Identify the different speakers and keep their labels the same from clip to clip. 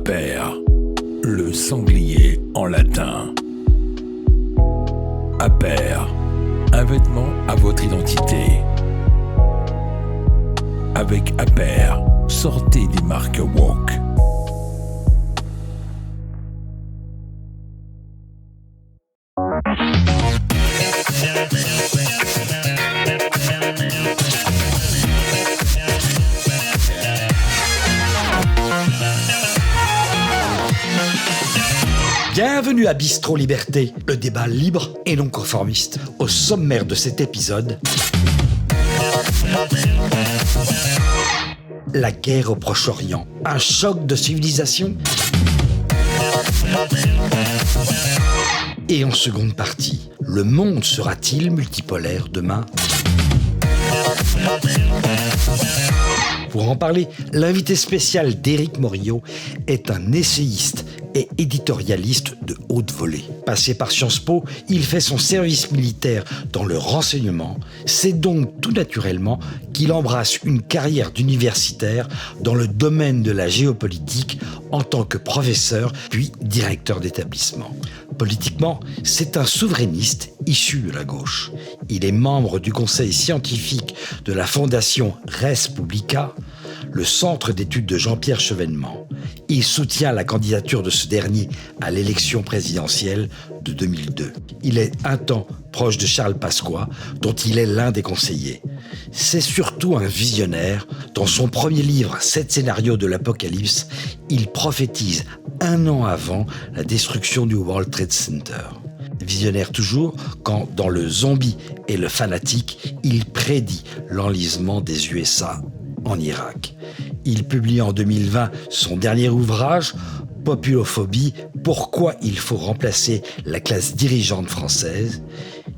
Speaker 1: Aper, le sanglier en latin. Aper, un vêtement à votre identité. Avec Aper, sortez des marques woke.
Speaker 2: Bienvenue à Bistro Liberté, le débat libre et non conformiste. Au sommaire de cet épisode, la guerre au Proche-Orient, un choc de civilisation. Et en seconde partie, le monde sera-t-il multipolaire demain ? Pour en parler, l'invité spécial d'Éric Morillo est un essayiste et éditorialiste de haute volée. Passé par Sciences Po, il fait son service militaire dans le renseignement. C'est donc tout naturellement qu'il embrasse une carrière d'universitaire dans le domaine de la géopolitique en tant que professeur puis directeur d'établissement. Politiquement, c'est un souverainiste issu de la gauche. Il est membre du conseil scientifique de la fondation Res Publica, le centre d'études de Jean-Pierre Chevènement. Il soutient la candidature de ce dernier à l'élection présidentielle de 2002. Il est un temps proche de Charles Pasqua, dont il est l'un des conseillers. C'est surtout un visionnaire. Dans son premier livre, 7 scénarios de l'apocalypse, il prophétise 1 an avant la destruction du World Trade Center. Visionnaire toujours, quand dans Le Zombie et le Fanatique, il prédit l'enlisement des USA en Irak. Il publie en 2020 son dernier ouvrage, Populophobie, pourquoi il faut remplacer la classe dirigeante française.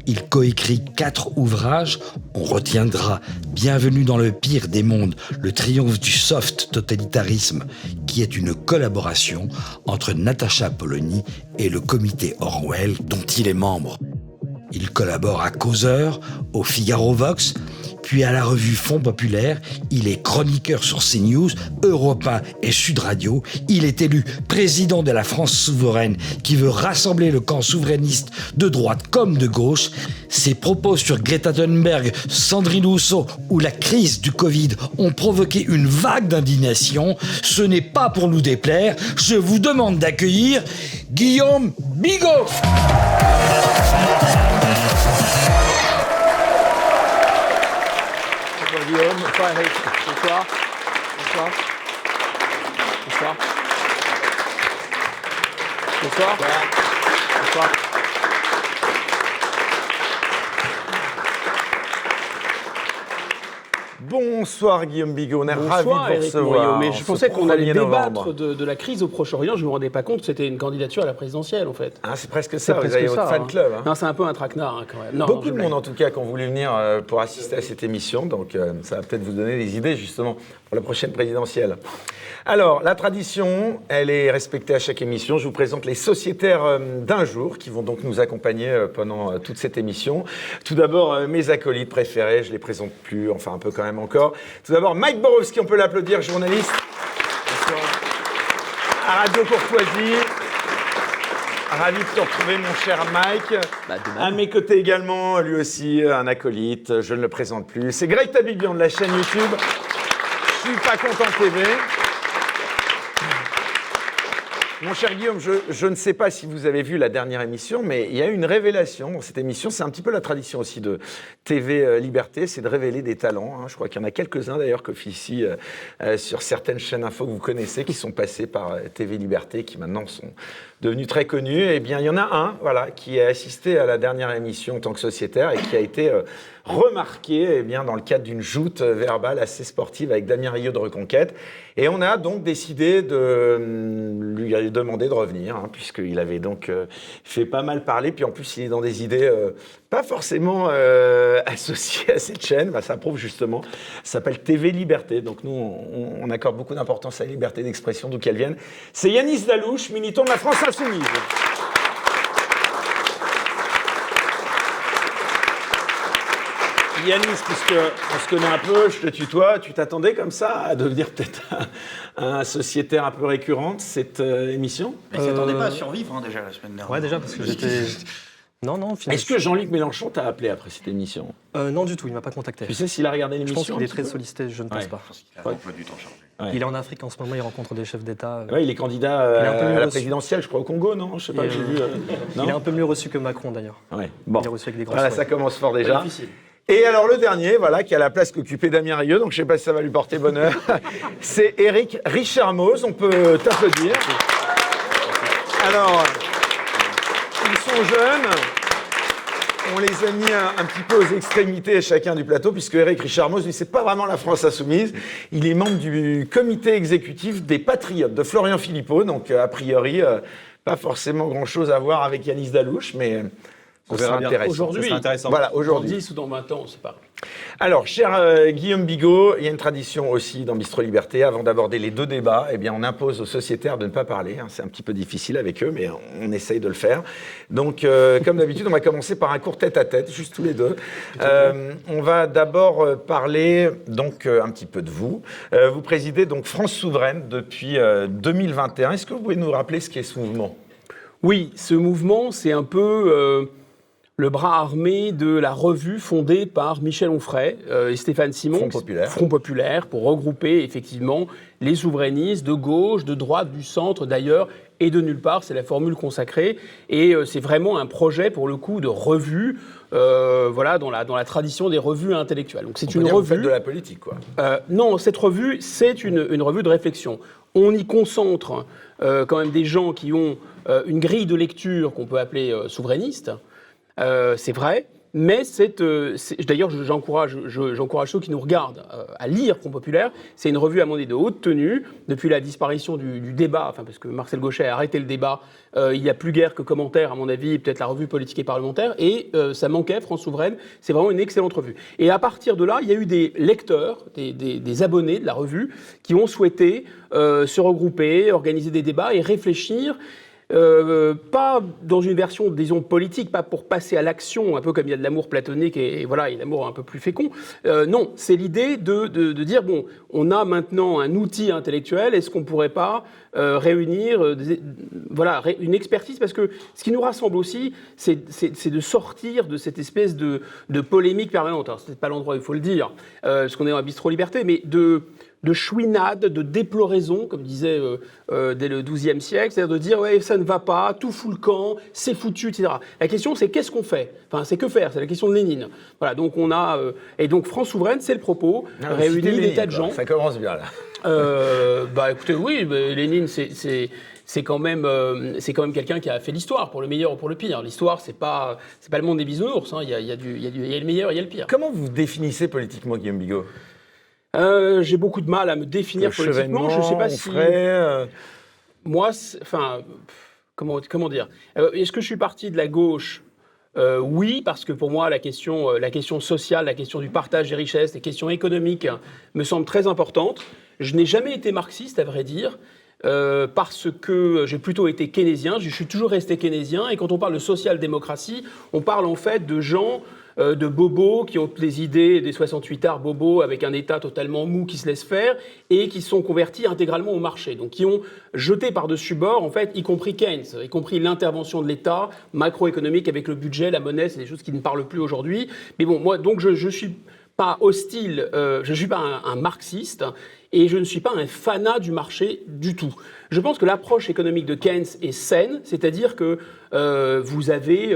Speaker 2: Il coécrit 4 ouvrages. On retiendra Bienvenue dans le pire des mondes, le triomphe du soft totalitarisme, qui est une collaboration entre Natacha Polony et le comité Orwell, dont il est membre. Il collabore à Causeur, au Figaro Vox, puis à la revue Fonds Populaire. Il est chroniqueur sur CNews, Europe 1 et Sud Radio. Il est élu président de la France souveraine qui veut rassembler le camp souverainiste de droite comme de gauche. Ses propos sur Greta Thunberg, Sandrine Rousseau ou la crise du Covid ont provoqué une vague d'indignation. Ce n'est pas pour nous déplaire. Je vous demande d'accueillir Guillaume Bigot.
Speaker 3: Guillaume, bonsoir Eric, bonsoir. Bonsoir. Bonsoir. Bonsoir. Bonsoir.
Speaker 4: Bonsoir Guillaume Bigot, on est ravis de vous recevoir.
Speaker 3: Mais je pensais qu'on allait débattre de la crise au Proche-Orient, je ne me rendais pas compte que c'était une candidature à la présidentielle en fait.
Speaker 4: Ah, c'est presque ça, vous avez votre fan club. Hein.
Speaker 3: Non, c'est un peu un traquenard quand même. Non,
Speaker 4: beaucoup de monde en tout cas qui ont voulu venir pour assister à cette émission, donc ça va peut-être vous donner des idées justement pour la prochaine présidentielle. Alors, la tradition, elle est respectée à chaque émission. Je vous présente les sociétaires d'un jour qui vont donc nous accompagner pendant toute cette émission. Tout d'abord, mes acolytes préférés, je les présente plus, enfin un peu quand même encore. Tout d'abord, Mike Borowski, on peut l'applaudir, journaliste. Bonsoir. À Radio Courtoisie. Ravi de te retrouver, mon cher Mike. À mes côtés également, lui aussi, un acolyte, je ne le présente plus. C'est Greg Tabibian de la chaîne YouTube. Je suis pas content TV. Mon cher Guillaume, je ne sais pas si vous avez vu la dernière émission, mais il y a eu une révélation dans cette émission. C'est un petit peu la tradition aussi de TV Liberté, c'est de révéler des talents. Hein. Je crois qu'il y en a quelques-uns d'ailleurs qui officient sur certaines chaînes info que vous connaissez, qui sont passés par TV Liberté, qui maintenant sont devenus très connus. Eh bien, il y en a un, voilà, qui a assisté à la dernière émission en tant que sociétaire et qui a été remarqué eh bien, dans le cadre d'une joute verbale assez sportive avec Damien Rieu de Reconquête. Et on a donc décidé de lui demander de revenir, hein, puisqu'il avait donc fait pas mal parler. Puis en plus, il est dans des idées pas forcément associées à cette chaîne. Bah, ça prouve justement. Ça s'appelle TV Liberté. Donc nous, on accorde beaucoup d'importance à la liberté d'expression, d'où qu'elle vienne. C'est Yanis Dalouche, militant de la France Insoumise. Yanis, puisqu'on se connaît un peu, je te tutoie, tu t'attendais comme ça à devenir peut-être un sociétaire un peu récurrent de cette émission?
Speaker 5: Mais il ne s'attendait pas à survivre déjà la semaine dernière.
Speaker 6: Ouais, déjà, parce que j'étais... Non, finalement.
Speaker 4: Est-ce que Jean-Luc Mélenchon t'a appelé après cette émission?
Speaker 6: Non, du tout, il ne m'a pas contacté.
Speaker 4: Tu sais s'il a regardé
Speaker 6: Je
Speaker 4: l'émission?
Speaker 6: pense qu'il est très sollicité, je ne pense
Speaker 4: Ouais.
Speaker 6: pas.
Speaker 5: Parce qu'il a un emploi du temps chargé.
Speaker 4: Ouais.
Speaker 6: Il est en Afrique en ce moment, il rencontre des chefs d'État.
Speaker 4: Ouais, il est candidat
Speaker 6: Il est un peu mieux
Speaker 4: à la
Speaker 6: reçu.
Speaker 4: présidentielle, je crois, au Congo, non? Je sais pas,
Speaker 6: Et,
Speaker 4: j'ai vu. Non
Speaker 6: Il est un peu mieux reçu que Macron, d'ailleurs.
Speaker 4: Ouais. Bon.
Speaker 6: Il est reçu avec des grands
Speaker 4: Voilà,
Speaker 6: sourires.
Speaker 4: ça commence fort déjà.
Speaker 3: Difficile.
Speaker 4: Et alors le dernier, voilà, qui a la place qu'occupait Damien Rieu, donc je sais pas si ça va lui porter bonheur, c'est Éric Richard-Mose, on peut t'applaudir. Alors, ils sont jeunes, on les a mis un petit peu aux extrémités chacun du plateau, puisque Éric Richard-Mose, lui, c'est pas vraiment la France insoumise, il est membre du comité exécutif des Patriotes de Florian Philippot, donc a priori, pas forcément grand-chose à voir avec Yanis Dalouche, mais... On verra intéressant.
Speaker 3: Aujourd'hui,
Speaker 4: Voilà,
Speaker 3: dans
Speaker 4: aujourd'hui.
Speaker 3: 10 ou dans 20 ans, c'est pas.
Speaker 4: Alors, cher Guillaume Bigot, il y a une tradition aussi dans Bistro Liberté. Avant d'aborder les deux débats, eh bien, on impose aux sociétaires de ne pas parler. C'est un petit peu difficile avec eux, mais on essaye de le faire. Donc, comme d'habitude, on va commencer par un court tête-à-tête, juste tous les deux. On va d'abord parler donc un petit peu de vous. Vous présidez donc France Souveraine depuis 2021. Est-ce que vous pouvez nous rappeler ce qu'est ce mouvement?
Speaker 3: Oui, ce mouvement, c'est un peu le bras armé de la revue fondée par Michel Onfray et Stéphane Simon. Front Populaire, pour regrouper effectivement les souverainistes de gauche, de droite, du centre d'ailleurs, et de nulle part. C'est la formule consacrée. Et c'est vraiment un projet, pour le coup, de revue, voilà, dans la tradition des revues intellectuelles. Donc c'est une revue.
Speaker 4: Vous faites de la politique, quoi.
Speaker 3: Non, cette revue, c'est une revue de réflexion. On y concentre quand même des gens qui ont une grille de lecture qu'on peut appeler souverainiste. C'est vrai, mais d'ailleurs j'encourage ceux qui nous regardent à lire Front Populaire. C'est une revue à mon avis de haute tenue. Depuis la disparition du débat, enfin parce que Marcel Gauchet a arrêté le débat, il n'y a plus guère que commentaires à mon avis, peut-être la revue politique et parlementaire, et ça manquait, France Souveraine, c'est vraiment une excellente revue. Et à partir de là, il y a eu des lecteurs, des abonnés de la revue, qui ont souhaité se regrouper, organiser des débats et réfléchir. Pas dans une version, disons, politique, pas pour passer à l'action, un peu comme il y a de l'amour platonique et voilà, il y a l'amour un peu plus fécond. Non, c'est l'idée de dire, bon, on a maintenant un outil intellectuel, est-ce qu'on ne pourrait pas réunir voilà, une expertise? Parce que ce qui nous rassemble aussi, c'est de sortir de cette espèce de polémique permanente. Alors, ce n'est pas l'endroit où il faut le dire, parce qu'on est à Bistro Liberté, mais de chouinade, de déploraison, comme disait dès le XIIe siècle, c'est-à-dire de dire ouais, ça ne va pas, tout fout le camp, c'est foutu, etc. La question, c'est qu'est-ce qu'on fait? Enfin, c'est que faire, c'est la question de Lénine. Voilà, donc on a... et donc France Souveraine, c'est le propos, réunit des tas de gens.
Speaker 4: Ça commence bien, là.
Speaker 3: Bah écoutez, oui, Lénine, c'est quand même quelqu'un qui a fait l'histoire, pour le meilleur ou pour le pire. L'histoire, c'est pas le monde des bisounours, hein. Il y a le meilleur, il y a le pire.
Speaker 4: Comment vous définissez politiquement Guillaume Bigot?
Speaker 3: J'ai beaucoup de mal à me définir politiquement. Je ne sais pas si... Moi, enfin, comment dire? Est-ce que je suis parti de la gauche? Oui, parce que pour moi, la question sociale, la question du partage des richesses, les questions économiques me semblent très importantes. Je n'ai jamais été marxiste, à vrai dire. Parce que j'ai plutôt été keynésien, je suis toujours resté keynésien, et quand on parle de social-démocratie, on parle en fait de gens, de bobos qui ont les idées des 68 arts bobos avec un État totalement mou qui se laisse faire et qui sont convertis intégralement au marché, donc qui ont jeté par-dessus bord, en fait, y compris Keynes, y compris l'intervention de l'État macroéconomique avec le budget, la monnaie, c'est des choses qui ne parlent plus aujourd'hui. Mais bon, moi, donc je suis pas hostile, je ne suis pas un marxiste et je ne suis pas un fanat du marché du tout. Je pense que l'approche économique de Keynes est saine, c'est-à-dire que vous avez,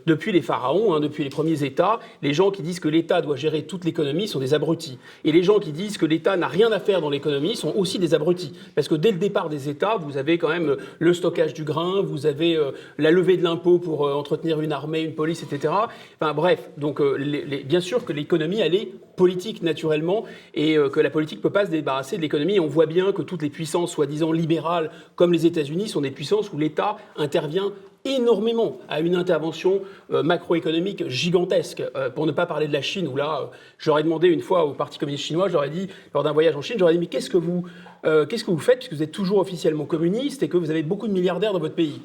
Speaker 3: depuis les pharaons, depuis les premiers États, les gens qui disent que l'État doit gérer toute l'économie sont des abrutis. Et les gens qui disent que l'État n'a rien à faire dans l'économie sont aussi des abrutis. Parce que dès le départ des États, vous avez quand même le stockage du grain, vous avez la levée de l'impôt pour entretenir une armée, une police, etc. Enfin bref, donc bien sûr que l'économie, elle est politique naturellement, et que la politique ne peut pas se débarrasser de l'économie. Et on voit bien que toutes les puissances soi-disant libérales, comme les États-Unis, sont des puissances où l'État intervient énormément à une intervention macroéconomique gigantesque. Pour ne pas parler de la Chine, où là, j'aurais demandé une fois au Parti communiste chinois, j'aurais dit, lors d'un voyage en Chine, j'aurais dit, mais qu'est-ce que vous faites, puisque vous êtes toujours officiellement communiste et que vous avez beaucoup de milliardaires dans votre pays?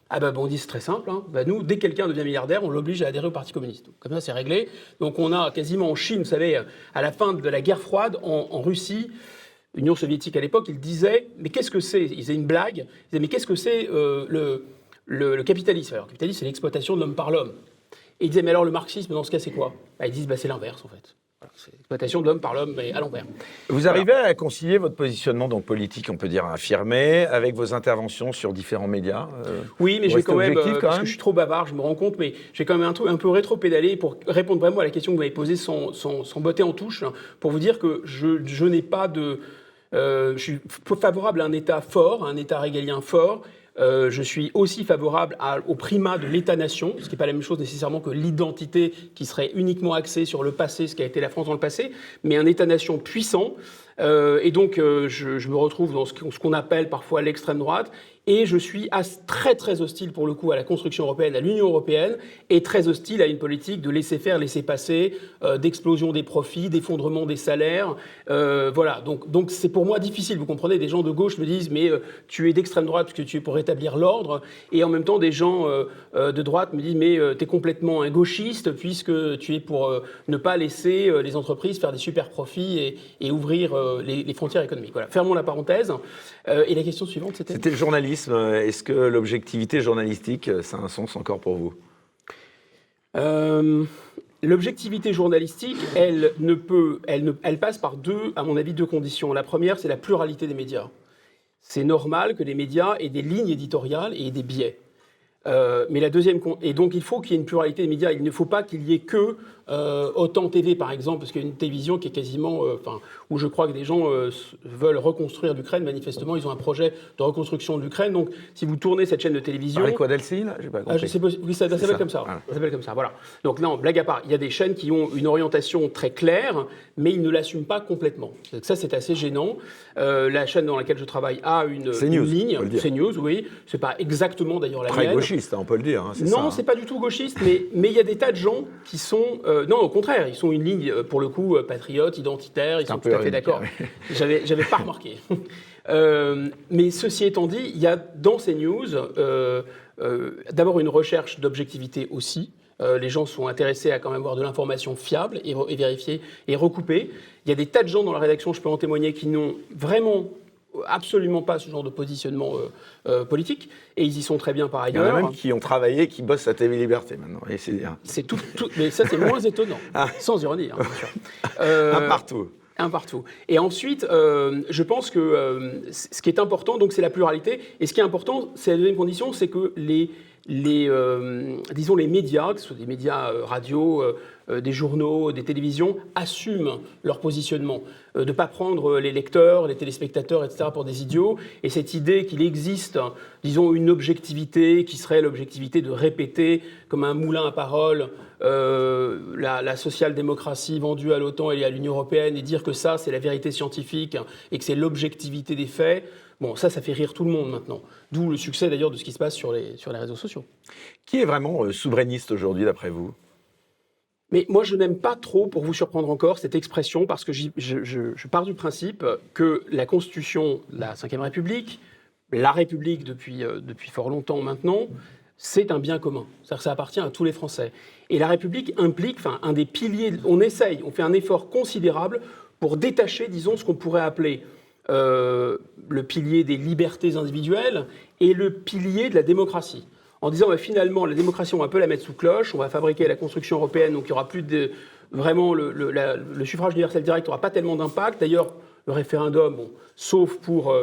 Speaker 3: Ah bah on dit c'est très simple. Hein. Bah nous, dès que quelqu'un devient milliardaire, on l'oblige à adhérer au Parti communiste. Donc, comme ça, c'est réglé. Donc on a quasiment en Chine, vous savez, à la fin de la guerre froide, en Russie, l'Union soviétique à l'époque, ils disaient mais qu'est-ce que c'est ? Ils faisaient une blague. Ils disaient mais qu'est-ce que c'est le capitalisme ? Alors le capitalisme, c'est l'exploitation de l'homme par l'homme. Et ils disaient mais alors le marxisme, dans ce cas, c'est quoi ? Bah, ils disent bah c'est l'inverse en fait. C'est l'exploitation de l'homme par l'homme, mais à l'envers.
Speaker 4: Vous arrivez à concilier votre positionnement donc politique, on peut dire affirmé, avec vos interventions sur différents médias
Speaker 3: Oui, mais j'ai quand même, parce
Speaker 4: quand même,
Speaker 3: que je suis trop bavard, je me rends compte, mais j'ai quand même un peu rétro-pédalé pour répondre vraiment à la question que vous m'avez posée sans botter en touche, pour vous dire que je n'ai pas de... je suis favorable à un État fort, à un État régalien fort. Je suis aussi favorable au primat de l'État-nation, ce qui n'est pas la même chose nécessairement que l'identité qui serait uniquement axée sur le passé, ce qu'a été la France dans le passé, mais un État-nation puissant. Et donc, je me retrouve dans ce qu'on appelle parfois l'extrême droite. Et je suis très très hostile pour le coup à la construction européenne, à l'Union européenne, et très hostile à une politique de laisser faire, laisser passer, d'explosion des profits, d'effondrement des salaires. Voilà, donc c'est pour moi difficile. Vous comprenez, des gens de gauche me disent mais tu es d'extrême droite parce que tu es pour rétablir l'ordre, et en même temps des gens de droite me disent mais tu es complètement un gauchiste puisque tu es pour ne pas laisser les entreprises faire des super profits et ouvrir les frontières économiques. Voilà, fermons la parenthèse. Et la question suivante,
Speaker 4: c'était le journalisme. Est-ce que l'objectivité journalistique, ça a un sens encore pour vous ?
Speaker 3: L'objectivité journalistique, elle passe par à mon avis, deux conditions. La première, c'est la pluralité des médias. C'est normal que les médias aient des lignes éditoriales et des biais. Mais la deuxième, et donc il faut qu'il y ait une pluralité des médias. Il ne faut pas qu'il y ait que Autant TV par exemple, parce qu'il y a une télévision qui est quasiment, où je crois que des gens veulent reconstruire l'Ukraine. Manifestement, ils ont un projet de reconstruction de l'Ukraine. Donc, si vous tournez cette chaîne de télévision,
Speaker 4: parlez quoi d'Elsie là ? J'ai pas compris.
Speaker 3: Oui, ça s'appelle comme ça.
Speaker 4: Voilà.
Speaker 3: Ça s'appelle comme ça. Voilà. Donc non, blague à part, il y a des chaînes qui ont une orientation très claire, mais ils ne l'assument pas complètement. Donc ça, c'est assez gênant. La chaîne dans laquelle je travaille a une ligne. CNews, oui. C'est pas exactement d'ailleurs la mienne.
Speaker 4: Très gauchiste, on peut le dire. Hein,
Speaker 3: non, c'est pas du tout gauchiste, mais il y a des tas de gens qui sont non, au contraire, ils sont une ligne pour le coup patriote, identitaire. Ils sont tout à fait d'accord. J'avais pas remarqué. Mais ceci étant dit, il y a dans ces news d'abord une recherche d'objectivité aussi. Les gens sont intéressés à quand même avoir de l'information fiable et vérifiée et recoupée. Il y a des tas de gens dans la rédaction, je peux en témoigner, qui n'ont vraiment absolument pas ce genre de positionnement politique, et ils y sont très bien par ailleurs.
Speaker 4: Il y en a même qui ont travaillé, qui bossent à TV Liberté maintenant. Et
Speaker 3: c'est tout, mais ça c'est moins étonnant, sans ironie, hein, bien sûr.
Speaker 4: Un partout.
Speaker 3: Un partout. Et ensuite, je pense que ce qui est important, donc, c'est la pluralité. Et ce qui est important, c'est la deuxième condition, c'est que disons les médias, que ce soit des médias radio, des journaux, des télévisions, assument leur positionnement. De ne pas prendre les lecteurs, les téléspectateurs, etc. pour des idiots. Et cette idée qu'il existe, disons, une objectivité qui serait l'objectivité de répéter comme un moulin à paroles la social-démocratie vendue à l'OTAN et à l'Union européenne et dire que ça, c'est la vérité scientifique et que c'est l'objectivité des faits. Bon, ça fait rire tout le monde maintenant. D'où le succès d'ailleurs de ce qui se passe sur les réseaux sociaux.
Speaker 4: Qui est vraiment souverainiste aujourd'hui, d'après vous ?
Speaker 3: Mais moi, je n'aime pas trop, pour vous surprendre encore, cette expression, parce que je pars du principe que la Constitution, la Ve République, la République depuis fort longtemps maintenant, c'est un bien commun. C'est-à-dire que ça appartient à tous les Français. Et la République implique, un des piliers, on fait un effort considérable pour détacher, disons, ce qu'on pourrait appeler le pilier des libertés individuelles et le pilier de la démocratie. En disant, finalement, la démocratie, on va un peu la mettre sous cloche, on va fabriquer la construction européenne, donc il n'y aura plus vraiment le suffrage universel direct n'aura pas tellement d'impact. D'ailleurs, le référendum, sauf pour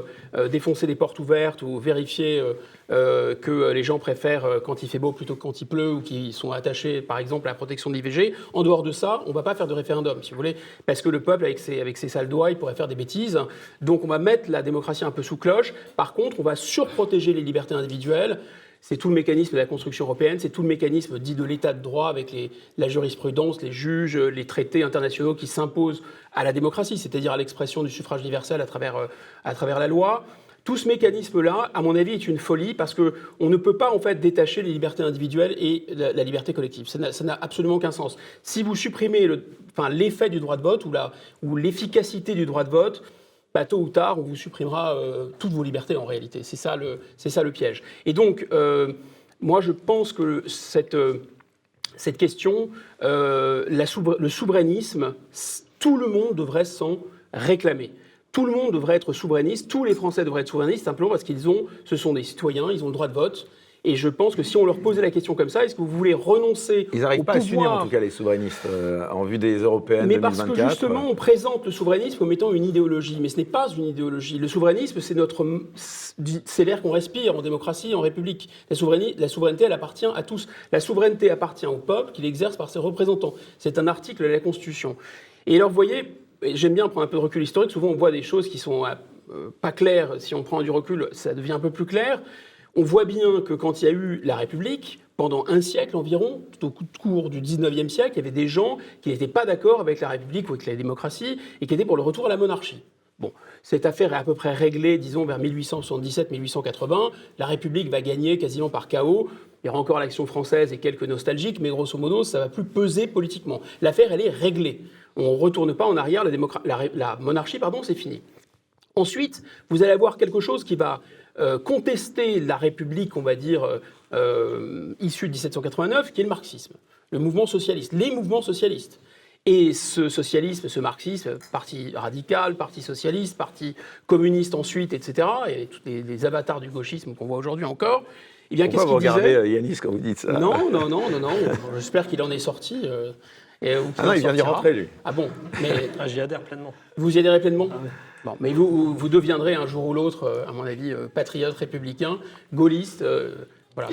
Speaker 3: défoncer des portes ouvertes ou vérifier que les gens préfèrent quand il fait beau plutôt que quand il pleut ou qu'ils sont attachés, par exemple, à la protection de l'IVG. En dehors de ça, on ne va pas faire de référendum, si vous voulez, parce que le peuple, avec ses sales doigts, il pourrait faire des bêtises. Donc on va mettre la démocratie un peu sous cloche. Par contre, on va surprotéger les libertés individuelles. C'est tout le mécanisme de la construction européenne, c'est tout le mécanisme dit de l'état de droit avec la jurisprudence, les juges, les traités internationaux qui s'imposent à la démocratie, c'est-à-dire à l'expression du suffrage universel à travers la loi. Tout ce mécanisme-là, à mon avis, est une folie parce qu'on ne peut pas en fait détacher les libertés individuelles et la liberté collective. Ça n'a absolument aucun sens. Si vous supprimez l'effet du droit de vote ou l'efficacité du droit de vote, bah, tôt ou tard, on vous supprimera toutes vos libertés en réalité. C'est ça le piège. Et donc, moi, je pense que cette question, le souverainisme, tout le monde devrait s'en réclamer. Tout le monde devrait être souverainiste, tous les Français devraient être souverainistes, simplement parce ce sont des citoyens, ils ont le droit de vote. Et je pense que si on leur posait la question comme ça, est-ce que vous voulez renoncer
Speaker 4: Ils n'arrivent pas à s'unir, en tout cas, les souverainistes, en vue des européennes 2024.
Speaker 3: Mais parce que justement, on présente le souverainisme comme étant une idéologie. Mais ce n'est pas une idéologie. Le souverainisme, c'est l'air qu'on respire en démocratie, en république. La souveraineté, elle appartient à tous. La souveraineté appartient au peuple qui l'exerce par ses représentants. C'est un article de la Constitution. Et alors, vous voyez, j'aime bien prendre un peu de recul historique. Souvent, on voit des choses qui sont pas claires. Si on prend du recul, ça devient un peu plus clair. On voit bien que quand il y a eu la République, pendant un siècle environ, tout au cours du 19e siècle, il y avait des gens qui n'étaient pas d'accord avec la République ou avec la démocratie et qui étaient pour le retour à la monarchie. Bon, cette affaire est à peu près réglée, disons, vers 1877-1880. La République va gagner quasiment par chaos. Il y aura encore l'Action française et quelques nostalgiques, mais grosso modo, ça ne va plus peser politiquement. L'affaire, elle est réglée. On ne retourne pas en arrière, la monarchie, c'est fini. Ensuite, vous allez avoir quelque chose qui va contester la République, on va dire, issue de 1789, qui est le marxisme, le mouvement socialiste, les mouvements socialistes. Et ce socialisme, ce marxisme, parti radical, parti socialiste, parti communiste ensuite, etc., et tous les avatars du gauchisme qu'on voit aujourd'hui encore, eh bien,
Speaker 4: pourquoi vous regardez Yanis quand vous dites ça?
Speaker 3: Non, j'espère qu'il en est sorti.
Speaker 4: Non, il vient d'y rentrer, lui.
Speaker 3: Ah bon, mais
Speaker 6: j'y adhère pleinement.
Speaker 3: Vous y adhérez pleinement?
Speaker 6: Ah, oui.
Speaker 3: Bon, mais vous deviendrez un jour ou l'autre, à mon avis, patriote républicain, gaulliste,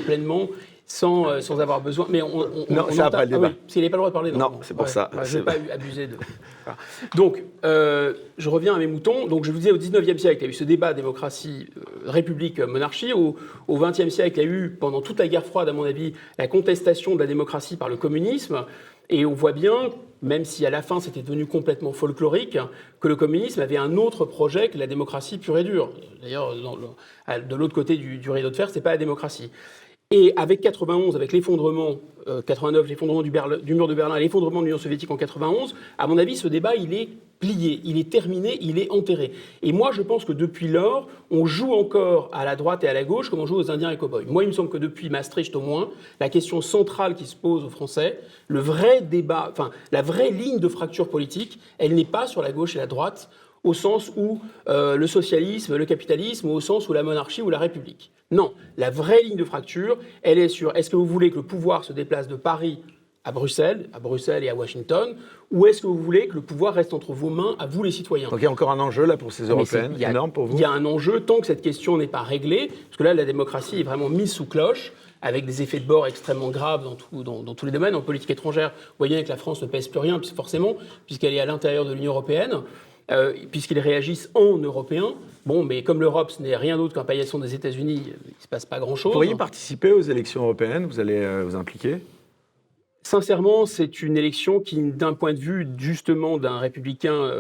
Speaker 3: pleinement, sans avoir besoin. Mais
Speaker 4: non, ça n'a pas le débat.
Speaker 3: Oui, parce qu'il n'a pas le droit de parler.
Speaker 4: Non, c'est pour ça.
Speaker 3: Je ne vais pas abuser de... Voilà. Donc, je reviens à mes moutons. Donc, je vous disais, au 19e siècle, il y a eu ce débat démocratie, république, monarchie. Au 20e siècle, il y a eu, pendant toute la guerre froide, à mon avis, la contestation de la démocratie par le communisme. Et on voit bien, même si à la fin c'était devenu complètement folklorique, que le communisme avait un autre projet que la démocratie pure et dure. D'ailleurs, de l'autre côté du rideau de fer, c'est pas la démocratie. Et avec 91, avec l'effondrement, 89, l'effondrement du mur de Berlin et l'effondrement de l'Union soviétique en 91, à mon avis, ce débat, il est plié, il est terminé, il est enterré. Et moi, je pense que depuis lors, on joue encore à la droite et à la gauche comme on joue aux Indiens et cow-boys. Moi, il me semble que depuis Maastricht au moins, la question centrale qui se pose aux Français, le vrai débat, enfin, la vraie ligne de fracture politique, elle n'est pas sur la gauche et la droite, au sens où le socialisme, le capitalisme, ou au sens où la monarchie ou la République. Non, la vraie ligne de fracture, elle est sur est-ce que vous voulez que le pouvoir se déplace de Paris à Bruxelles et à Washington, ou est-ce que vous voulez que le pouvoir reste entre vos mains, à vous les citoyens?
Speaker 4: Donc il y a encore un enjeu là pour ces européennes, énorme pour vous?
Speaker 3: Il y a un enjeu tant que cette question n'est pas réglée, parce que là la démocratie est vraiment mise sous cloche, avec des effets de bord extrêmement graves dans tous les domaines. En politique étrangère, vous voyez que la France ne pèse plus rien, forcément, puisqu'elle est à l'intérieur de l'Union européenne. Puisqu'ils réagissent en européens. Bon, mais comme l'Europe, ce n'est rien d'autre qu'un paillasson des États-Unis, il ne se passe pas grand-chose.
Speaker 4: Vous pourriez participer aux élections européennes? Vous allez vous impliquer?
Speaker 3: Sincèrement, c'est une élection qui, d'un point de vue justement d'un républicain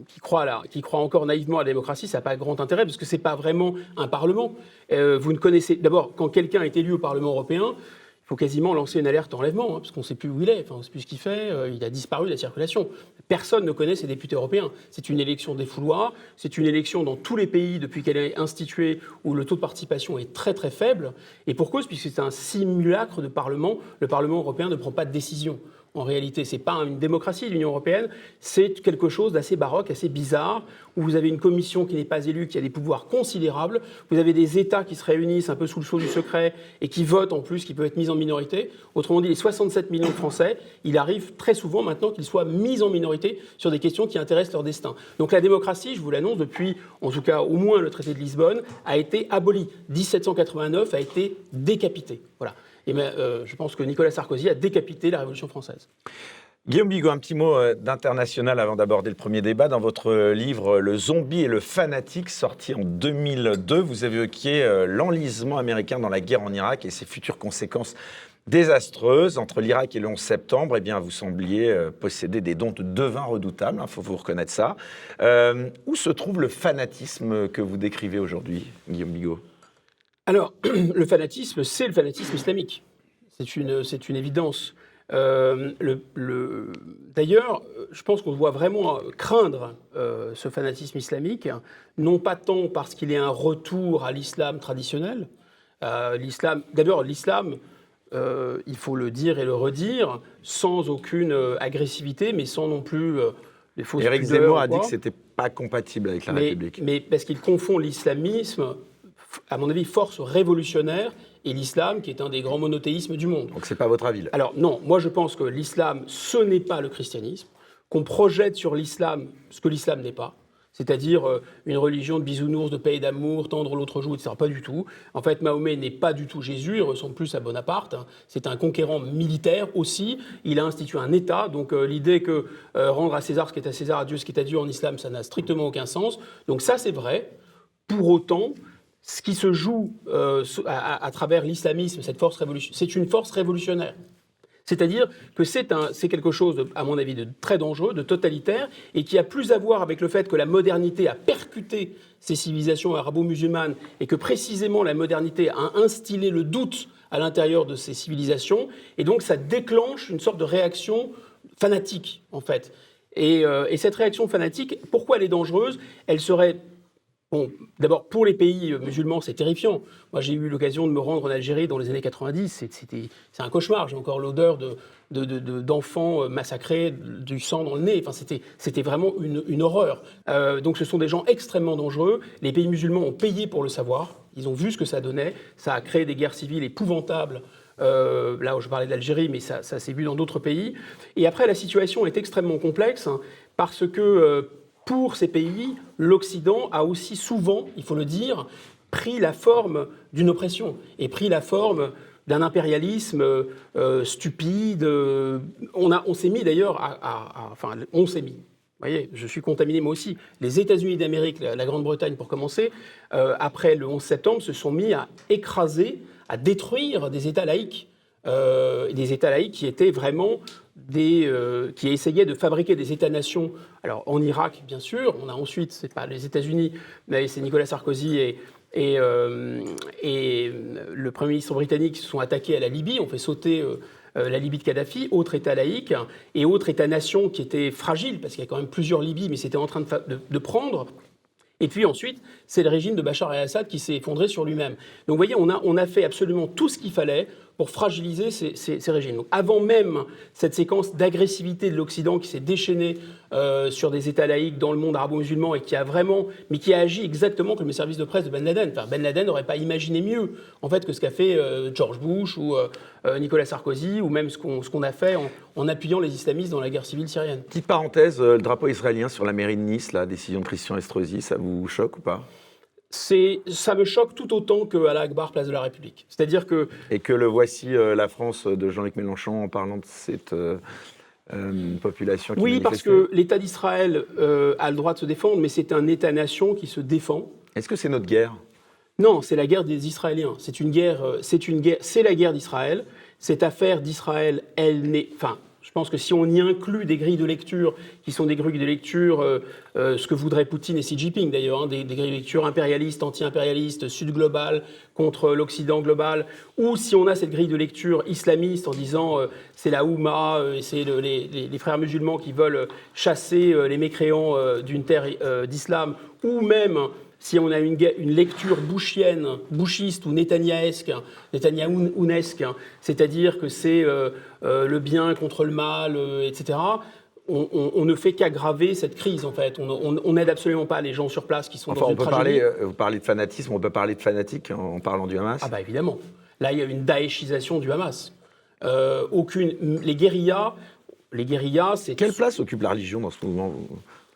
Speaker 3: qui croit encore naïvement à la démocratie, ça n'a pas grand intérêt, parce que ce n'est pas vraiment un Parlement. Vous ne connaissez... D'abord, quand quelqu'un est élu au Parlement européen, il faut quasiment lancer une alerte enlèvement, parce qu'on ne sait plus où il est, on ne sait plus ce qu'il fait, il a disparu de la circulation. Personne ne connaît ces députés européens. C'est une élection défouloir, c'est une élection dans tous les pays depuis qu'elle est instituée où le taux de participation est très très faible, et pour cause, puisque c'est un simulacre de Parlement, le Parlement européen ne prend pas de décision. En réalité, ce n'est pas une démocratie, l'Union européenne, c'est quelque chose d'assez baroque, assez bizarre, où vous avez une commission qui n'est pas élue, qui a des pouvoirs considérables, vous avez des États qui se réunissent un peu sous le sceau du secret et qui votent en plus, qui peuvent être mis en minorité. Autrement dit, les 67 millions de Français, il arrive très souvent maintenant qu'ils soient mis en minorité sur des questions qui intéressent leur destin. Donc la démocratie, je vous l'annonce, depuis, en tout cas au moins le traité de Lisbonne, a été abolie. 1789 a été décapité. Voilà. Et je pense que Nicolas Sarkozy a décapité la Révolution française.
Speaker 4: Guillaume Bigot, un petit mot d'international avant d'aborder le premier débat. Dans votre livre « Le zombie et le fanatique », sorti en 2002, vous évoquiez l'enlisement américain dans la guerre en Irak et ses futures conséquences désastreuses. Entre l'Irak et le 11 septembre, eh bien, vous sembliez posséder des dons de devin redoutables, il faut vous reconnaître ça. Où se trouve le fanatisme que vous décrivez aujourd'hui, Guillaume Bigot ?
Speaker 3: Alors, le fanatisme, c'est le fanatisme islamique. C'est une évidence. D'ailleurs, je pense qu'on doit vraiment craindre ce fanatisme islamique, non pas tant parce qu'il est un retour à l'islam traditionnel. D'abord, l'islam, il faut le dire et le redire, sans aucune agressivité, mais sans non plus les fausses pudeurs.
Speaker 4: Éric Zemmour a dit que c'était pas compatible avec la République.
Speaker 3: Mais parce qu'il confond l'islamisme, à mon avis, force révolutionnaire, et l'islam, qui est un des grands monothéismes du monde.
Speaker 4: Donc c'est pas votre avis là.
Speaker 3: Alors non, moi je pense que l'islam, ce n'est pas le christianisme, qu'on projette sur l'islam ce que l'islam n'est pas, c'est-à-dire une religion de bisounours, de paix et d'amour, tendre l'autre joue, etc. Pas du tout. En fait, Mahomet n'est pas du tout Jésus, il ressemble plus à Bonaparte. Hein. C'est un conquérant militaire aussi. Il a institué un État. Donc l'idée que rendre à César ce qui est à César, à Dieu ce qui est à Dieu en islam, ça n'a strictement aucun sens. Donc ça, c'est vrai. Pour autant, ce qui se joue à travers l'islamisme, cette force révolutionnaire, c'est une force révolutionnaire. C'est-à-dire que c'est quelque chose, à mon avis, de très dangereux, de totalitaire, et qui a plus à voir avec le fait que la modernité a percuté ces civilisations arabo-musulmanes, et que précisément la modernité a instillé le doute à l'intérieur de ces civilisations, et donc ça déclenche une sorte de réaction fanatique, en fait. Et cette réaction fanatique, pourquoi elle est dangereuse ? Elle serait... Bon, d'abord, pour les pays musulmans, c'est terrifiant. Moi, j'ai eu l'occasion de me rendre en Algérie dans les années 90. C'est un cauchemar. J'ai encore l'odeur d'enfants massacrés, du sang dans le nez. Enfin, c'était vraiment une horreur. Donc, ce sont des gens extrêmement dangereux. Les pays musulmans ont payé pour le savoir. Ils ont vu ce que ça donnait. Ça a créé des guerres civiles épouvantables. Là où je parlais d'Algérie, mais ça s'est vu dans d'autres pays. Et après, la situation est extrêmement complexe parce que... pour ces pays, l'Occident a aussi souvent, il faut le dire, pris la forme d'une oppression et pris la forme d'un impérialisme stupide. On s'est mis d'ailleurs on s'est mis. Vous voyez, je suis contaminé moi aussi. Les États-Unis d'Amérique, la Grande-Bretagne pour commencer, après le 11 septembre, se sont mis à écraser, à détruire des États laïques. Des États laïques qui étaient vraiment qui essayaient de fabriquer des États-nations. Alors en Irak, bien sûr, on a ensuite, c'est pas les États-Unis, mais c'est Nicolas Sarkozy et le Premier ministre britannique qui se sont attaqués à la Libye, ont fait sauter la Libye de Kadhafi, autre État laïque, et autre État-nation qui était fragile, parce qu'il y a quand même plusieurs Libyes, mais c'était en train de prendre. Et puis ensuite, c'est le régime de Bachar el-Assad qui s'est effondré sur lui-même. Donc vous voyez, on a fait absolument tout ce qu'il fallait pour fragiliser ces régimes. Donc, avant même cette séquence d'agressivité de l'Occident qui s'est déchaînée sur des États laïques dans le monde arabo-musulman et qui a agi exactement comme les services de presse de Ben Laden. Enfin, Ben Laden n'aurait pas imaginé mieux en fait que ce qu'a fait George Bush ou Nicolas Sarkozy, ou même ce qu'on a fait en appuyant les islamistes dans la guerre civile syrienne.
Speaker 4: Petite parenthèse, le drapeau israélien sur la mairie de Nice, la décision de Christian Estrosi, ça vous choque ou pas ?
Speaker 3: Ça me choque tout autant que Allah Akbar, place de la République. C'est-à-dire que...
Speaker 4: Et que le voici la France de Jean-Luc Mélenchon en parlant de cette population qui
Speaker 3: Oui, parce que l'État d'Israël a le droit de se défendre, mais c'est un État-nation qui se défend.
Speaker 4: Est-ce que c'est notre guerre ?
Speaker 3: Non, c'est la guerre des Israéliens. C'est la guerre d'Israël. Cette affaire d'Israël, elle n'est... Enfin, je pense que si on y inclut des grilles de lecture, qui sont des grilles de lecture, ce que voudraient Poutine et Xi Jinping d'ailleurs, des grilles de lecture impérialistes, anti-impérialistes, sud-global contre l'Occident global, ou si on a cette grille de lecture islamiste en disant c'est la Houma, c'est les frères musulmans qui veulent chasser les mécréants d'une terre d'islam, ou même... si on a une lecture bouchiste ou netanyahesque, c'est-à-dire que c'est le bien contre le mal, etc., on ne fait qu'aggraver cette crise, en fait. On n'aide absolument pas les gens sur place qui sont dans une tragédie.
Speaker 4: Vous parlez de fanatisme, on peut parler de fanatique en parlant du Hamas ?
Speaker 3: Ah bah évidemment. Là, il y a une daéchisation du Hamas. Les guérillas, c'est...
Speaker 4: Quelle place occupe la religion dans ce mouvement ?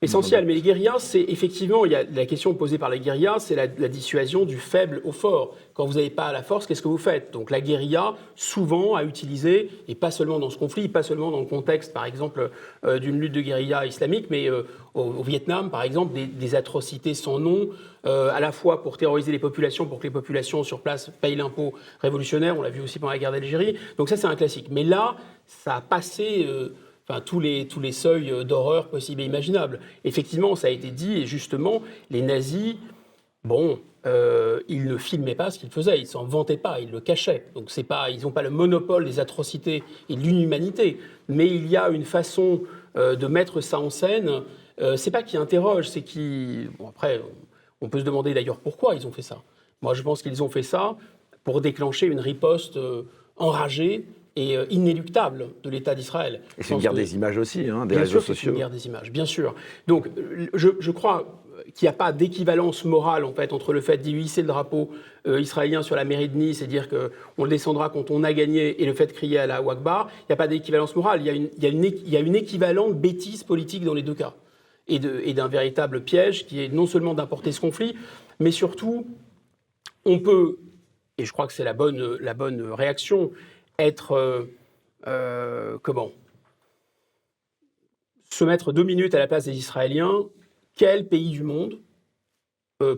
Speaker 3: Essentiel, mais les guérillas, c'est effectivement, il y a la question posée par les guérillas, c'est la dissuasion du faible au fort. Quand vous n'avez pas la force, qu'est-ce que vous faites ? Donc la guérilla, souvent, a utilisé, et pas seulement dans ce conflit, pas seulement dans le contexte, par exemple, d'une lutte de guérilla islamique, mais au Vietnam, par exemple, des atrocités sans nom, à la fois pour terroriser les populations, pour que les populations sur place payent l'impôt révolutionnaire, on l'a vu aussi pendant la guerre d'Algérie. Donc ça, c'est un classique. Mais là, ça a passé... tous les seuils d'horreur possibles et imaginables. Effectivement, ça a été dit, et justement, les nazis bon, ils ne filmaient pas ce qu'ils faisaient, ils ne s'en vantaient pas, ils le cachaient. Donc ils n'ont pas le monopole des atrocités et de l'inhumanité, mais il y a une façon de mettre ça en scène. C'est pas qui interroge, c'est qui... Bon, après, on peut se demander d'ailleurs pourquoi ils ont fait ça. Moi, je pense qu'ils ont fait ça pour déclencher une riposte enragée et inéluctable de l'État d'Israël.
Speaker 4: Et c'est une guerre des images aussi, des
Speaker 3: bien
Speaker 4: réseaux
Speaker 3: sûr
Speaker 4: sociaux.
Speaker 3: C'est une guerre des images, bien sûr. Donc, je crois qu'il n'y a pas d'équivalence morale en fait entre le fait d'y hisser le drapeau israélien sur la mairie de Nice et dire qu'on le descendra quand on a gagné et le fait de crier à la Wakbar. Il n'y a pas d'équivalence morale. Il y a une équivalente bêtise politique dans les deux cas et d'un véritable piège qui est non seulement d'importer ce conflit, mais surtout on peut, et je crois que c'est la bonne réaction, être se mettre 2 minutes à la place des Israéliens. Quel pays du monde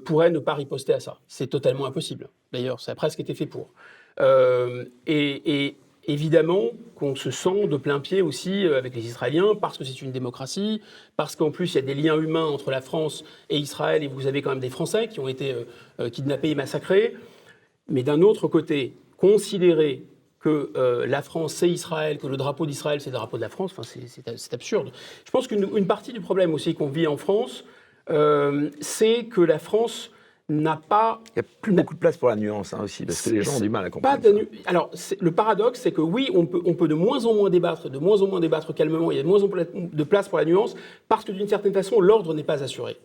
Speaker 3: pourrait ne pas riposter à ça? C'est totalement impossible. D'ailleurs, ça a presque été fait pour. Et évidemment qu'on se sent de plein pied aussi avec les Israéliens, parce que c'est une démocratie, parce qu'en plus il y a des liens humains entre la France et Israël, et vous avez quand même des Français qui ont été kidnappés et massacrés. Mais d'un autre côté, considérer que la France, c'est Israël, que le drapeau d'Israël, c'est le drapeau de la France, enfin, c'est absurde. Je pense qu'une partie du problème aussi qu'on vit en France, c'est que la France n'a pas...
Speaker 4: Il n'y a plus beaucoup de place pour la nuance aussi, parce que les gens ont du mal à comprendre.
Speaker 3: Alors, le paradoxe, c'est que oui, on peut de moins en moins débattre calmement, il y a de moins en moins de place pour la nuance, parce que d'une certaine façon, l'ordre n'est pas assuré.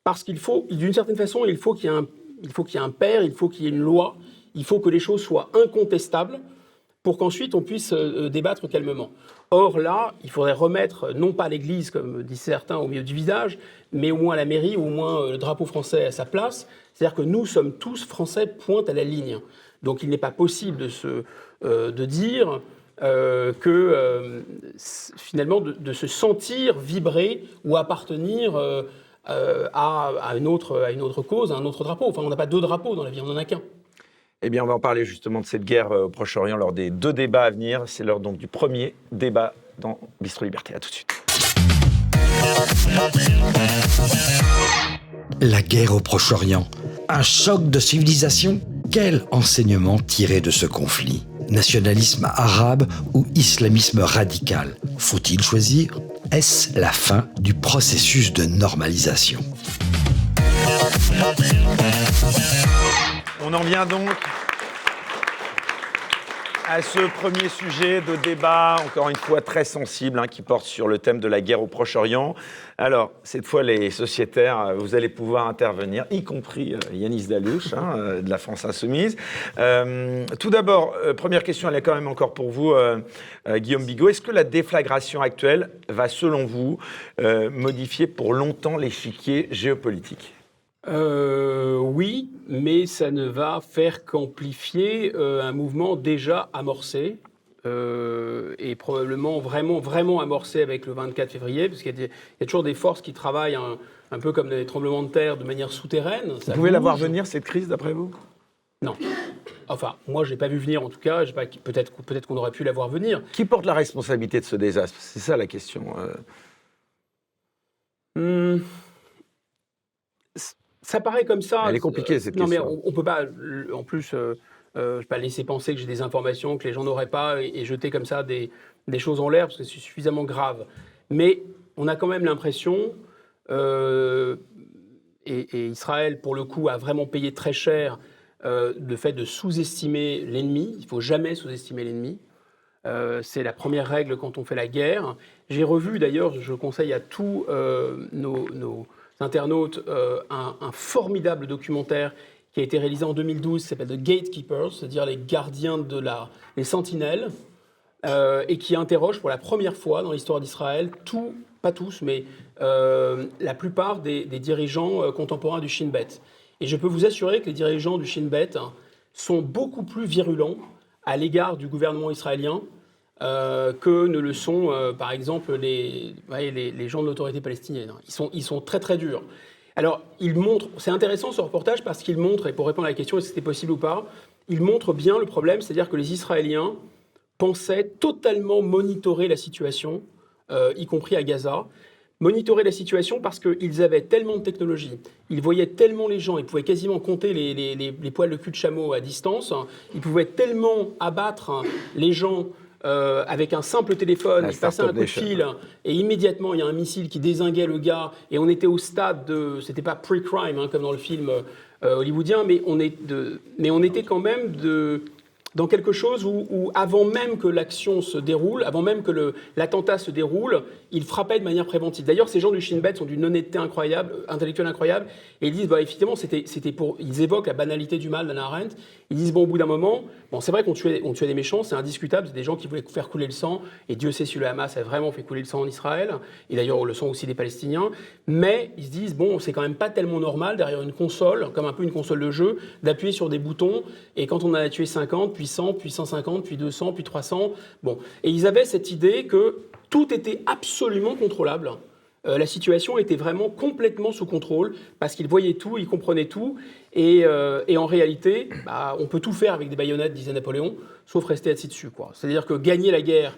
Speaker 3: Parce qu'il faut, d'une certaine façon, il faut qu'il y ait un père, il faut qu'il y ait une loi, il faut que les choses soient incontestables, pour qu'ensuite on puisse débattre calmement. Or là, il faudrait remettre, non pas l'église, comme disent certains, au milieu du village, mais au moins la mairie, ou au moins le drapeau français à sa place. C'est-à-dire que nous sommes tous français, pointe à la ligne. Donc il n'est pas possible de dire finalement, de se sentir vibrer ou appartenir à une autre cause, à un autre drapeau. Enfin, on n'a pas 2 drapeaux dans la vie, on n'en a qu'un.
Speaker 4: Eh bien, on va en parler justement de cette guerre au Proche-Orient lors des 2 débats à venir. C'est l'heure donc du premier débat dans Bistro Liberté. À tout de suite.
Speaker 2: La guerre au Proche-Orient, un choc de civilisation? Quel enseignement tirer de ce conflit? Nationalisme arabe ou islamisme radical? Faut-il choisir? Est-ce la fin du processus de normalisation?
Speaker 4: On en vient donc à ce premier sujet de débat, encore une fois très sensible, qui porte sur le thème de la guerre au Proche-Orient. Alors, cette fois, les sociétaires, vous allez pouvoir intervenir, y compris Yanis Dalouche, de la France Insoumise. Tout d'abord, première question, elle est quand même encore pour vous, Guillaume Bigot. Est-ce que la déflagration actuelle va, selon vous, modifier pour longtemps l'échiquier géopolitique ?
Speaker 3: Oui, mais ça ne va faire qu'amplifier un mouvement déjà amorcé et probablement vraiment amorcé avec le 24 février, parce qu'il y a toujours des forces qui travaillent un peu comme des tremblements de terre de manière souterraine.
Speaker 4: Vous pouvez la voir venir, cette crise, d'après vous ?
Speaker 3: Non. Enfin, moi, je ne l'ai pas vu venir, en tout cas. Peut-être qu'on aurait pu la voir venir.
Speaker 4: Qui porte la responsabilité de ce désastre ? C'est ça la question.
Speaker 3: Ça paraît comme ça.
Speaker 4: Elle est compliquée, cette question.
Speaker 3: Non, mais on ne peut pas, en plus, je ne vais pas laisser penser que j'ai des informations que les gens n'auraient pas et jeter comme ça des choses en l'air, parce que c'est suffisamment grave. Mais on a quand même l'impression, et Israël, pour le coup, a vraiment payé très cher le fait de sous-estimer l'ennemi. Il ne faut jamais sous-estimer l'ennemi. C'est la première règle quand on fait la guerre. J'ai revu, d'ailleurs, je conseille à tous nos internautes, un formidable documentaire qui a été réalisé en 2012, qui s'appelle The Gatekeepers, c'est-à-dire les gardiens les sentinelles, et qui interroge pour la première fois dans l'histoire d'Israël, pas tous, mais la plupart des dirigeants contemporains du Shin Bet. Et je peux vous assurer que les dirigeants du Shin Bet sont beaucoup plus virulents à l'égard du gouvernement israélien que ne le sont, par exemple, les gens de l'autorité palestinienne. Ils sont très, très durs. Alors, c'est intéressant ce reportage parce qu'il montre, et pour répondre à la question, est-ce que c'était possible ou pas, il montre bien le problème, c'est-à-dire que les Israéliens pensaient totalement monitorer la situation, y compris à Gaza, monitorer la situation parce qu'ils avaient tellement de technologie, ils voyaient tellement les gens, ils pouvaient quasiment compter les poils de cul de chameau à distance, ils pouvaient tellement abattre les gens avec un simple téléphone, ils passaient un coup de fil et immédiatement il y a un missile qui dézinguait le gars et on était au stade de, c'était pas pre-crime comme dans le film hollywoodien, mais on était quand même dans quelque chose où avant même que l'action se déroule, avant même que l'attentat se déroule, ils frappaient de manière préventive. D'ailleurs, ces gens du Shin Bet sont d'une honnêteté incroyable, intellectuelle incroyable, et ils disent, effectivement, ils évoquent la banalité du mal d'Hannah Arendt. Ils disent, au bout d'un moment, c'est vrai qu'on tuait des méchants, c'est indiscutable, c'est des gens qui voulaient faire couler le sang, et Dieu sait si le Hamas a vraiment fait couler le sang en Israël, et d'ailleurs le sang aussi des Palestiniens, mais ils se disent, c'est quand même pas tellement normal, derrière une console, comme un peu une console de jeu, d'appuyer sur des boutons, et quand on en a tué 50, puis 100, puis 150, puis 200, puis 300, Et ils avaient cette idée que tout était absolument contrôlable. La situation était vraiment complètement sous contrôle parce qu'ils voyaient tout, ils comprenaient tout. Et en réalité, on peut tout faire avec des baïonnettes, disait Napoléon, sauf rester assis dessus, quoi. C'est-à-dire que gagner la guerre,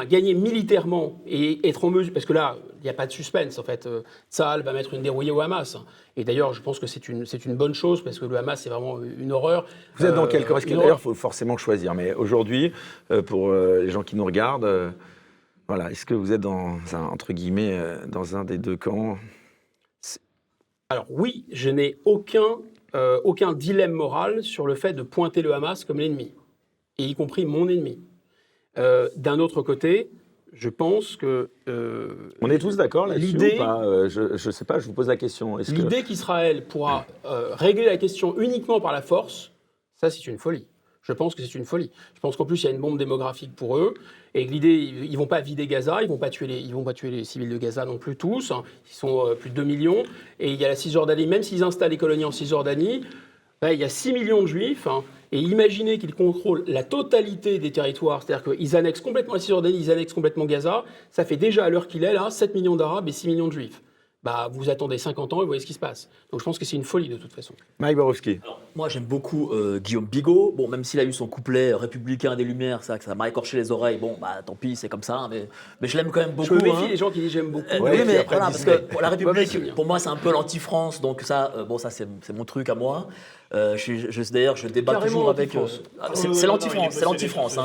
Speaker 3: gagner militairement et être en mesure... Parce que là, il n'y a pas de suspense, en fait. Tsahal va mettre une dérouillée au Hamas. Et d'ailleurs, je pense que c'est une bonne chose parce que le Hamas, c'est vraiment une horreur.
Speaker 4: Vous êtes dans quel camp? Parce que d'ailleurs, il faut forcément choisir. Mais aujourd'hui, pour les gens qui nous regardent... Voilà, est-ce que vous êtes entre guillemets, dans un des deux camps?
Speaker 3: Alors oui, je n'ai aucun dilemme moral sur le fait de pointer le Hamas comme l'ennemi, et y compris mon ennemi. D'un autre côté, je pense que...
Speaker 4: On est tous d'accord là-dessus
Speaker 3: l'idée,
Speaker 4: ou pas? Je ne sais pas, je vous pose la question.
Speaker 3: L'idée qu'Israël pourra régler la question uniquement par la force, ça c'est une folie. Je pense que c'est une folie. Je pense qu'en plus, il y a une bombe démographique pour eux. Et que l'idée, ils ne vont pas vider Gaza, ils ne vont pas tuer les civils de Gaza non plus tous. Ils sont plus de 2 millions. Et il y a la Cisjordanie, même s'ils installent les colonies en Cisjordanie, il y a 6 millions de Juifs. Et imaginez qu'ils contrôlent la totalité des territoires, c'est-à-dire qu'ils annexent complètement la Cisjordanie, ils annexent complètement Gaza. Ça fait déjà, à l'heure qu'il est, là, 7 millions d'Arabes et 6 millions de Juifs. Vous attendez 50 ans et vous voyez ce qui se passe. Donc je pense que c'est une folie de toute façon.
Speaker 4: Mike Borowski.
Speaker 7: Moi j'aime beaucoup Guillaume Bigot. Bon, même s'il a eu son couplet républicain des Lumières, ça m'a écorché les oreilles. Bon, tant pis, c'est comme ça. Mais je l'aime quand même beaucoup.
Speaker 3: Je me méfie des gens qui disent j'aime beaucoup.
Speaker 7: Oui, mais voilà, parce que pour la République, pour moi c'est un peu l'anti-France. Donc ça, ça c'est mon truc à moi. D'ailleurs, je débat
Speaker 3: carrément
Speaker 7: toujours avec. C'est l'anti-France, c'est l'anti-France.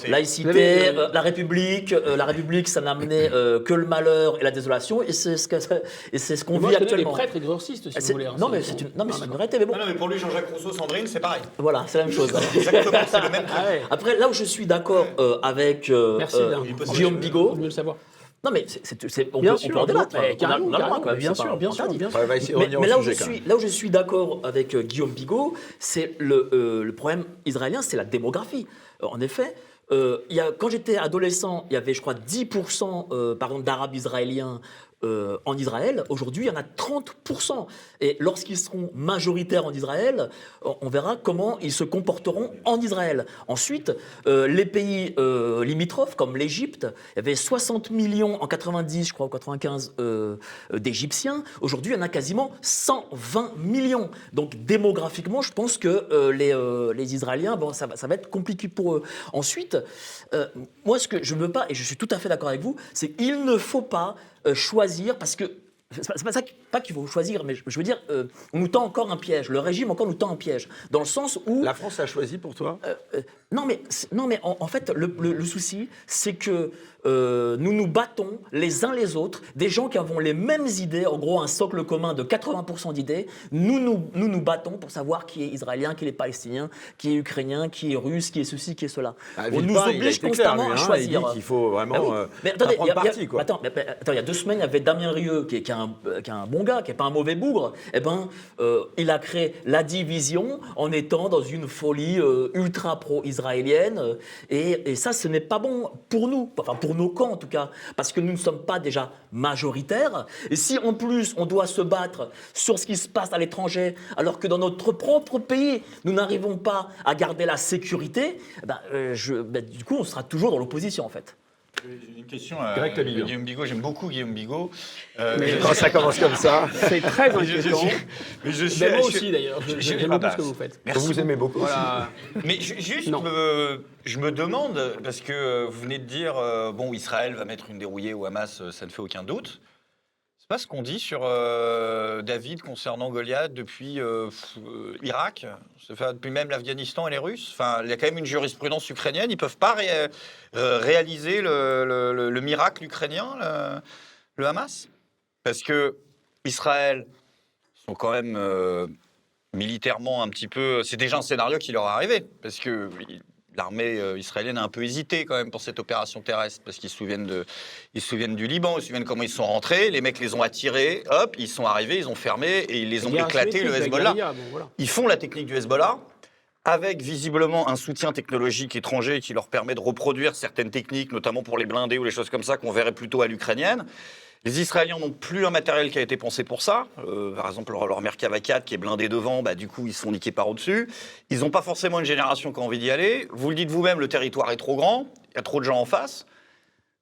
Speaker 7: Laïcité, la République, ça n'a amené que le malheur et la désolation, et c'est ce qu'on vit actuellement.
Speaker 3: Les prêtres exorcistes, si vous voulez.
Speaker 7: Non, mais c'est une réalité. Mais bon.
Speaker 5: Non, mais pour lui, Jean-Jacques Rousseau, Sandrine, c'est pareil.
Speaker 7: Voilà, c'est la même chose.
Speaker 5: Exactement, c'est le même truc.
Speaker 7: Après, là où je suis d'accord avec Guillaume Bigot.
Speaker 3: Mieux le savoir.
Speaker 7: Non, mais on peut en débattre.
Speaker 3: Bien sûr.
Speaker 7: Mais là où je suis d'accord avec Guillaume Bigot, c'est le problème israélien, c'est la démographie. En effet, quand j'étais adolescent, il y avait, je crois, 10% par exemple, d'Arabes israéliens en Israël. Aujourd'hui, il y en a 30%. Et lorsqu'ils seront majoritaires en Israël, on verra comment ils se comporteront en Israël. Ensuite, les pays limitrophes, comme l'Égypte, il y avait 60 millions en 90, je crois, ou 95 d'Égyptiens. Aujourd'hui, il y en a quasiment 120 millions. Donc, démographiquement, je pense que les Israéliens, ça va être compliqué pour eux. Ensuite, moi, ce que je ne veux pas, et je suis tout à fait d'accord avec vous, c'est qu'il ne faut pas choisir, parce que c'est pas ça, pas qu'il faut choisir, mais je veux dire, on nous tend encore un piège. Le régime encore nous tend un piège, dans le sens où
Speaker 4: la France a choisi pour toi.
Speaker 7: Non, mais en fait, le souci, c'est que nous nous battons les uns les autres, des gens qui avons les mêmes idées, en gros un socle commun de 80% d'idées. Nous nous battons pour savoir qui est israélien, qui est palestinien, qui est ukrainien, qui est russe, qui est ceci, qui est cela. On nous oblige constamment à choisir.
Speaker 4: Il dit qu'il faut vraiment prendre parti.
Speaker 7: Attends, il y a 2 semaines, il y avait Damien Rieu, qui est un bon gars, qui n'est pas un mauvais bougre. Il a créé la division en étant dans une folie ultra pro-israélienne. Et ça, ce n'est pas bon pour nous, enfin pour nos camps en tout cas, parce que nous ne sommes pas déjà majoritaires. Et si en plus on doit se battre sur ce qui se passe à l'étranger, alors que dans notre propre pays, nous n'arrivons pas à garder la sécurité, du coup on sera toujours dans l'opposition en fait.
Speaker 5: J'ai une question à Guillaume Bigot. J'aime beaucoup Guillaume Bigot.
Speaker 4: Mais quand ça commence comme ça,
Speaker 3: c'est très inquiétant.
Speaker 5: Mais
Speaker 3: moi aussi d'ailleurs. J'aime beaucoup ce que vous faites.
Speaker 5: Merci.
Speaker 4: Vous aimez beaucoup.
Speaker 3: Voilà.
Speaker 5: Mais juste, je me demande, parce que vous venez de dire, Israël va mettre une dérouillée au Hamas, ça ne fait aucun doute. C'est pas ce qu'on dit sur David concernant Goliath depuis Irak, depuis même l'Afghanistan et les Russes. Enfin, il y a quand même une jurisprudence ukrainienne. Ils peuvent pas réaliser le miracle ukrainien, le Hamas, parce que Israël sont quand même militairement un petit peu. C'est déjà un scénario qui leur est arrivé, parce que l'armée israélienne a un peu hésité quand même pour cette opération terrestre, parce qu'ils se souviennent du Liban, ils se souviennent comment ils sont rentrés, les mecs les ont attirés, hop, ils sont arrivés, ils ont fermé et ils les ont éclatés, le Hezbollah. Ils font la technique du Hezbollah, avec visiblement un soutien technologique étranger qui leur permet de reproduire certaines techniques, notamment pour les blindés ou les choses comme ça, qu'on verrait plutôt à l'ukrainienne. Les Israéliens n'ont plus un matériel qui a été pensé pour ça. Par exemple, leur Merkava 4 qui est blindé devant, du coup, ils se font niquer par au-dessus. Ils n'ont pas forcément une génération qui a envie d'y aller. Vous le dites vous-même, le territoire est trop grand, il y a trop de gens en face.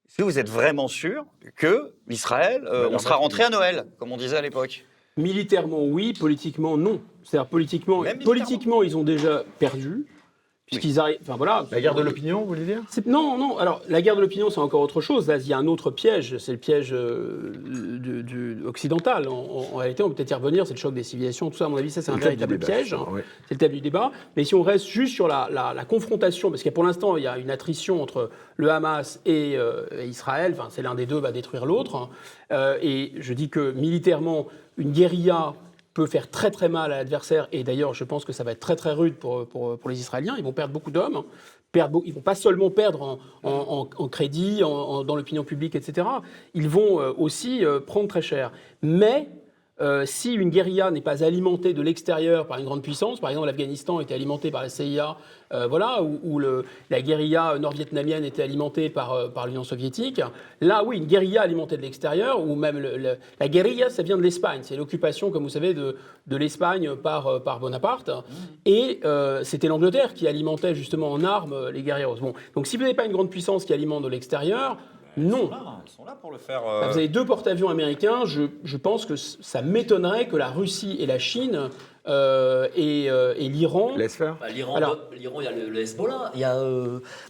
Speaker 5: Est-ce que vous êtes vraiment sûr que l'Israël, on sera rentré à Noël, comme on disait à l'époque ?
Speaker 3: Militairement, oui. Politiquement, non. C'est-à-dire, politiquement, ils ont déjà perdu. Puisqu'ils arrivent, enfin voilà.
Speaker 4: La guerre de l'opinion, vous voulez dire ?
Speaker 3: Non. Alors, la guerre de l'opinion, c'est encore autre chose. Là, il y a un autre piège. C'est le piège occidental. En réalité, on peut peut-être y revenir. C'est le choc des civilisations. Tout ça, à mon avis, ça, c'est un véritable piège. Ouais. C'est le thème du débat. Mais si on reste juste sur la confrontation, parce que pour l'instant, il y a une attrition entre le Hamas et Israël. Enfin, c'est l'un des deux va détruire l'autre. Et je dis que militairement, une guérilla peut faire très très mal à l'adversaire, et d'ailleurs je pense que ça va être très très rude pour les Israéliens. Ils vont perdre beaucoup d'hommes, ils ne vont pas seulement perdre en crédit, dans l'opinion publique, etc. Ils vont aussi prendre très cher. Mais si une guérilla n'est pas alimentée de l'extérieur par une grande puissance, par exemple l'Afghanistan était alimenté par la CIA, ou la guérilla nord-vietnamienne était alimentée par l'Union soviétique, là oui, une guérilla alimentée de l'extérieur, ou même la guérilla, ça vient de l'Espagne, c'est l'occupation, comme vous savez, de l'Espagne par Bonaparte, et c'était l'Angleterre qui alimentait justement en armes les guerrilleros. Bon, donc si vous n'avez pas une grande puissance qui alimente de l'extérieur, non.
Speaker 5: Ils sont là pour le faire.
Speaker 3: Vous avez 2 porte-avions américains. Je pense que ça m'étonnerait que la Russie et la Chine et l'Iran
Speaker 4: laisse faire.
Speaker 7: L'Iran, il y a le Hezbollah.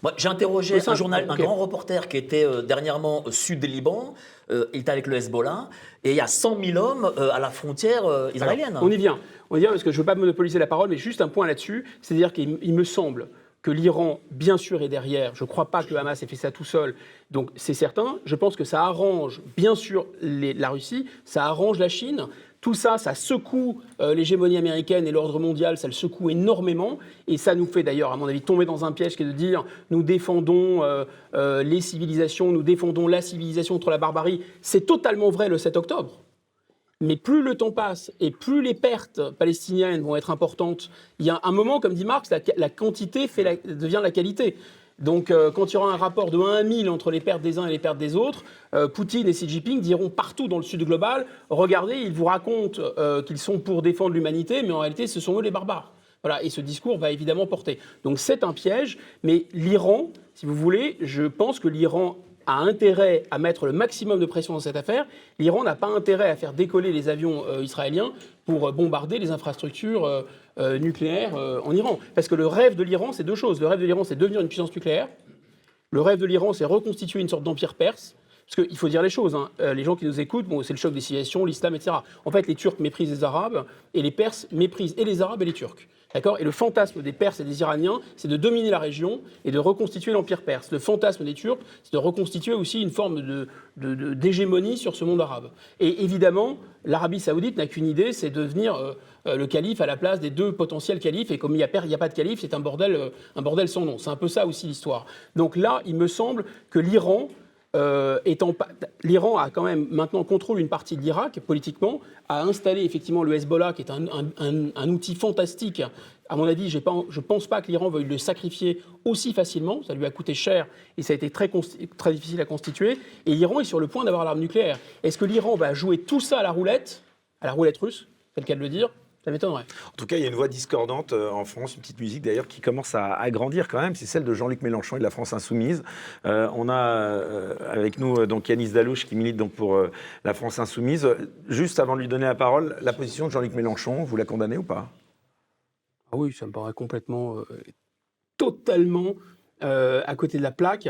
Speaker 7: Moi, j'ai interrogé un grand reporter qui était dernièrement au sud du Liban. Il était avec le Hezbollah. Et il y a 100 000 hommes à la frontière israélienne.
Speaker 3: Alors, on y vient parce que je ne veux pas monopoliser la parole, mais juste un point là-dessus. C'est-à-dire qu'il me semble que l'Iran, bien sûr, est derrière. Je ne crois pas que le Hamas ait fait ça tout seul. Donc, c'est certain. Je pense que ça arrange, bien sûr, la Russie, ça arrange la Chine. Tout ça, ça secoue l'hégémonie américaine et l'ordre mondial, ça le secoue énormément. Et ça nous fait d'ailleurs, à mon avis, tomber dans un piège qui est de dire nous défendons les civilisations, nous défendons la civilisation contre la barbarie. C'est totalement vrai le 7 octobre. Mais plus le temps passe et plus les pertes palestiniennes vont être importantes, il y a un moment, comme dit Marx, la quantité devient la qualité. Donc quand il y aura un rapport de 1 à 1000 entre les pertes des uns et les pertes des autres, Poutine et Xi Jinping diront partout dans le sud global, regardez, ils vous racontent qu'ils sont pour défendre l'humanité, mais en réalité ce sont eux les barbares. Voilà, et ce discours va évidemment porter. Donc c'est un piège, mais l'Iran, si vous voulez, je pense que l'Iran a intérêt à mettre le maximum de pression dans cette affaire. L'Iran n'a pas intérêt à faire décoller les avions israéliens pour bombarder les infrastructures nucléaires en Iran. Parce que le rêve de l'Iran, c'est 2 choses. Le rêve de l'Iran, c'est devenir une puissance nucléaire. Le rêve de l'Iran, c'est reconstituer une sorte d'empire perse. Parce qu'il faut dire les choses, les gens qui nous écoutent, c'est le choc des civilisations, l'islam, etc. En fait, les Turcs méprisent les Arabes, et les Perses méprisent et les Arabes et les Turcs. D'accord ? Et le fantasme des Perses et des Iraniens, c'est de dominer la région et de reconstituer l'empire perse. Le fantasme des Turcs, c'est de reconstituer aussi une forme d'hégémonie sur ce monde arabe. Et évidemment, l'Arabie saoudite n'a qu'une idée, c'est de devenir le calife à la place des 2 potentiels califes. Et comme il n'y a pas de calife, c'est un bordel sans nom. C'est un peu ça aussi l'histoire. Donc là, il me semble que l'Iran a quand même maintenant contrôle une partie de l'Irak politiquement, a installé effectivement le Hezbollah qui est un outil fantastique. À mon avis, je ne pense pas que l'Iran veuille le sacrifier aussi facilement. Ça lui a coûté cher et ça a été très difficile à constituer. Et l'Iran est sur le point d'avoir l'arme nucléaire. Est-ce que l'Iran va jouer tout ça à la roulette russe, c'est le cas de le dire? Ça m'étonnerait.
Speaker 4: En tout cas, il y a une voix discordante en France, une petite musique d'ailleurs qui commence à grandir quand même. C'est celle de Jean-Luc Mélenchon et de la France Insoumise. On a avec nous donc Yanis Dalouche qui milite donc pour la France Insoumise. Juste avant de lui donner la parole, la position de Jean-Luc Mélenchon, vous la condamnez ou pas ?
Speaker 3: Ah oui, ça me paraît complètement, totalement à côté de la plaque.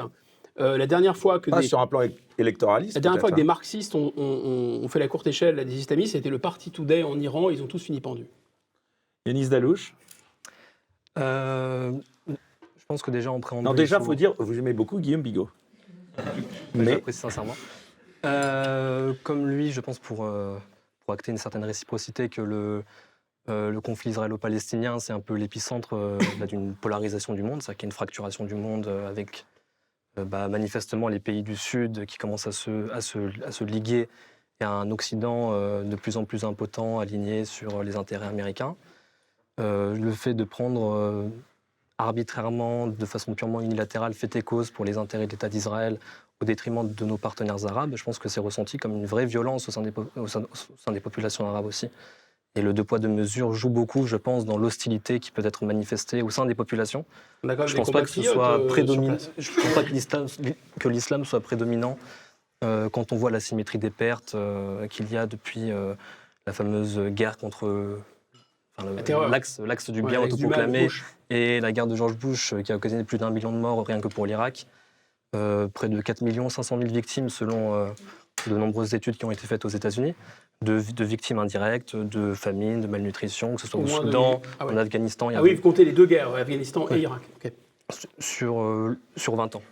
Speaker 3: La dernière fois que
Speaker 4: sur un plan électoraliste.
Speaker 3: La dernière fois que des marxistes ont fait la courte échelle à des islamistes, c'était le Parti Today en Iran, ils ont tous fini pendus.
Speaker 8: Yanis Dalouche.
Speaker 6: Je pense que déjà en préambule...
Speaker 8: Non, déjà, il faut dire, vous aimez beaucoup Guillaume Bigot.
Speaker 6: Mais j'apprécie sincèrement. Comme lui, je pense pour acter une certaine réciprocité que le conflit israélo-palestinien, c'est un peu l'épicentre d'une polarisation du monde, c'est-à-dire qu'il y a une fracturation du monde avec manifestement les pays du Sud qui commencent à se liguer et à un Occident de plus en plus impotent, aligné sur les intérêts américains. Le fait de prendre arbitrairement, de façon purement unilatérale, fait et cause pour les intérêts de l'État d'Israël au détriment de nos partenaires arabes, je pense que c'est ressenti comme une vraie violence au sein des populations arabes aussi. Et le deux poids deux mesures joue beaucoup, je pense, dans l'hostilité qui peut être manifestée au sein des populations. Je ne pense pas que ce soit prédominant. Je ne pense pas que l'islam soit prédominant quand on voit la symétrie des pertes qu'il y a depuis la fameuse guerre contre l'axe du bien autoproclamé et la guerre de George Bush qui a occasionné plus d'1 million de morts rien que pour l'Irak. Près de 4 500 000 victimes selon de nombreuses études qui ont été faites aux États-Unis, de victimes indirectes, de famine, de malnutrition, que ce soit au Soudan, en Afghanistan.
Speaker 3: Vous comptez les deux guerres, Afghanistan et Irak. Okay.
Speaker 6: Sur 20 ans.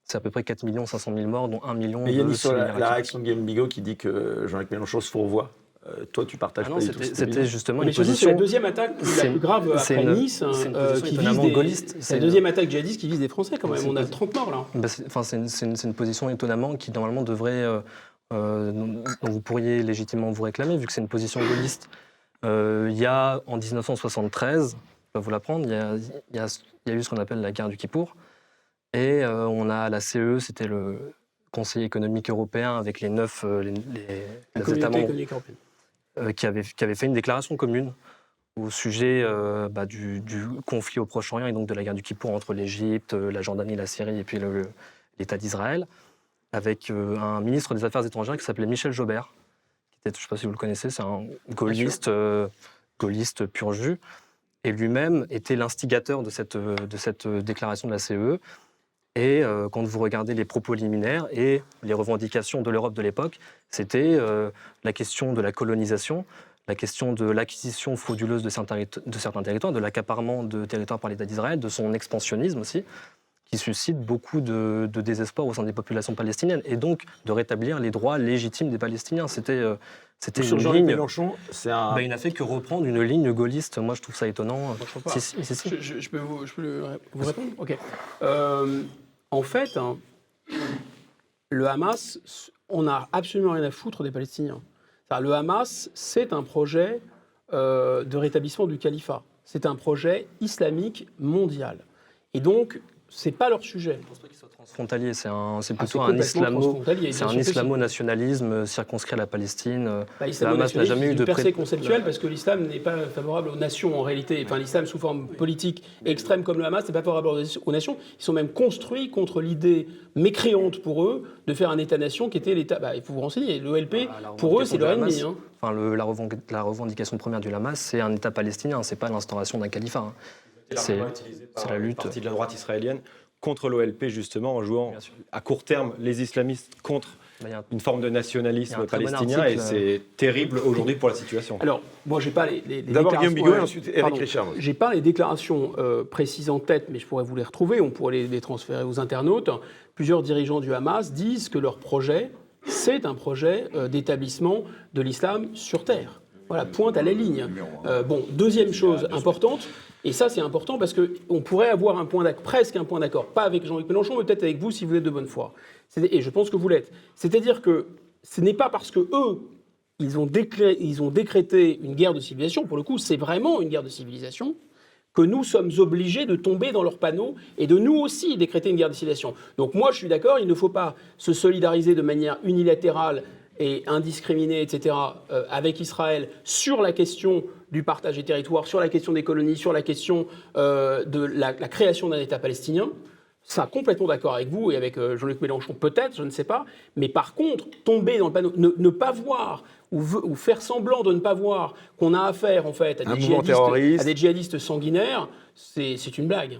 Speaker 6: C'est à peu près 4 500 000 morts, dont 1 million
Speaker 8: de Yanis, sur la réaction de Guillaume Bigot qui dit que Jean-Luc Mélenchon se fourvoie. Toi, tu partages pas du tout.
Speaker 6: C'était justement
Speaker 3: une position. C'est la deuxième attaque la plus grave après Nice, qui vise des gaullistes. C'est la deuxième attaque djihadiste qui vise des Français quand même. On a 30 morts là.
Speaker 6: C'est une position étonnamment qui normalement devrait, dont vous pourriez légitimement vous réclamer, vu que c'est une position gaulliste. Il y a en 1973, je vais vous l'apprendre, il y a eu ce qu'on appelle la guerre du Kippour, et on a la CE, c'était le Conseil économique européen avec les 9 les États membres. Qui avait fait une déclaration commune au sujet du conflit au Proche-Orient et donc de la guerre du Kippour entre l'Égypte, la Jordanie, la Syrie et puis l'État d'Israël, avec un ministre des Affaires étrangères qui s'appelait Michel Joubert, qui était, je ne sais pas si vous le connaissez, c'est un gaulliste pur jus, et lui-même était l'instigateur de cette déclaration de la CE. Et quand vous regardez les propos liminaires et les revendications de l'Europe de l'époque, c'était la question de la colonisation, la question de l'acquisition frauduleuse de certains territoires, de l'accaparement de territoires par l'État d'Israël, de son expansionnisme aussi, qui suscite beaucoup de désespoir au sein des populations palestiniennes, et donc de rétablir les droits légitimes des Palestiniens. C'était
Speaker 8: sur
Speaker 6: une
Speaker 8: Jean-Luc
Speaker 6: ligne.
Speaker 8: Mélenchon, c'est un...
Speaker 6: il n'a fait que reprendre une ligne gaulliste. Moi, je trouve ça étonnant.
Speaker 3: Je peux vous répondre ? Ok. En fait, le Hamas, on n'a absolument rien à foutre des Palestiniens. Le Hamas, c'est un projet de rétablissement du califat. C'est un projet islamique mondial. Et donc, c'est pas leur sujet.
Speaker 6: Je pense pas qu'il soit transfrontalier. C'est plutôt un islamo-nationalisme circonscrit à la Palestine. Le Hamas n'a jamais eu de
Speaker 3: percée conceptuelle parce que l'islam n'est pas favorable aux nations en réalité. Enfin, l'islam sous forme politique extrême comme le Hamas n'est pas favorable aux nations. Ils sont même construits contre l'idée mécréante pour eux de faire un État-nation qui était l'État. Il faut vous renseigner. L'OLP, pour eux, c'est leur ennemi.
Speaker 6: Enfin, la revendication première du Hamas, c'est un État palestinien. C'est pas l'instauration d'un califat. C'est la lutte.
Speaker 9: Une partie de la droite israélienne contre l'OLP, justement, en jouant à court terme les islamistes contre une forme de nationalisme palestinien, et c'est terrible aujourd'hui pour la situation.
Speaker 3: Alors, moi, j'ai pas les
Speaker 4: d'abord Guillaume Bigot et ensuite Éric Richard.
Speaker 3: J'ai pas les déclarations précises en tête, mais je pourrais vous les retrouver, on pourrait les transférer aux internautes. Plusieurs dirigeants du Hamas disent que leur projet, c'est un projet d'établissement de l'islam sur terre. Voilà, pointe à la ligne. Deuxième chose importante, et ça c'est important parce qu'on pourrait avoir presque un point d'accord, pas avec Jean-Luc Mélenchon, mais peut-être avec vous si vous êtes de bonne foi. Et je pense que vous l'êtes. C'est-à-dire que ce n'est pas parce que eux, ils ont décrété une guerre de civilisation, pour le coup c'est vraiment une guerre de civilisation, que nous sommes obligés de tomber dans leur panneau et de nous aussi décréter une guerre de civilisation. Donc moi je suis d'accord, il ne faut pas se solidariser de manière unilatérale et indiscriminée, etc., avec Israël sur la question du partage des territoires, sur la question des colonies, sur la question de la création d'un État palestinien. Ça, complètement d'accord avec vous et avec Jean-Luc Mélenchon, peut-être, je ne sais pas. Mais par contre, tomber dans le panneau, ne pas voir ou faire semblant de ne pas voir qu'on a affaire en fait à des djihadistes sanguinaires, c'est une blague.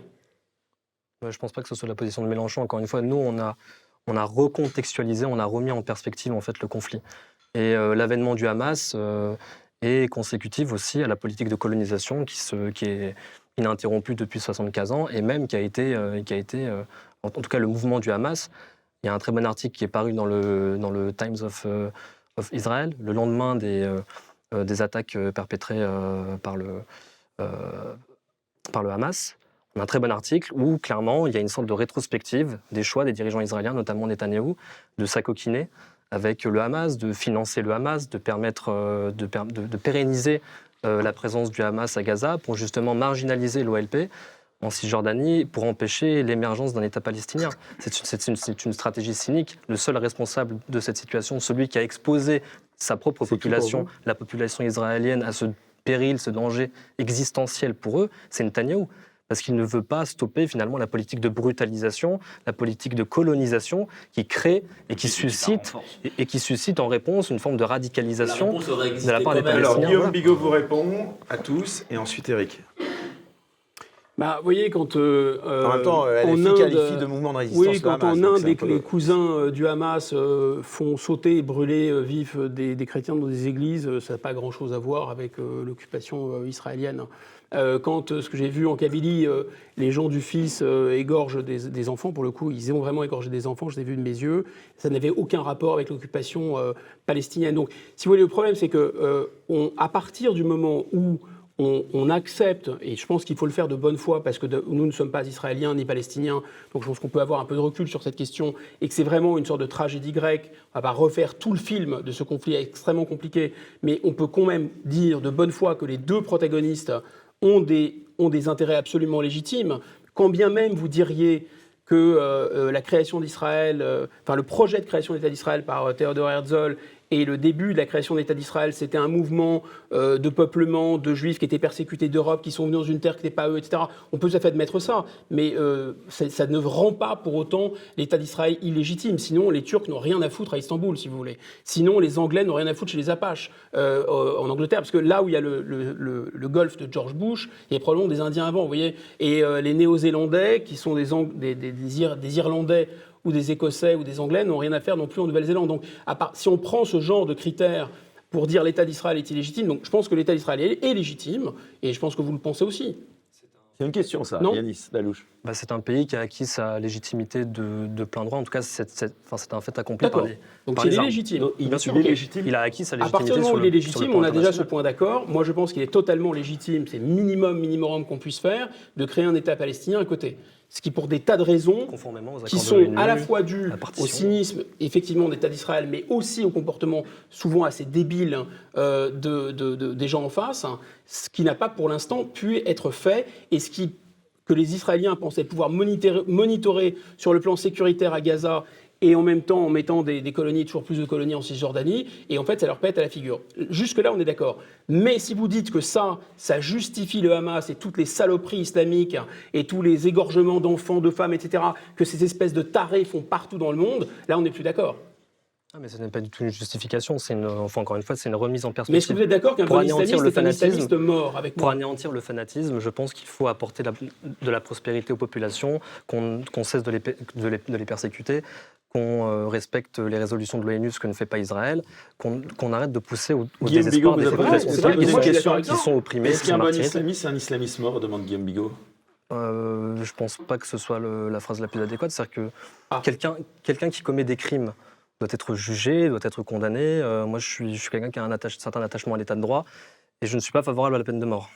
Speaker 6: Je ne pense pas que ce soit la position de Mélenchon. Encore une fois, nous, on a recontextualisé, on a remis en perspective en fait, le conflit. Et l'avènement du Hamas est consécutif aussi à la politique de colonisation qui est ininterrompue depuis 75 ans et même qui a été en tout cas le mouvement du Hamas. Il y a un très bon article qui est paru dans le Times of Israel le lendemain des attaques perpétrées par le Hamas. On a un très bon article où, clairement, il y a une sorte de rétrospective des choix des dirigeants israéliens, notamment Netanyahou, de s'acoquiner avec le Hamas, de financer le Hamas, de permettre de pérenniser la présence du Hamas à Gaza pour justement marginaliser l'OLP en Cisjordanie pour empêcher l'émergence d'un État palestinien. C'est une stratégie cynique. Le seul responsable de cette situation, celui qui a exposé sa propre population, la population israélienne, à ce péril, ce danger existentiel pour eux, c'est Netanyahou. Parce qu'il ne veut pas stopper finalement la politique de brutalisation, la politique de colonisation qui crée et qui suscite en réponse une forme de radicalisation de la part des Palestiniens.
Speaker 4: Alors Guillaume Bigot vous répond à tous et ensuite Eric.
Speaker 3: Vous voyez, quand
Speaker 4: en même temps, LFI qualifie de mouvement de résistance.
Speaker 3: Oui, quand en Inde, les cousins du Hamas font sauter et brûler vifs des chrétiens dans des églises, ça n'a pas grand-chose à voir avec l'occupation israélienne. Quand, ce que j'ai vu en Kabylie, les gens du FIS égorgent des enfants, pour le coup, ils ont vraiment égorgé des enfants, je l'ai vu de mes yeux, ça n'avait aucun rapport avec l'occupation palestinienne. Donc, si vous voulez, le problème, c'est que à partir du moment où on accepte, et je pense qu'il faut le faire de bonne foi, parce que nous ne sommes pas israéliens ni palestiniens, donc je pense qu'on peut avoir un peu de recul sur cette question, et que c'est vraiment une sorte de tragédie grecque. On ne va pas refaire tout le film de ce conflit extrêmement compliqué, mais on peut quand même dire de bonne foi que les deux protagonistes ont des intérêts absolument légitimes, quand bien même vous diriez que la création d'Israël, le projet de création d'État d'Israël par Theodor Herzl et le début de la création d'État d'Israël, c'était un mouvement de peuplement de juifs qui étaient persécutés d'Europe, qui sont venus dans une terre qui n'était pas eux, etc. On peut tout à fait admettre ça, mais ça ne rend pas pour autant l'État d'Israël illégitime. Sinon, les Turcs n'ont rien à foutre à Istanbul, si vous voulez. Sinon, les Anglais n'ont rien à foutre chez les Apaches en Angleterre, parce que là où il y a le golfe de George Bush, il y a probablement des Indiens avant, vous voyez. Et les Néo-Zélandais, qui sont des Irlandais, ou des Écossais ou des Anglais n'ont rien à faire non plus en Nouvelle-Zélande. Donc, si on prend ce genre de critères pour dire l'État d'Israël est illégitime, donc je pense que l'État d'Israël est légitime, et je pense que vous le pensez aussi.
Speaker 8: C'est une question, ça,
Speaker 3: non
Speaker 8: Yanis Dalouche.
Speaker 6: C'est un pays qui a acquis sa légitimité de plein droit. En tout cas, c'est un fait accompli par les.
Speaker 3: Donc il est légitime.
Speaker 6: Bien sûr, il est légitime. Il a acquis sa légitimité.
Speaker 3: À partir du moment où il est légitime, on a déjà ce point d'accord. Moi, je pense qu'il est totalement légitime. C'est minimum qu'on puisse faire de créer un État palestinien à côté. Ce qui, pour des tas de raisons, qui sont à la fois dues au cynisme, effectivement, d'État d'Israël, mais aussi au comportement souvent assez débile des gens en face, ce qui n'a pas pour l'instant pu être fait, et que les Israéliens pensaient pouvoir monitorer sur le plan sécuritaire à Gaza, et en même temps en mettant des colonies, toujours plus de colonies en Cisjordanie, et en fait ça leur pète à la figure. Jusque-là on est d'accord. Mais si vous dites que ça justifie le Hamas et toutes les saloperies islamiques et tous les égorgements d'enfants, de femmes, etc., que ces espèces de tarés font partout dans le monde, là on n'est plus d'accord.
Speaker 6: Mais ce n'est pas du tout une justification, encore une fois, c'est une remise en perspective.
Speaker 3: Mais est-ce que vous êtes d'accord qu'un bon islamiste est un islamiste mort avec moi ?
Speaker 6: Pour anéantir le fanatisme, je pense qu'il faut apporter de la prospérité aux populations, qu'on cesse de les persécuter, qu'on respecte les résolutions de l'ONU, ce que ne fait pas Israël, qu'on arrête de pousser au désespoir des populations qui sont opprimées.
Speaker 8: Est-ce qu'un bon islamiste, c'est un islamiste mort, demande Guillaume Bigot ?
Speaker 6: Je ne pense pas que ce soit la phrase la plus adéquate. C'est-à-dire que quelqu'un qui commet des crimes doit être jugé, doit être condamné. Moi, je suis quelqu'un qui a un certain attachement à l'état de droit et je ne suis pas favorable à la peine de mort.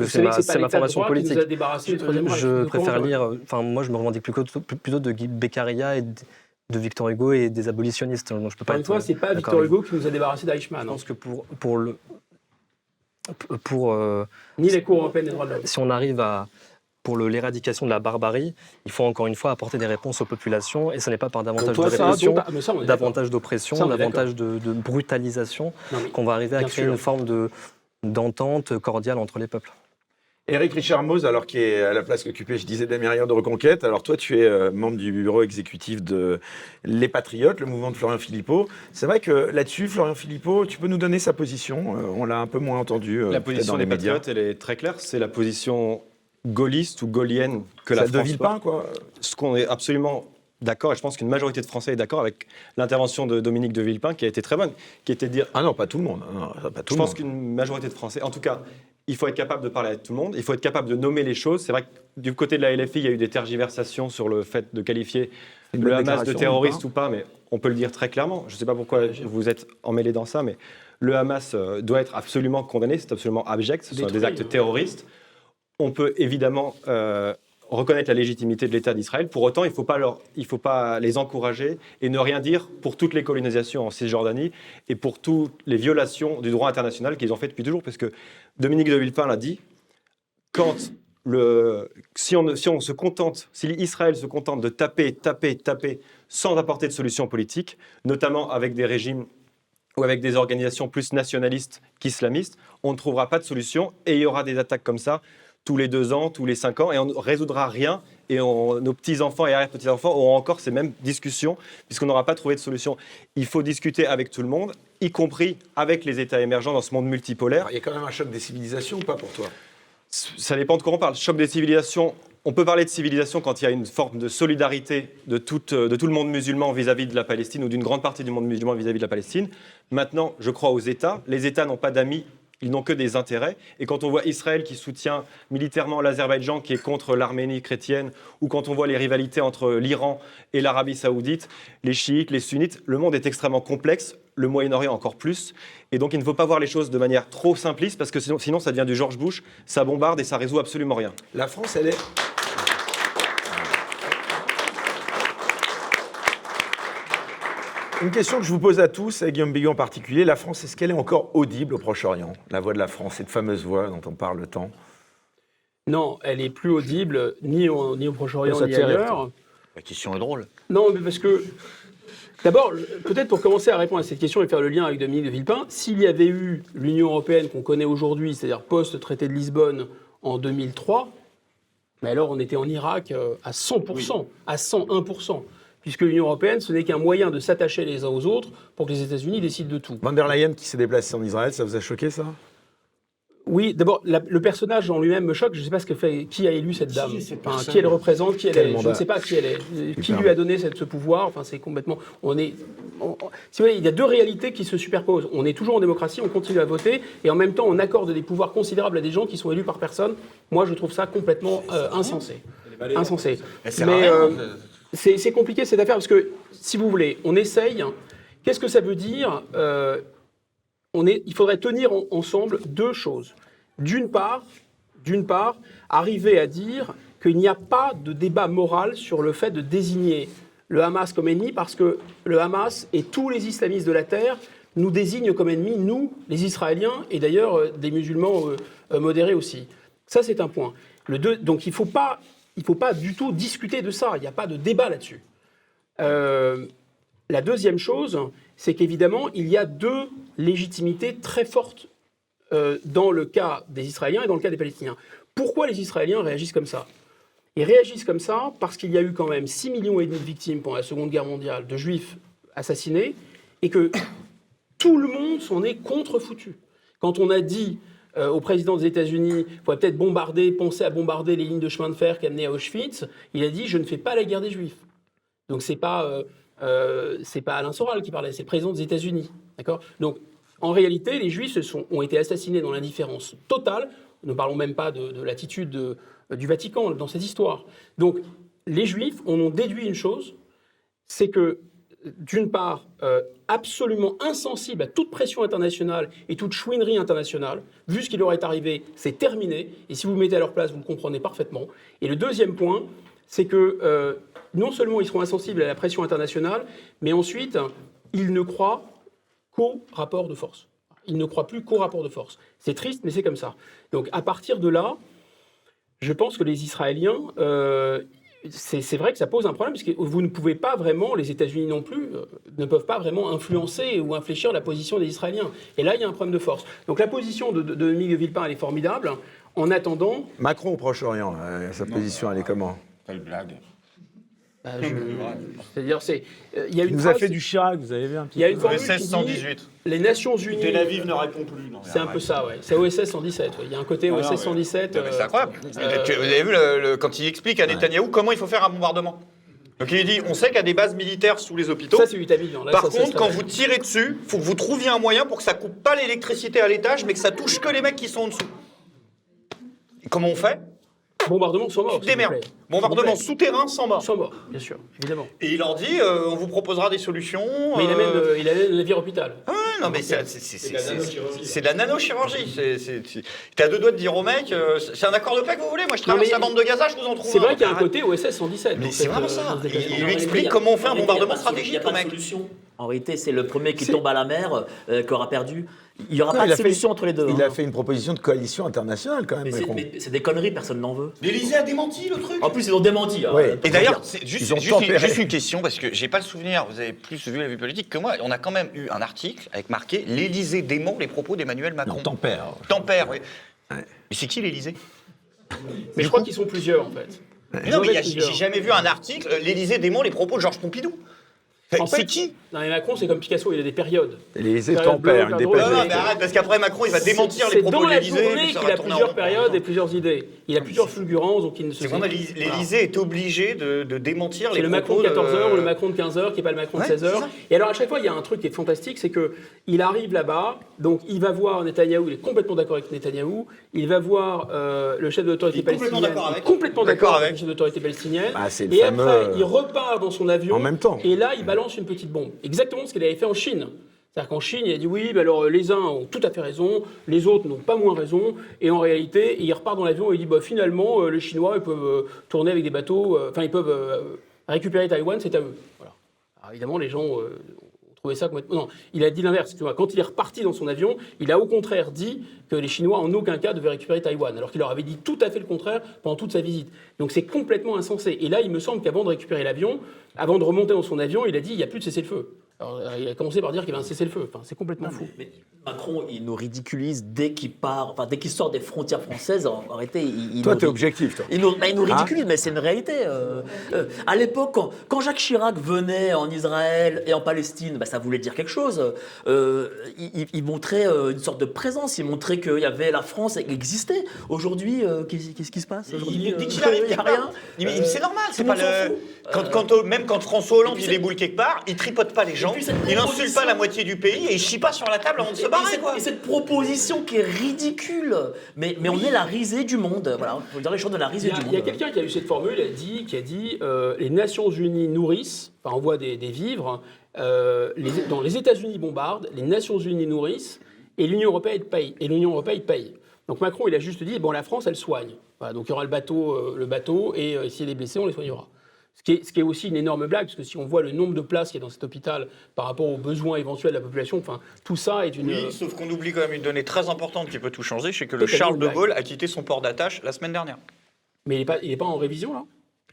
Speaker 3: C'est ma formation politique.
Speaker 6: Je préfère lire. Moi, je me revendique plutôt de Beccaria et de Victor Hugo et des abolitionnistes. Donc je peux pas.
Speaker 3: Une fois, c'est pas Victor Hugo qui nous a débarrassé d'Eichmann.
Speaker 6: Je pense que
Speaker 3: ni les cours européennes des droits de l'homme.
Speaker 6: Si on arrive pour l'éradication de la barbarie, il faut encore une fois apporter des réponses aux populations, et ce n'est pas par davantage de répression, davantage d'oppression, davantage de brutalisation qu'on va arriver à créer une forme d'entente cordiale entre les peuples.
Speaker 4: Éric Richard Mauze, alors qui est à la place qu'occupait, je disais, Damien Rieur de Reconquête. Alors toi, tu es membre du bureau exécutif de Les Patriotes, le mouvement de Florian Philippot. C'est vrai que là-dessus, Florian Philippot, tu peux nous donner sa position ? On l'a un peu moins entendu
Speaker 9: la position
Speaker 4: dans les
Speaker 9: des
Speaker 4: médias.
Speaker 9: Patriotes, elle est très claire. C'est la position gaulliste ou gaullienne que la France.
Speaker 4: Celle de Villepin, quoi.
Speaker 9: Ce qu'on est absolument d'accord, et je pense qu'une majorité de Français est d'accord avec l'intervention de Dominique de Villepin, qui a été très bonne, qui était de dire...
Speaker 4: Ah non, pas tout le monde. Non, pas tout
Speaker 9: je
Speaker 4: le
Speaker 9: pense
Speaker 4: monde.
Speaker 9: qu'une majorité de Français, en tout cas, il faut être capable de parler à tout le monde, il faut être capable de nommer les choses. C'est vrai que du côté de la LFI, il y a eu des tergiversations sur le fait de qualifier le Hamas de terroriste ou pas, mais on peut le dire très clairement. Je ne sais pas pourquoi vous êtes emmêlés dans ça, mais le Hamas doit être absolument condamné, c'est absolument abject, ce sont des actes terroristes. On peut évidemment reconnaître la légitimité de l'État d'Israël. Pour autant, il ne faut pas les encourager et ne rien dire pour toutes les colonisations en Cisjordanie et pour toutes les violations du droit international qu'ils ont fait depuis toujours. Parce que Dominique de Villepin l'a dit, si Israël se contente de taper sans apporter de solution politique, notamment avec des régimes ou avec des organisations plus nationalistes qu'islamistes, on ne trouvera pas de solution et il y aura des attaques comme ça tous les 2 ans, tous les 5 ans, et on ne résoudra rien, et nos petits-enfants et arrière-petits-enfants auront encore ces mêmes discussions, puisqu'on n'aura pas trouvé de solution. Il faut discuter avec tout le monde, y compris avec les États émergents dans ce monde multipolaire.
Speaker 4: Alors, il y a quand même un choc des civilisations ou pas pour toi?
Speaker 9: Ça dépend de quoi on parle. Choc des civilisations, on peut parler de civilisation quand il y a une forme de solidarité de tout le monde musulman vis-à-vis de la Palestine, ou d'une grande partie du monde musulman vis-à-vis de la Palestine. Maintenant, je crois aux États. Les États n'ont pas d'amis. Ils n'ont que des intérêts. Et quand on voit Israël qui soutient militairement l'Azerbaïdjan qui est contre l'Arménie chrétienne, ou quand on voit les rivalités entre l'Iran et l'Arabie saoudite, les chiites, les sunnites, le monde est extrêmement complexe, le Moyen-Orient encore plus. Et donc il ne faut pas voir les choses de manière trop simpliste, parce que sinon ça devient du George Bush, ça bombarde et ça résout absolument rien.
Speaker 4: La France, elle est... Une question que je vous pose à tous, à Guillaume Bigot en particulier. La France, est-ce qu'elle est encore audible au Proche-Orient? La voix de la France, cette fameuse voix dont on parle tant.
Speaker 3: Non, elle n'est plus audible ni au Proche-Orient ni ailleurs.
Speaker 5: La question est drôle.
Speaker 3: Non, mais parce que... D'abord, peut-être pour commencer à répondre à cette question et faire le lien avec Dominique de Villepin, s'il y avait eu l'Union européenne qu'on connaît aujourd'hui, c'est-à-dire post-traité de Lisbonne en 2003, mais alors on était en Irak à 100%, à 101%. Puisque l'Union européenne, ce n'est qu'un moyen de s'attacher les uns aux autres pour que les États-Unis décident de tout.
Speaker 4: Van der Leyen qui s'est déplacée en Israël, ça vous a choqué, ça?
Speaker 3: Oui, d'abord, le personnage en lui-même me choque. Je ne sais pas qui a élu cette dame, qui elle représente, qui elle est. Je ne sais pas qui elle est. Qui lui a donné ce pouvoir. Enfin, c'est complètement... Si vous voulez, il y a 2 réalités qui se superposent. On est toujours en démocratie, on continue à voter, et en même temps, on accorde des pouvoirs considérables à des gens qui sont élus par personne. Moi, je trouve ça complètement insensé. Insensé. Mais... C'est compliqué cette affaire parce que, si vous voulez, on essaye. Qu'est-ce que ça veut dire? Il faudrait tenir ensemble 2 choses. D'une part, arriver à dire qu'il n'y a pas de débat moral sur le fait de désigner le Hamas comme ennemi, parce que le Hamas et tous les islamistes de la Terre nous désignent comme ennemis, nous, les Israéliens, et d'ailleurs des musulmans modérés aussi. Ça, c'est un point. Donc il ne faut pas du tout discuter de ça. Il n'y a pas de débat là-dessus. La deuxième chose, c'est qu'évidemment, il y a 2 légitimités très fortes dans le cas des Israéliens et dans le cas des Palestiniens. Pourquoi les Israéliens réagissent comme ça? Ils réagissent comme ça parce qu'il y a eu quand même 6,5 millions de victimes pendant la Seconde Guerre mondiale, de Juifs assassinés, et que tout le monde s'en est contrefoutu. Quand on a dit... au président des États-Unis, il faudrait peut-être penser à bombarder les lignes de chemin de fer qui amenaient à Auschwitz. Il a dit « je ne fais pas la guerre des Juifs ». Donc c'est pas Alain Soral qui parlait, c'est le président des États-Unis. D'accord ? Donc en réalité, les Juifs ont été assassinés dans l'indifférence totale. Ne parlons même pas de l'attitude du Vatican dans cette histoire. Donc les Juifs, on en déduit une chose, c'est que d'une part, absolument insensible à toute pression internationale et toute chouinerie internationale. Vu ce qui leur est arrivé, c'est terminé. Et si vous vous mettez à leur place, vous le comprenez parfaitement. Et le deuxième point, c'est que non seulement ils seront insensibles à la pression internationale, mais ensuite, ils ne croient qu'au rapport de force. Ils ne croient plus qu'au rapport de force. C'est triste, mais c'est comme ça. Donc à partir de là, je pense que les Israéliens... c'est vrai que ça pose un problème, parce que vous ne pouvez pas vraiment, les États-Unis non plus, ne peuvent pas vraiment influencer ou infléchir la position des Israéliens. Et là, il y a un problème de force. Donc la position de Dominique de Villepin, elle est formidable. En attendant...
Speaker 4: Macron au Proche-Orient, sa position, elle est comment?
Speaker 5: Quelle blague.
Speaker 3: C'est-à-dire, il y a une
Speaker 8: vous
Speaker 3: phrase,
Speaker 8: a fait du Chirac, vous avez vu un petit
Speaker 3: il y a une
Speaker 5: peu.
Speaker 3: formule
Speaker 5: OSS
Speaker 3: qui dit
Speaker 5: 118.
Speaker 3: les Nations Unies.
Speaker 10: Tel Aviv ne répond plus. Non,
Speaker 3: C'est un peu ça, ouais. C'est OSS 117. Ouais. Il y a un côté OSS 117.
Speaker 5: C'est incroyable. Vous avez vu quand il explique à Netanyahou comment il faut faire un bombardement. Donc il dit, on sait qu'il y a des bases militaires sous les hôpitaux.
Speaker 3: Ça, c'est 8 avions. Là,
Speaker 5: Par
Speaker 3: ça,
Speaker 5: contre, quand vous tirez dessus, il faut que vous trouviez un moyen pour que ça coupe pas l'électricité à l'étage, mais que ça touche que les mecs qui sont en dessous. Et comment on fait?
Speaker 3: Bombardement sans mort.
Speaker 5: Tu te démerdes. Bombardement souterrain sans mort.
Speaker 3: Sans mort, bien sûr, évidemment.
Speaker 5: Et il leur dit, on vous proposera des solutions.
Speaker 3: Mais il amène le navire hôpital.
Speaker 5: Ah ouais, non, mais c'est de la nanochirurgie. T'es à deux doigts de dire au mec, c'est un accord de paix que vous voulez? Moi, je traverse la bande de Gaza, je vous en trouve.
Speaker 3: C'est vrai qu'il y a un côté OSS 117.
Speaker 5: Mais c'est vraiment ça. Il lui explique comment on fait un bombardement stratégique, le mec.
Speaker 7: En réalité, c'est le premier qui tombe à la mer qui aura perdu. Il n'y aura pas de solution entre les deux.
Speaker 8: Il a fait une proposition de coalition internationale quand même.
Speaker 7: Mais c'est des conneries, personne n'en veut.
Speaker 5: L'Élysée a démenti le truc.
Speaker 7: En plus, ils ont démenti.
Speaker 8: Ouais.
Speaker 5: Et d'ailleurs, c'est juste une question, parce que j'ai pas le souvenir, vous avez plus vu la vie politique que moi, on a quand même eu un article avec marqué « L'Élysée dément les propos d'Emmanuel Macron ».
Speaker 8: Non, tempère.
Speaker 5: Tempère, oui. Mais c'est qui l'Élysée?
Speaker 3: Mais je crois qu'ils sont plusieurs, en fait.
Speaker 5: Non, mais j'ai jamais vu un article « L'Élysée dément les propos de Georges Pompidou ».
Speaker 3: En fait, c'est qui? Non, mais Macron, c'est comme Picasso, il a des périodes.
Speaker 8: L'Élysée tempère, il dépêche.
Speaker 5: Non, mais arrête, parce qu'après Macron, il va démentir les propos de l'Élysée.
Speaker 3: C'est dans la journée qu'il a plusieurs périodes et plusieurs idées. Il a plusieurs fulgurances, donc il ne se...
Speaker 5: C'est vraiment l'Élysée est obligé de démentir les propos.
Speaker 3: C'est le Macron de 14h ou le Macron de 15h qui n'est pas le Macron de 16h. Et alors à chaque fois, il y a un truc qui est fantastique, c'est qu'il arrive là-bas, donc il va voir Netanyahou, il est complètement d'accord avec Netanyahou, il va voir le chef de l'autorité palestinienne, complètement d'accord avec le chef de l'autorité palestinienne, et après il repart dans son avion,
Speaker 8: en même temps.
Speaker 3: Et là il balance une petite bombe. Exactement ce qu'il avait fait en Chine. C'est-à-dire qu'en Chine, il a dit oui, bah alors les uns ont tout à fait raison, les autres n'ont pas moins raison, et en réalité, il repart dans l'avion et il dit bah, finalement, les Chinois ils peuvent tourner avec des bateaux, enfin ils peuvent récupérer Taïwan, c'est à eux. Voilà. Alors, évidemment, les gens ont trouvé ça complètement... Non, il a dit l'inverse. Quand il est reparti dans son avion, il a au contraire dit que les Chinois en aucun cas devaient récupérer Taïwan, alors qu'il leur avait dit tout à fait le contraire pendant toute sa visite. Donc c'est complètement insensé. Et là, il me semble qu'avant de récupérer l'avion, avant de remonter dans son avion, il a dit il n'y a plus de cessez-le-feu. Alors, il a commencé par dire qu'il y avait un cessez-le-feu. Enfin, c'est complètement fou.
Speaker 7: Mais Macron, il nous ridiculise dès qu'il part, enfin dès qu'il sort des frontières françaises. En réalité,
Speaker 8: toi, t'es objectif, toi.
Speaker 7: Il nous ridiculise, mais c'est une réalité. À l'époque, quand Jacques Chirac venait en Israël et en Palestine, bah, ça voulait dire quelque chose. Il montrait une sorte de présence. Il montrait qu'il y avait la France qui existait. Aujourd'hui, qu'est-ce qui se passe?
Speaker 5: Il dit qu'il arrive, il n'y a rien. C'est normal. C'est pas même quand François Hollande il déboule quelque part, il tripote pas les gens. Il n'insulte pas la moitié du pays et il chie pas sur la table avant de se barrer.
Speaker 7: Et cette proposition qui est ridicule, mais on est la risée du monde. Voilà, il faut dire les choses de la risée du monde.
Speaker 3: Il y a quelqu'un qui a eu cette formule, qui a dit les Nations Unies nourrissent, enfin envoient des vivres, dans les États-Unis bombardent, les Nations Unies nourrissent et l'Union européenne paye. Donc Macron, il a juste dit bon, la France, elle soigne. Voilà, donc il y aura le bateau et s'il y a des blessés, on les soignera. Ce qui est aussi une énorme blague, parce que si on voit le nombre de places qu'il y a dans cet hôpital par rapport aux besoins éventuels de la population, enfin, tout ça est une...
Speaker 5: Oui, sauf qu'on oublie quand même une donnée très importante qui peut tout changer, c'est que le Charles de Gaulle a quitté son port d'attache la semaine dernière.
Speaker 3: Mais il n'est pas en révision, là?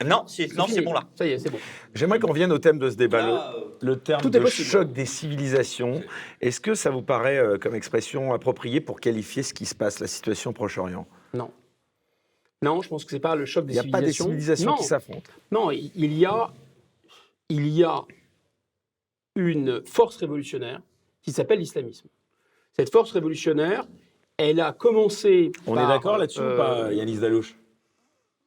Speaker 5: Non, c'est bon, là.
Speaker 3: Ça y est, c'est bon.
Speaker 8: J'aimerais qu'on revienne au thème de ce débat, le terme de choc des civilisations. Est-ce que ça vous paraît comme expression appropriée pour qualifier ce qui se passe, la situation au Proche-Orient?
Speaker 3: Non. Non, je pense que c'est pas le choc des civilisations.
Speaker 8: Il n'y a pas des civilisations qui s'affrontent.
Speaker 3: Non, il y a une force révolutionnaire qui s'appelle l'islamisme. Cette force révolutionnaire, elle a commencé
Speaker 8: On est d'accord là-dessus ou pas, Yanis Dalouche?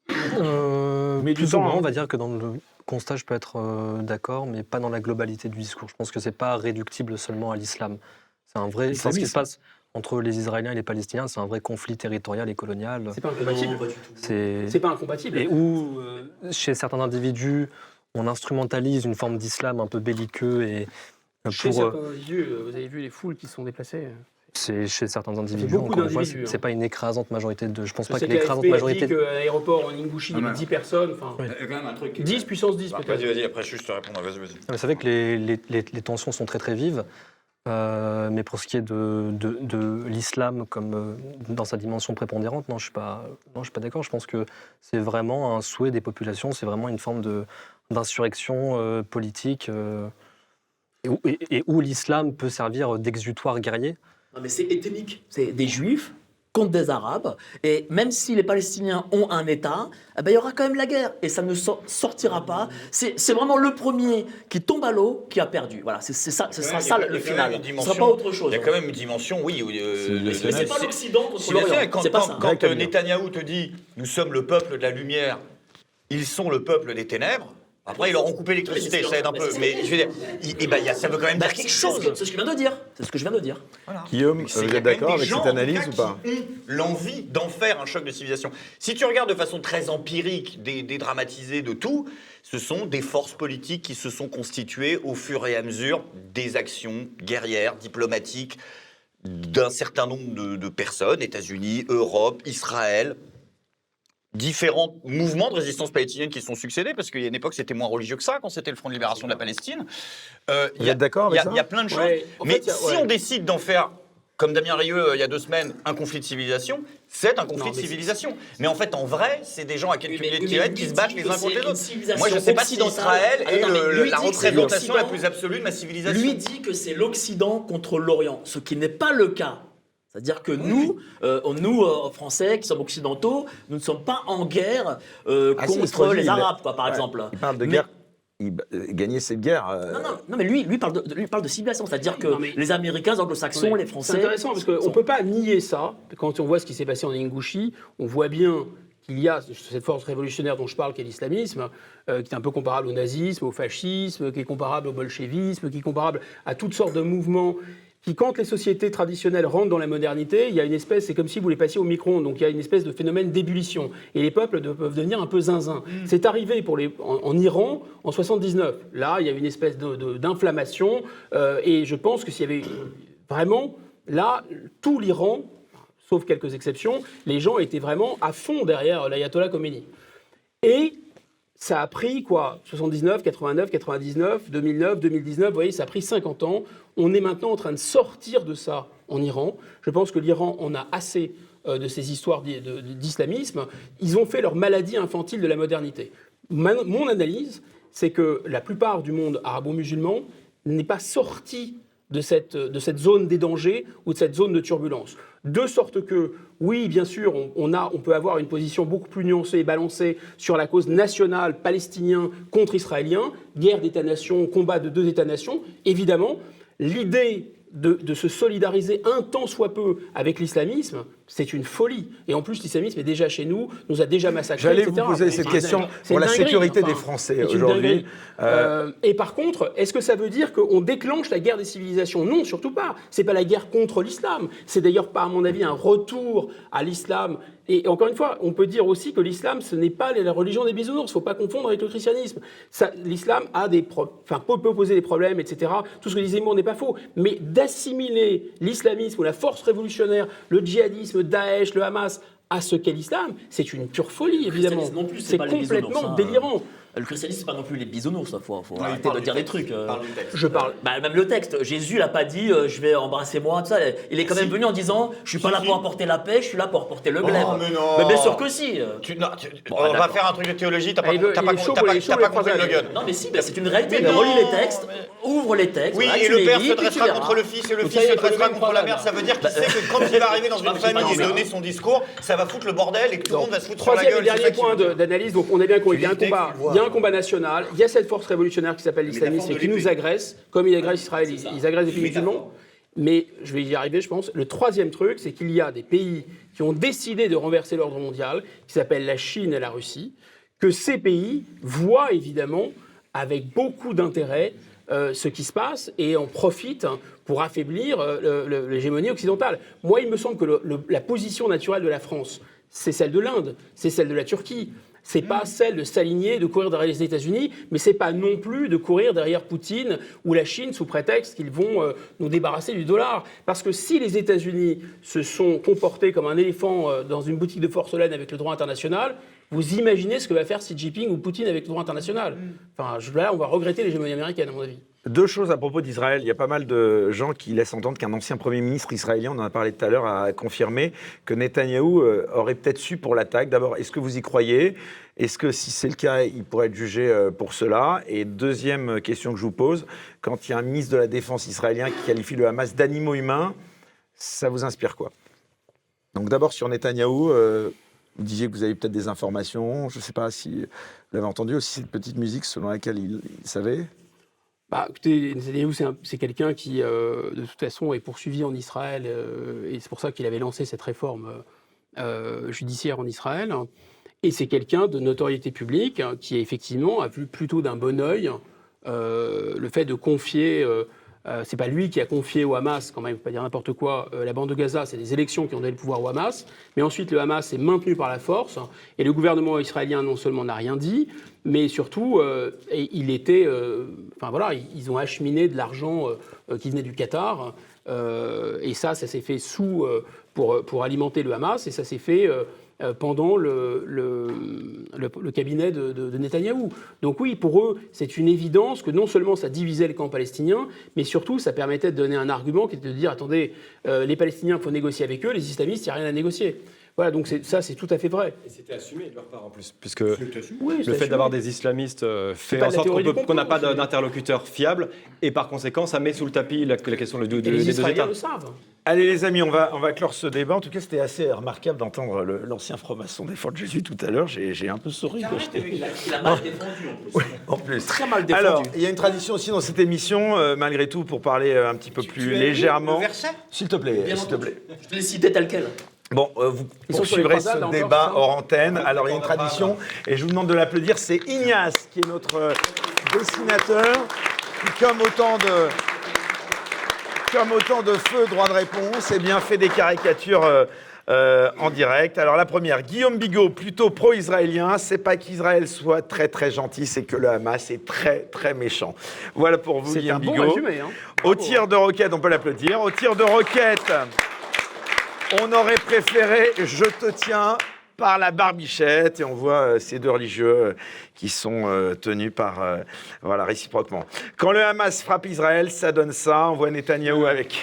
Speaker 6: Mais plus ou moins, on va dire que dans le constat, je peux être d'accord, mais pas dans la globalité du discours. Je pense que c'est pas réductible seulement à l'islam. C'est un vrai... Ce qui se passe entre les Israéliens et les Palestiniens, c'est un vrai conflit territorial et colonial.
Speaker 3: C'est pas incompatible. C'est pas incompatible.
Speaker 6: Et où, chez certains individus, on instrumentalise une forme d'islam un peu belliqueux et
Speaker 3: chez certains individus, vous avez vu les foules qui se sont déplacées.
Speaker 6: C'est chez certains individus. Encore une fois, c'est pas une écrasante majorité de. Je pense pas que
Speaker 3: l'écrasante majorité. Dit qu'à l'aéroport en Ingouchi, il y avait 10 personnes. Enfin,
Speaker 10: il y a quand même un truc.
Speaker 3: 10 puissance 10 peut-être.
Speaker 5: Vas-y, après je te répondre. Vas-y.
Speaker 6: Vous savez que les tensions sont très très vives. Mais pour ce qui est de l'islam comme dans sa dimension prépondérante, non, je suis pas d'accord. Je pense que c'est vraiment un souhait des populations, c'est vraiment une forme d'insurrection politique et où l'islam peut servir d'exutoire guerrier.
Speaker 7: Non, mais c'est éthémique. C'est des juifs contre des Arabes. Et même si les Palestiniens ont un État, il y aura quand même la guerre. Et ça ne sortira pas. C'est vraiment le premier qui tombe à l'eau qui a perdu. Voilà, ce sera ça le final. Ce ne sera pas autre chose.
Speaker 5: Il y a quand même une dimension, oui.
Speaker 7: Mais ce n'est pas l'Occident contre l'Orient.
Speaker 5: Quand Netanyahou te dit « Nous sommes le peuple de la lumière, ils sont le peuple des ténèbres », après, ils leur ont coupé l'électricité, ça aide un peu. Mais je veux dire, ça veut quand même dire quelque chose.
Speaker 7: C'est ce que je viens de dire. C'est ce que je viens de dire.
Speaker 8: Voilà. Guillaume, vous êtes d'accord avec cette analyse ou pas?
Speaker 5: Qui ont l'envie d'en faire un choc de civilisation. Si tu regardes de façon très empirique, dédramatisée de tout, ce sont des forces politiques qui se sont constituées au fur et à mesure des actions guerrières, diplomatiques, d'un certain nombre de personnes, États-Unis, Europe, Israël, différents mouvements de résistance palestinienne qui se sont succédés, parce qu'il y a une époque, c'était moins religieux que ça, quand c'était le Front de libération de la Palestine.
Speaker 8: Vous êtes d'accord avec ça?
Speaker 5: Il y a plein de choses. Ouais, mais si on décide d'en faire, comme Damien Rieu, il y a 2 semaines, un conflit de civilisation, c'est un conflit de civilisation. Mais en fait, en vrai, c'est des gens à quelques milliers de kilomètres qui se battent les uns contre les autres. Moi, je ne sais pas si Israël est la représentation la plus absolue de ma civilisation.
Speaker 7: Lui dit que c'est l'Occident contre l'Orient, ce qui n'est pas le cas. C'est-à-dire que nous, Français, qui sommes occidentaux, nous ne sommes pas en guerre contre les Arabes, par exemple.
Speaker 8: Il parle de guerre. Gagner cette guerre.
Speaker 7: Non, mais lui parle de civilisation, c'est-à-dire que les Américains, les Anglo-Saxons, les Français.
Speaker 3: C'est intéressant parce qu'on ne peut pas nier ça. Quand on voit ce qui s'est passé en Ingouchie, on voit bien qu'il y a cette force révolutionnaire dont je parle, qui est l'islamisme, qui est un peu comparable au nazisme, au fascisme, qui est comparable au bolchevisme, qui est comparable à toutes sortes de mouvements. Puis quand les sociétés traditionnelles rentrent dans la modernité, il y a une espèce, c'est comme si vous les passiez au micro-ondes, donc il y a une espèce de phénomène d'ébullition. Et les peuples peuvent devenir un peu zinzin. C'est arrivé en Iran en 79. Là, il y a une espèce d'inflammation, et je pense que s'il y avait vraiment, là, tout l'Iran, sauf quelques exceptions, les gens étaient vraiment à fond derrière l'ayatollah Khomeini. Et ça a pris, 79, 89, 99, 2009, 2019, vous voyez, ça a pris 50 ans. On est maintenant en train de sortir de ça en Iran. Je pense que l'Iran en a assez de ces histoires d'islamisme. Ils ont fait leur maladie infantile de la modernité. Mon analyse, c'est que la plupart du monde arabo-musulman n'est pas sorti de cette zone des dangers ou de cette zone de turbulence. De sorte que, oui, bien sûr, on peut avoir une position beaucoup plus nuancée et balancée sur la cause nationale palestinien contre israélien, guerre d'État-nation, combat de 2 États-nations. Évidemment, l'idée de se solidariser un tant soit peu avec l'islamisme, c'est une folie. Et en plus, l'islamisme est déjà chez nous, nous a déjà massacrés,
Speaker 8: J'allais
Speaker 3: etc.
Speaker 8: vous poser cette question pour la sécurité des Français aujourd'hui.
Speaker 3: Et par contre, est-ce que ça veut dire qu'on déclenche la guerre des civilisations? Non, surtout pas. C'est pas la guerre contre l'islam. C'est d'ailleurs pas, à mon avis, un retour à l'islam. Et encore une fois, on peut dire aussi que l'islam, ce n'est pas la religion des bisounours. Il ne faut pas confondre avec le christianisme. L'islam peut poser des problèmes, etc. Tout ce que disait Zemmour n'est pas faux. Mais d'assimiler l'islamisme ou la force révolutionnaire, le djihadisme, Daesh, le Hamas, à ce qu'est l'islam, c'est une pure folie, évidemment. C'est complètement délirant.
Speaker 7: Le christianisme, c'est pas non plus les bisounours, il faut arrêter de dire des trucs.
Speaker 3: Je parle.
Speaker 7: Même le texte, Jésus n'a pas dit je vais embrasser moi, tout ça. Il est quand même venu en disant je suis pas là pour apporter la paix, je suis là pour apporter le glaive.
Speaker 5: Mais non.
Speaker 7: Mais bien sûr que si.
Speaker 5: On va faire un truc de théologie, t'as pas compris le gun.
Speaker 7: Non mais si, c'est une réalité. Relis les textes, ouvre les textes.
Speaker 5: Oui, et le père se dressera contre le fils et le fils se dressera contre la mère. Ça veut dire qu'il sait que quand il va arriver dans une famille et donner son discours, ça va foutre le bordel et que tout le monde va se foutre sur la gueule.
Speaker 3: Troisième et dernier point d'analyse, donc on a bien compris, il y a un combat national. Il y a cette force révolutionnaire qui s'appelle l'islamisme et qui nous agresse, comme il agresse Israël, ils agressent les pays musulmans. Mais je vais y arriver, je pense. Le troisième truc, c'est qu'il y a des pays qui ont décidé de renverser l'ordre mondial, qui s'appellent la Chine et la Russie, que ces pays voient évidemment avec beaucoup d'intérêt ce qui se passe et en profitent pour affaiblir l'hégémonie occidentale. Moi, il me semble que la position naturelle de la France, c'est celle de l'Inde, c'est celle de la Turquie. C'est pas celle de s'aligner, de courir derrière les États-Unis, mais c'est pas non plus de courir derrière Poutine ou la Chine sous prétexte qu'ils vont nous débarrasser du dollar. Parce que si les États-Unis se sont comportés comme un éléphant dans une boutique de porcelaine avec le droit international, vous imaginez ce que va faire Xi Jinping ou Poutine avec le droit international. Enfin, là, on va regretter l'hégémonie américaine, à mon avis.
Speaker 8: 2 choses à propos d'Israël. Il y a pas mal de gens qui laissent entendre qu'un ancien Premier ministre israélien, on en a parlé tout à l'heure, a confirmé que Netanyahou aurait peut-être su pour l'attaque. D'abord, est-ce que vous y croyez? Est-ce que si c'est le cas, il pourrait être jugé pour cela? Et deuxième question que je vous pose, quand il y a un ministre de la Défense israélien qui qualifie le Hamas d'animaux humains, ça vous inspire quoi? Donc d'abord sur Netanyahou, vous disiez que vous avez peut-être des informations. Je ne sais pas si vous l'avez entendu aussi, cette petite musique selon laquelle il savait.
Speaker 3: Écoutez, Netanyahou, c'est quelqu'un qui, de toute façon, est poursuivi en Israël, et c'est pour ça qu'il avait lancé cette réforme judiciaire en Israël. Et c'est quelqu'un de notoriété publique qui, effectivement, a vu plutôt d'un bon œil le fait de confier... c'est pas lui qui a confié au Hamas, quand même, il ne faut pas dire n'importe quoi, la bande de Gaza, c'est des élections qui ont donné le pouvoir au Hamas, mais ensuite le Hamas est maintenu par la force, et le gouvernement israélien non seulement n'a rien dit, mais surtout, il était... ils ont acheminé de l'argent qui venait du Qatar, et ça s'est fait pour alimenter le Hamas, et ça s'est fait... pendant le cabinet de Netanyahou. Donc oui, pour eux, c'est une évidence que non seulement ça divisait le camp palestinien, mais surtout ça permettait de donner un argument qui était de dire, attendez, les Palestiniens, il faut négocier avec eux, les islamistes, il n'y a rien à négocier. Voilà, donc c'est tout à fait vrai.
Speaker 9: Et c'était assumé de leur part en plus, puisque le fait d'avoir des islamistes fait en sorte qu'on n'a pas d'interlocuteur fiable, et par conséquent, ça met sous le tapis la question des deux États.
Speaker 3: Le savent.
Speaker 8: Allez les amis, on va clore ce débat. En tout cas, c'était assez remarquable d'entendre l'ancien franc-maçon défendre Jésus tout à l'heure. J'ai un peu souri.
Speaker 7: Il a mal défendu en plus.
Speaker 8: Oui, en plus.
Speaker 7: Très mal défendu.
Speaker 8: Alors, il y a une tradition aussi dans cette émission, malgré tout, pour parler un petit peu plus légèrement.
Speaker 5: Le verset ?
Speaker 8: S'il te plaît, s'il te plaît.
Speaker 7: Je te l'ai cité tel quel.
Speaker 8: Bon, vous poursuivrez ce débat hors antenne. Alors, il y a une tradition, et je vous demande de l'applaudir. C'est Ignace, qui est notre dessinateur, qui, comme autant de feux, droit de réponse, eh bien, fait des caricatures en direct. Alors, la première, Guillaume Bigot, plutôt pro-israélien. C'est pas qu'Israël soit très, très gentil, c'est que le Hamas est très, très méchant. Voilà pour vous, Guillaume Bigot.
Speaker 3: C'est un bon résumé, hein.
Speaker 8: Au tir de roquette, on peut l'applaudir. Au tir de roquette... On aurait préféré « Je te tiens » par la barbichette, et on voit ces deux religieux qui sont tenus par, réciproquement. Quand le Hamas frappe Israël, ça donne ça. On voit Netanyahou avec,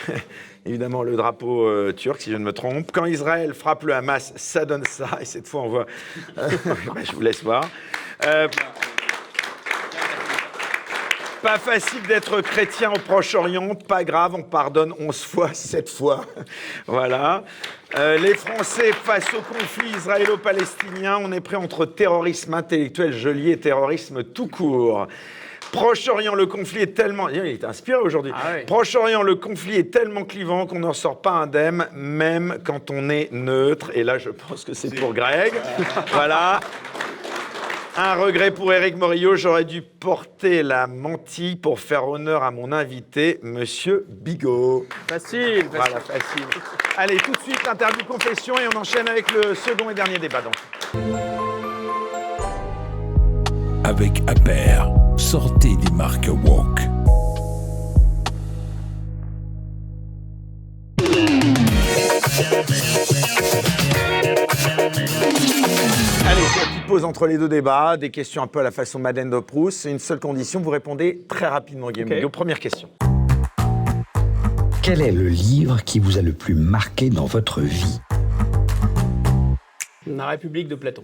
Speaker 8: évidemment, le drapeau turc, si je ne me trompe. Quand Israël frappe le Hamas, ça donne ça. Et cette fois, on voit... je vous laisse voir. Pas facile d'être chrétien au Proche-Orient, pas grave, on pardonne 11 fois, 7 fois. Voilà. Les Français, face au conflit israélo-palestinien, on est pris entre terrorisme intellectuel geôlier et terrorisme tout court. Proche-Orient, le conflit est tellement... Il est inspiré aujourd'hui. Proche-Orient, le conflit est tellement clivant qu'on n'en sort pas indemne, même quand on est neutre. Et là, je pense que c'est pour Greg. Voilà. Un regret pour Éric Morillo, j'aurais dû porter la mantille pour faire honneur à mon invité, Monsieur Bigot.
Speaker 3: Facile.
Speaker 8: Voilà, facile. Allez, tout de suite, interview confession et on enchaîne avec le second et dernier débat. Donc.
Speaker 1: Avec Appert, sortez des marques woke.
Speaker 8: Allez, c'est la petite pause entre les deux débats, des questions un peu à la façon Madeleine de Proust. C'est une seule condition, vous répondez très rapidement, Guillaume Bigot. Première question.
Speaker 2: Quel est le livre qui vous a le plus marqué dans votre vie?
Speaker 3: La République de Platon.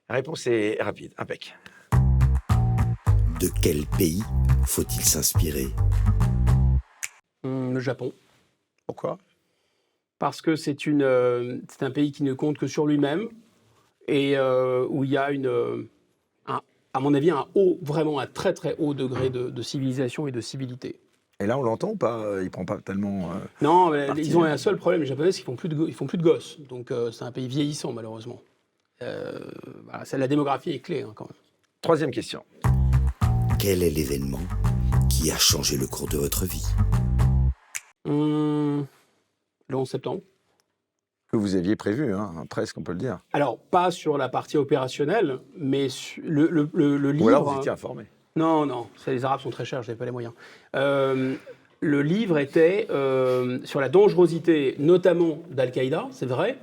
Speaker 8: La réponse est rapide, impec.
Speaker 11: De quel pays faut-il s'inspirer?
Speaker 3: Le Japon.
Speaker 8: Pourquoi?
Speaker 3: Parce que c'est un pays qui ne compte que sur lui-même et où il y a à mon avis, vraiment un très très haut degré de civilisation et de civilité.
Speaker 8: Et là, on l'entend ou pas? Il prend pas tellement.
Speaker 3: Non, ils ont un seul problème, les Japonais, c'est qu'ils font plus de gosses. Donc c'est un pays vieillissant, malheureusement. La démographie est clé, quand même.
Speaker 8: Troisième question.
Speaker 11: Quel est l'événement qui a changé le cours de votre vie?
Speaker 3: Le 11 septembre.
Speaker 8: Que vous aviez prévu, presque, on peut le dire.
Speaker 3: Alors, pas sur la partie opérationnelle, mais le livre...
Speaker 8: Ou alors vous étiez informé.
Speaker 3: Non, les Arabes sont très chers, je n'avais pas les moyens. Le livre était sur la dangerosité, notamment d'Al-Qaïda, c'est vrai.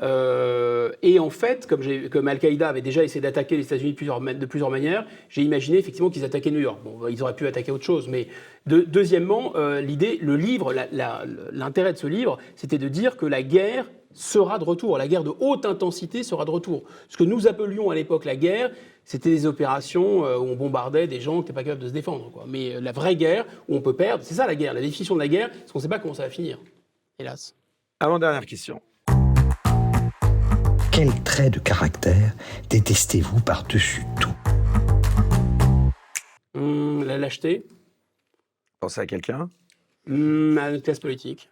Speaker 3: Et en fait, comme Al-Qaïda avait déjà essayé d'attaquer les États-Unis de plusieurs manières, j'ai imaginé effectivement qu'ils attaquaient New York. Bon, ils auraient pu attaquer autre chose, mais deuxièmement, l'intérêt de ce livre, c'était de dire que la guerre sera de retour, la guerre de haute intensité sera de retour. Ce que nous appelions à l'époque la guerre, c'était des opérations où on bombardait des gens qui n'étaient pas capables de se défendre, quoi. Mais la vraie guerre, où on peut perdre, c'est ça la guerre. La définition de la guerre, c'est qu'on ne sait pas comment ça va finir, hélas.
Speaker 8: Avant-dernière question.
Speaker 2: Quel trait de caractère détestez-vous par-dessus tout?
Speaker 3: La lâcheté.
Speaker 8: Pensez à quelqu'un?
Speaker 3: À notre classe politique.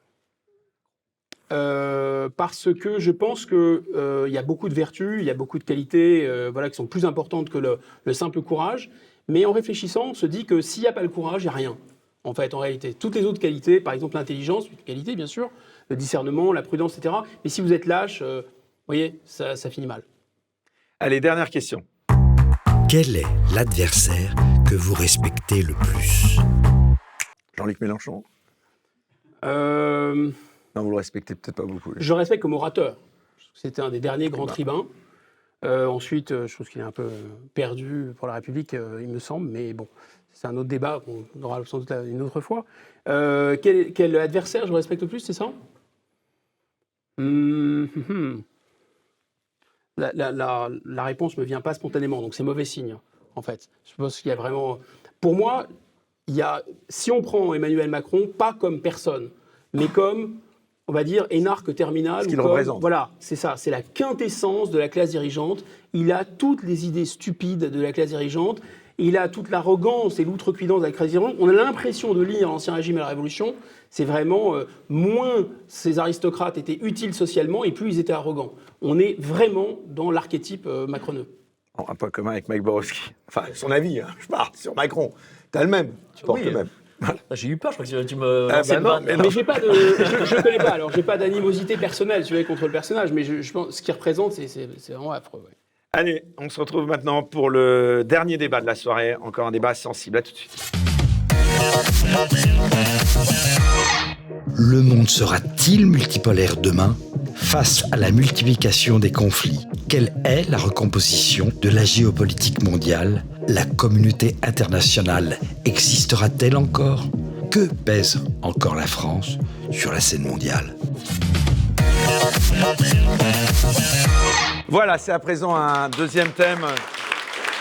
Speaker 3: Parce que je pense qu'il y a beaucoup de vertus, il y a beaucoup de qualités qui sont plus importantes que le simple courage. Mais en réfléchissant, on se dit que s'il n'y a pas le courage, il n'y a rien. En fait, en réalité. Toutes les autres qualités, par exemple l'intelligence, une qualité bien sûr, le discernement, la prudence, etc. Mais si vous êtes lâche, vous voyez, ça finit mal.
Speaker 8: Allez, dernière question.
Speaker 11: Quel est l'adversaire que vous respectez le plus?
Speaker 8: Jean-Luc Mélenchon? Non, vous le respectez peut-être pas beaucoup.
Speaker 3: Je respecte comme orateur. C'était un des derniers grands tribuns. Ensuite, je trouve qu'il est un peu perdu pour la République, il me semble, mais bon, c'est un autre débat qu'on aura sans doute une autre fois. Quel adversaire je respecte le plus, c'est ça? La réponse ne me vient pas spontanément, donc c'est mauvais signe, en fait. Je pense qu'il y a vraiment... Pour moi, si on prend Emmanuel Macron, pas comme personne, mais comme... on va dire, énarque terminal.
Speaker 8: Ce qu'il représente.
Speaker 3: Voilà, c'est ça, c'est la quintessence de la classe dirigeante. Il a toutes les idées stupides de la classe dirigeante, il a toute l'arrogance et l'outrecuidance de la classe dirigeante. On a l'impression de lire l'Ancien Régime et la Révolution, c'est vraiment, moins ces aristocrates étaient utiles socialement et plus ils étaient arrogants. On est vraiment dans l'archétype macroneux.
Speaker 8: Un point commun avec Mike Borowski. Enfin, son avis, hein, je parle sur Macron. T'as le même, tu portes le même.
Speaker 7: Voilà. J'ai eu peur, je crois que tu me...
Speaker 3: mais j'ai pas de... je connais pas, alors j'ai pas d'animosité personnelle, tu vois, contre le personnage, mais je pense ce qu'il représente, c'est vraiment affreux. Ouais.
Speaker 8: Allez, on se retrouve maintenant pour le dernier débat de la soirée. Encore un débat sensible. À tout de suite.
Speaker 2: Le monde sera-t-il multipolaire demain? Face à la multiplication des conflits, quelle est la recomposition de la géopolitique mondiale? La communauté internationale existera-t-elle encore? Que pèse encore la France sur la scène mondiale?
Speaker 8: Voilà, c'est à présent un deuxième thème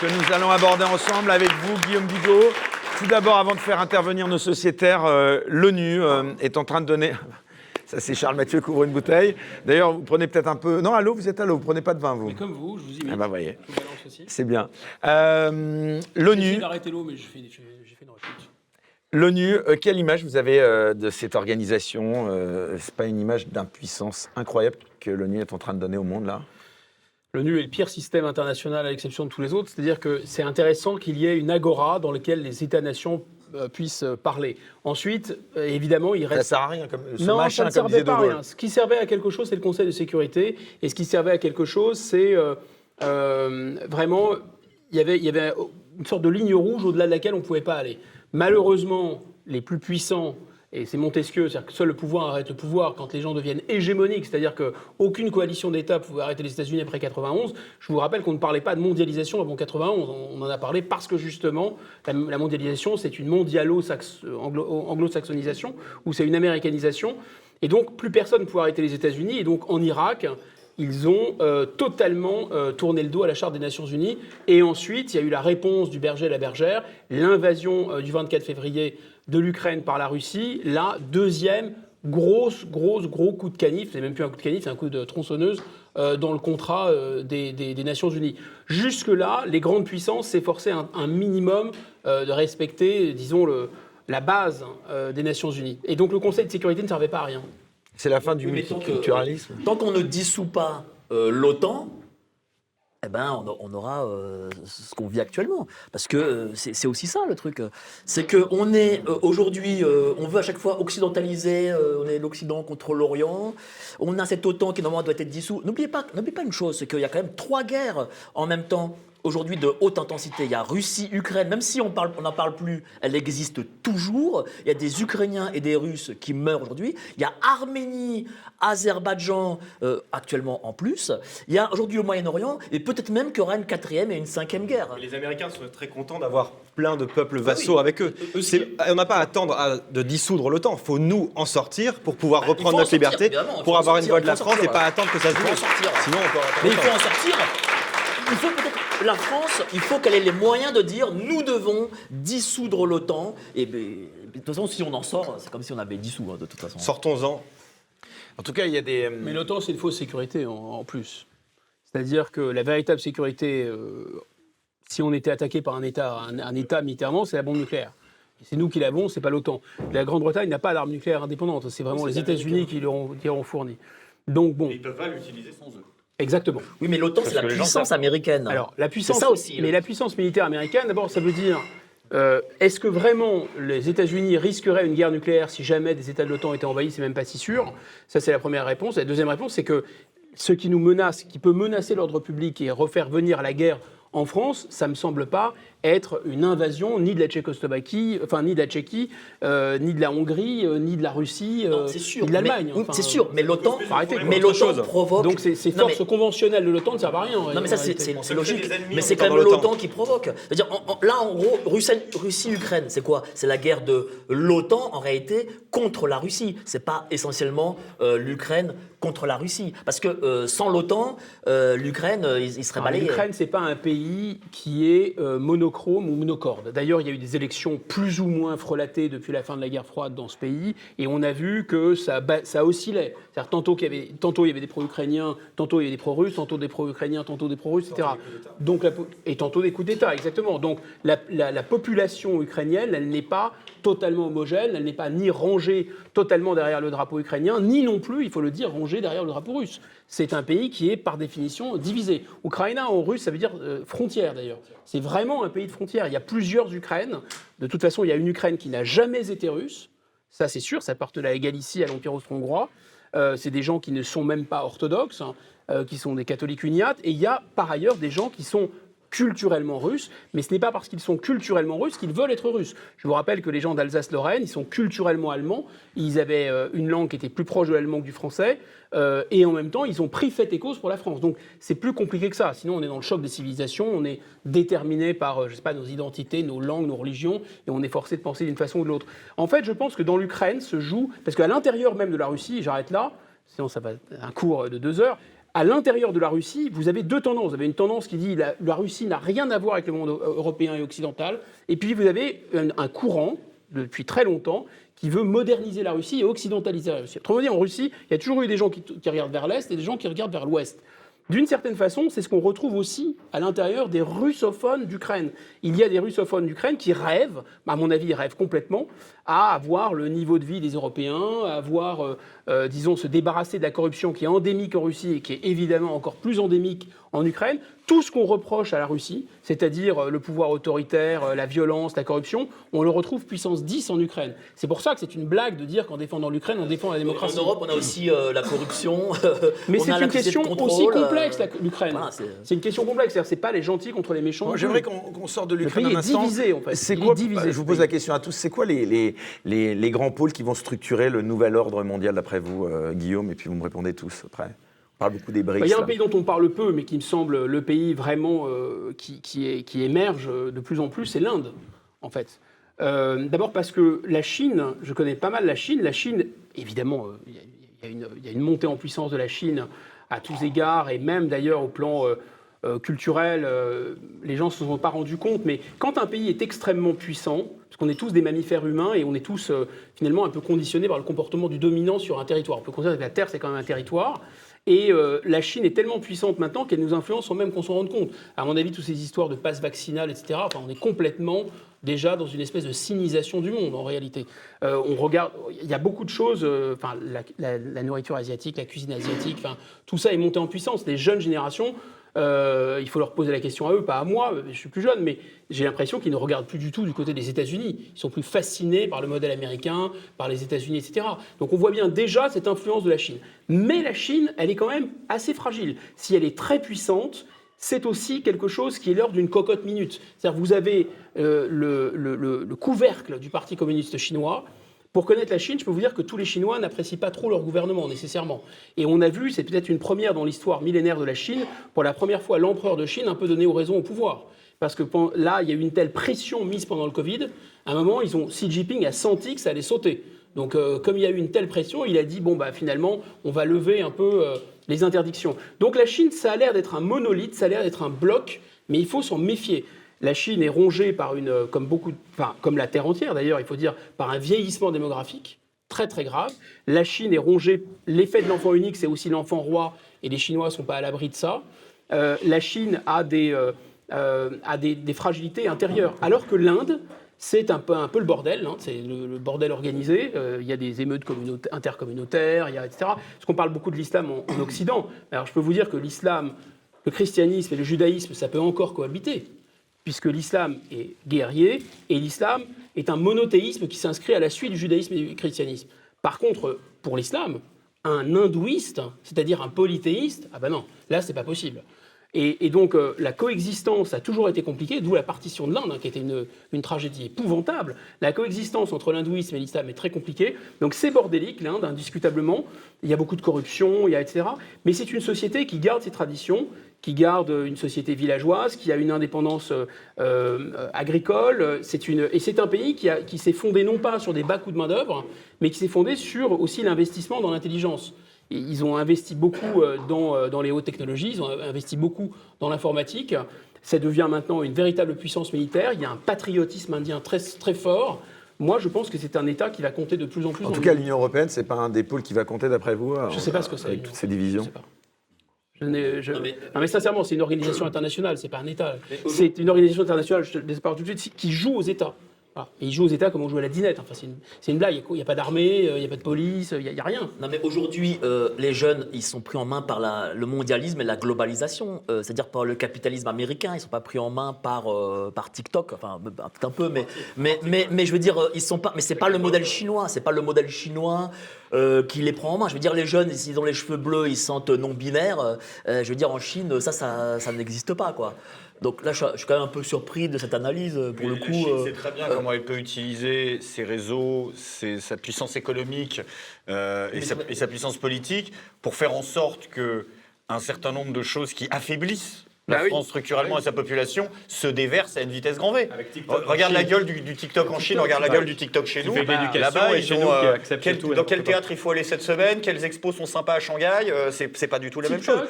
Speaker 8: que nous allons aborder ensemble avec vous, Guillaume Bigot. Tout d'abord, avant de faire intervenir nos sociétaires, l'ONU est en train de donner... Ça, c'est Charles Mathieu qui ouvre une bouteille. D'ailleurs, vous prenez peut-être un peu... Non, à l'eau, vous êtes à l'eau, vous prenez pas de vin, vous.
Speaker 3: Mais comme vous, je vous imite.
Speaker 8: Ah bah, voyez.
Speaker 3: Je vous balance aussi.
Speaker 8: C'est bien.
Speaker 3: J'ai
Speaker 8: L'ONU...
Speaker 3: essayé d'arrêter l'eau, mais j'ai fait une rechute.
Speaker 8: L'ONU, quelle image vous avez de cette organisation? C'est pas une image d'impuissance incroyable que l'ONU est en train de donner au monde, là?
Speaker 3: L'ONU est le pire système international à l'exception de tous les autres. C'est-à-dire que c'est intéressant qu'il y ait une agora dans laquelle les États-nations puissent parler. Ensuite, évidemment, il reste...
Speaker 8: Ça sert à rien, comme ce
Speaker 3: non,
Speaker 8: machin,
Speaker 3: ça ne
Speaker 8: comme
Speaker 3: servait
Speaker 8: disait
Speaker 3: pas
Speaker 8: De
Speaker 3: à
Speaker 8: Gaulle.
Speaker 3: rien. Ce qui servait à quelque chose, c'est le Conseil de sécurité. Et ce qui servait à quelque chose, c'est vraiment... Il y avait une sorte de ligne rouge au-delà de laquelle on ne pouvait pas aller. Malheureusement, les plus puissants... Et c'est Montesquieu, c'est-à-dire que seul le pouvoir arrête le pouvoir quand les gens deviennent hégémoniques, c'est-à-dire qu'aucune coalition d'États pouvait arrêter les États-Unis après 91. Je vous rappelle qu'on ne parlait pas de mondialisation avant 91. On en a parlé parce que justement, la mondialisation, c'est une anglo-saxonisation, ou c'est une américanisation. Et donc, plus personne ne pouvait arrêter les États-Unis. Et donc, en Irak, ils ont totalement tourné le dos à la Charte des Nations Unies. Et ensuite, il y a eu la réponse du berger à la bergère, l'invasion du 24 février de l'Ukraine par la Russie. Là, deuxième gros coup de canif, c'est même plus un coup de canif, c'est un coup de tronçonneuse dans le contrat des Nations Unies. Jusque-là, les grandes puissances s'efforçaient un minimum de respecter, disons, la base des Nations Unies. Et donc le Conseil de sécurité ne servait pas à rien.
Speaker 8: C'est la fin du multiculturalisme.
Speaker 7: Tant qu'on ne dissout pas l'OTAN, eh ben, on aura ce qu'on vit actuellement. Parce que c'est aussi ça, le truc. C'est qu'on est aujourd'hui, on veut à chaque fois occidentaliser, on est l'Occident contre l'Orient. On a cette OTAN qui, normalement, doit être dissous. N'oubliez pas une chose, c'est qu'il y a quand même 3 guerres en même temps. Aujourd'hui, de haute intensité, il y a Russie, Ukraine, même si on n'en parle plus, elle existe toujours. Il y a des Ukrainiens et des Russes qui meurent aujourd'hui. Il y a Arménie, Azerbaïdjan, actuellement en plus. Il y a aujourd'hui le Moyen-Orient, et peut-être même qu'il y aura une 4e et une 5e guerre.
Speaker 9: Les Américains sont très contents d'avoir plein de peuples vassaux avec eux. On n'a pas à attendre de dissoudre l'OTAN. Il faut nous en sortir pour pouvoir reprendre notre liberté, pour avoir une voix de la France et pas attendre que ça se dise. Sinon, on peut
Speaker 7: mais il faut en sortir. Il faut peut-être... La France, il faut qu'elle ait les moyens de dire nous devons dissoudre l'OTAN. Et de toute façon, si on en sort, c'est comme si on avait dissous, de toute façon.
Speaker 9: Sortons-en.
Speaker 8: En tout cas, il y a des...
Speaker 3: Mais l'OTAN, c'est une fausse sécurité en plus. C'est-à-dire que la véritable sécurité, si on était attaqué par un État militairement, c'est la bombe nucléaire. Et c'est nous qui l'avons, c'est pas l'OTAN. La Grande-Bretagne n'a pas d'armes nucléaires indépendantes, c'est vraiment les États-Unis qui l'ont fourni. Donc bon.
Speaker 10: Ils peuvent pas l'utiliser sans eux.
Speaker 3: Exactement.
Speaker 7: Oui, mais l'OTAN, c'est la puissance américaine.
Speaker 3: Alors, la puissance,
Speaker 7: c'est ça aussi.
Speaker 3: Mais la puissance militaire américaine, d'abord, ça veut dire est-ce que vraiment les États-Unis risqueraient une guerre nucléaire si jamais des États de l'OTAN étaient envahis? C'est même pas si sûr. Ça, c'est la première réponse. La deuxième réponse, c'est que ce qui nous menace, qui peut menacer l'ordre public et refaire venir la guerre en France, ça me semble pas être une invasion ni de la Tchécoslovaquie, ni de la Tchéquie, ni de la Hongrie, ni de la Russie, ni de l'Allemagne.
Speaker 7: C'est sûr, mais l'OTAN provoque.
Speaker 3: Donc ces forces conventionnelles de l'OTAN ne servent à rien.
Speaker 7: Non, mais ça c'est logique. Mais c'est quand même l'OTAN qui provoque. C'est-à-dire là, en gros, Russie-Ukraine, c'est quoi? C'est la guerre de l'OTAN en réalité contre la Russie. C'est pas essentiellement l'Ukraine contre la Russie, parce que sans l'OTAN, l'Ukraine, il serait balayé.
Speaker 3: L'Ukraine, c'est pas un pays qui est monochrome ou monocorde. D'ailleurs, il y a eu des élections plus ou moins frelatées depuis la fin de la guerre froide dans ce pays, et on a vu que ça oscillait. C'est-à-dire tantôt il y avait des pro-ukrainiens, tantôt il y avait des pro-russes, tantôt des pro-ukrainiens, tantôt des pro-russes, etc. Donc, et tantôt des coups d'État, exactement. Donc la population ukrainienne, elle n'est pas totalement homogène, elle n'est pas ni rangée totalement derrière le drapeau ukrainien, ni non plus, il faut le dire, rangée derrière le drapeau russe. C'est un pays qui est par définition divisé. Ukraina en russe, ça veut dire frontière d'ailleurs. C'est vraiment un pays de frontière. Il y a plusieurs Ukraines. De toute façon, il y a une Ukraine qui n'a jamais été russe. Ça, c'est sûr, ça part de la Galicie à l'Empire austro-hongrois. C'est des gens qui ne sont même pas orthodoxes, qui sont des catholiques uniates. Et il y a par ailleurs des gens qui sont culturellement russes, mais ce n'est pas parce qu'ils sont culturellement russes qu'ils veulent être russes. Je vous rappelle que les gens d'Alsace-Lorraine, ils sont culturellement allemands, ils avaient une langue qui était plus proche de l'allemand que du français, et en même temps, ils ont pris fait et cause pour la France. Donc c'est plus compliqué que ça. Sinon, on est dans le choc des civilisations, on est déterminé par, je sais pas, nos identités, nos langues, nos religions, et on est forcé de penser d'une façon ou de l'autre. En fait, je pense que dans l'Ukraine se joue, parce qu'à l'intérieur même de la Russie, j'arrête là, sinon ça va être un cours de 2 heures, à l'intérieur de la Russie, vous avez deux tendances. Vous avez une tendance qui dit que la Russie n'a rien à voir avec le monde européen et occidental. Et puis vous avez un courant, depuis très longtemps, qui veut moderniser la Russie et occidentaliser la Russie. Autrement dit, en Russie, il y a toujours eu des gens qui regardent vers l'Est et des gens qui regardent vers l'Ouest. D'une certaine façon, c'est ce qu'on retrouve aussi à l'intérieur des russophones d'Ukraine. Il y a des russophones d'Ukraine qui rêvent, à mon avis, ils rêvent complètement, à avoir le niveau de vie des Européens, à avoir, disons, se débarrasser de la corruption qui est endémique en Russie et qui est évidemment encore plus endémique en Ukraine. Tout ce qu'on reproche à la Russie, c'est-à-dire le pouvoir autoritaire, la violence, la corruption, on le retrouve puissance 10 en Ukraine. C'est pour ça que c'est une blague de dire qu'en défendant l'Ukraine, on défend la démocratie.
Speaker 7: En Europe, on a aussi la corruption.
Speaker 3: Mais c'est une question aussi complexe, l'Ukraine. Voilà, c'est une question complexe. C'est-à-dire, c'est pas les gentils contre les méchants.
Speaker 4: Moi, j'aimerais qu'on sorte de l'Ukraine un instant.
Speaker 3: Divisé, en fait.
Speaker 4: C'est quoi, je vous pose la question à tous, c'est quoi les grands pôles qui vont structurer le nouvel ordre mondial d'après vous, Guillaume, et puis vous me répondez tous après. On parle beaucoup des BRICS.
Speaker 3: Il y a un pays dont on parle peu, mais qui me semble le pays vraiment qui émerge de plus en plus, c'est l'Inde, en fait. D'abord parce que la Chine, je connais pas mal la Chine. La Chine, évidemment, il y a une montée en puissance de la Chine à tous égards, et même d'ailleurs au plan culturel, les gens ne se sont pas rendus compte, mais quand un pays est extrêmement puissant, parce qu'on est tous des mammifères humains et on est tous finalement un peu conditionnés par le comportement du dominant sur un territoire. On peut considérer que la Terre, c'est quand même un territoire. Et la Chine est tellement puissante maintenant qu'elle nous influence sans même qu'on s'en rende compte. À mon avis, toutes ces histoires de passe vaccinal, etc., enfin, on est complètement déjà dans une espèce de cynisation du monde, en réalité. On regarde, il y a beaucoup de choses, enfin, la nourriture asiatique, la cuisine asiatique, enfin, tout ça est monté en puissance. Les jeunes générations, il faut leur poser la question à eux, pas à moi, je suis plus jeune, mais j'ai l'impression qu'ils ne regardent plus du tout du côté des États-Unis. Ils sont plus fascinés par le modèle américain, par les États-Unis, etc. Donc on voit bien déjà cette influence de la Chine. Mais la Chine, elle est quand même assez fragile. Si elle est très puissante, c'est aussi quelque chose qui est l'ordre d'une cocotte minute. C'est-à-dire vous avez le couvercle du Parti communiste chinois. Pour connaître la Chine, je peux vous dire que tous les Chinois n'apprécient pas trop leur gouvernement, nécessairement. Et on a vu, c'est peut-être une première dans l'histoire millénaire de la Chine, pour la première fois, l'empereur de Chine un peu donné raison au pouvoir. Parce que là, il y a eu une telle pression mise pendant le Covid, à un moment, Xi Jinping a senti que ça allait sauter. Donc, comme il y a eu une telle pression, il a dit, bon, bah, finalement, on va lever un peu les interdictions. Donc, la Chine, ça a l'air d'être un monolithe, ça a l'air d'être un bloc, mais il faut s'en méfier. La Chine est rongée par comme la Terre entière d'ailleurs, il faut dire, par un vieillissement démographique très très grave. La Chine est rongée, l'effet de l'enfant unique, c'est aussi l'enfant roi, et les Chinois ne sont pas à l'abri de ça. la Chine a des fragilités intérieures, alors que l'Inde, c'est un peu le bordel, hein, c'est le bordel organisé. Il y a des émeutes intercommunautaires, etc. Parce qu'on parle beaucoup de l'islam en Occident. Alors je peux vous dire que l'islam, le christianisme et le judaïsme, ça peut encore cohabiter, puisque l'islam est guerrier et l'islam est un monothéisme qui s'inscrit à la suite du judaïsme et du christianisme. Par contre, pour l'islam, un hindouiste, c'est-à-dire un polythéiste, ah ben non, là c'est pas possible. Et donc la coexistence a toujours été compliquée, d'où la partition de l'Inde, hein, qui était une tragédie épouvantable. La coexistence entre l'hindouisme et l'islam est très compliquée. Donc c'est bordélique, l'Inde, indiscutablement. Il y a beaucoup de corruption, etc. Mais c'est une société qui garde ses traditions, qui garde une société villageoise, qui a une indépendance agricole. Et c'est un pays qui s'est fondé non pas sur des bas coûts de main-d'œuvre, mais qui s'est fondé sur aussi l'investissement dans l'intelligence. Ils ont investi beaucoup dans les hautes technologies, ils ont investi beaucoup dans l'informatique. Ça devient maintenant une véritable puissance militaire. Il y a un patriotisme indien très, très fort. Moi, je pense que c'est un État qui va compter de plus en plus.
Speaker 8: En tout cas, l'Union européenne, c'est pas un des pôles qui va compter d'après vous.
Speaker 3: Je ne sais pas ce que c'est.
Speaker 8: Avec toutes ces divisions.
Speaker 3: Je ne sais pas. Non, mais sincèrement, c'est une organisation internationale, c'est pas un État. C'est une organisation internationale, je te le parle tout de suite, qui joue aux États. Voilà. Et ils jouent aux États comme on joue à la dinette. Enfin, c'est une blague. Il n'y a pas d'armée, il n'y a pas de police, il n'y a rien.
Speaker 7: Non, mais aujourd'hui, les jeunes, ils sont pris en main par le mondialisme et la globalisation. C'est-à-dire par le capitalisme américain. Ils ne sont pas pris en main par TikTok. Enfin, un peu, mais je veux dire, ils sont pas. Mais c'est pas le modèle chinois. C'est pas le modèle chinois qui les prend en main. Je veux dire, les jeunes, s'ils ont les cheveux bleus, ils sentent non binaires. Je veux dire, en Chine, ça n'existe pas, quoi. Donc là, je suis quand même un peu surpris de cette analyse, pour le coup. La
Speaker 5: Chine sait très bien comment elle peut utiliser ses réseaux, sa puissance économique et sa puissance politique pour faire en sorte qu'un certain nombre de choses qui affaiblissent la France structurellement et sa population se déverse à une vitesse grand V. Regarde la gueule du TikTok en Chine, regarde la gueule du TikTok chez nous. Là-bas, ils ont dans quel théâtre il faut aller cette semaine, quelles expos sont sympas à Shanghai, c'est pas du tout la même chose.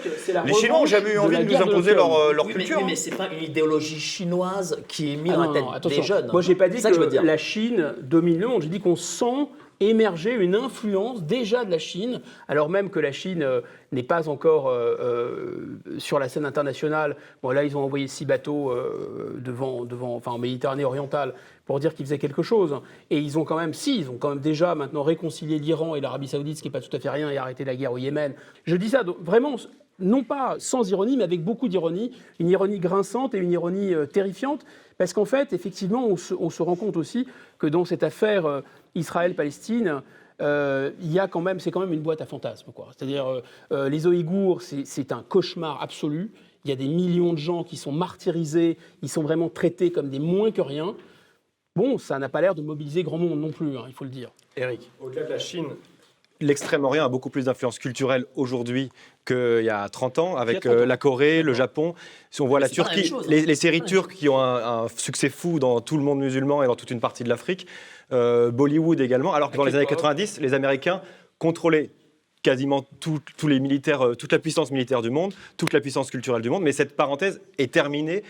Speaker 5: Les Chinois n'ont jamais eu envie de nous imposer leur culture.
Speaker 7: Mais c'est pas une idéologie chinoise qui est mise dans la tête des jeunes.
Speaker 3: Moi, j'ai pas dit que la Chine domine le monde, j'ai dit qu'on sent émerger une influence déjà de la Chine, alors même que la Chine n'est pas encore sur la scène internationale. Bon, là, ils ont envoyé 6 bateaux en Méditerranée orientale pour dire qu'ils faisaient quelque chose. Et ils ont quand même déjà maintenant réconcilié l'Iran et l'Arabie Saoudite, ce qui n'est pas tout à fait rien, et arrêté la guerre au Yémen. Je dis ça vraiment, non pas sans ironie, mais avec beaucoup d'ironie, une ironie grinçante et une ironie terrifiante, parce qu'en fait, effectivement, on se rend compte aussi que dans cette affaire Israël-Palestine, c'est quand même une boîte à fantasmes, quoi. C'est-à-dire, les Ouïghours, c'est un cauchemar absolu. Il y a des millions de gens qui sont martyrisés, ils sont vraiment traités comme des moins que rien. Bon, ça n'a pas l'air de mobiliser grand monde non plus, hein, il faut le dire.
Speaker 9: Éric, au-delà de la Chine, l'Extrême-Orient a beaucoup plus d'influence culturelle aujourd'hui qu'il y a 30 ans, avec la Corée, le Japon. Si on voit la Turquie, les séries turques qui ont un succès fou dans tout le monde musulman et dans toute une partie de l'Afrique, Bollywood également, alors que dans les années 90, les Américains contrôlaient quasiment tous les militaires, toute la puissance militaire du monde, toute la puissance culturelle du monde, mais cette parenthèse est terminée.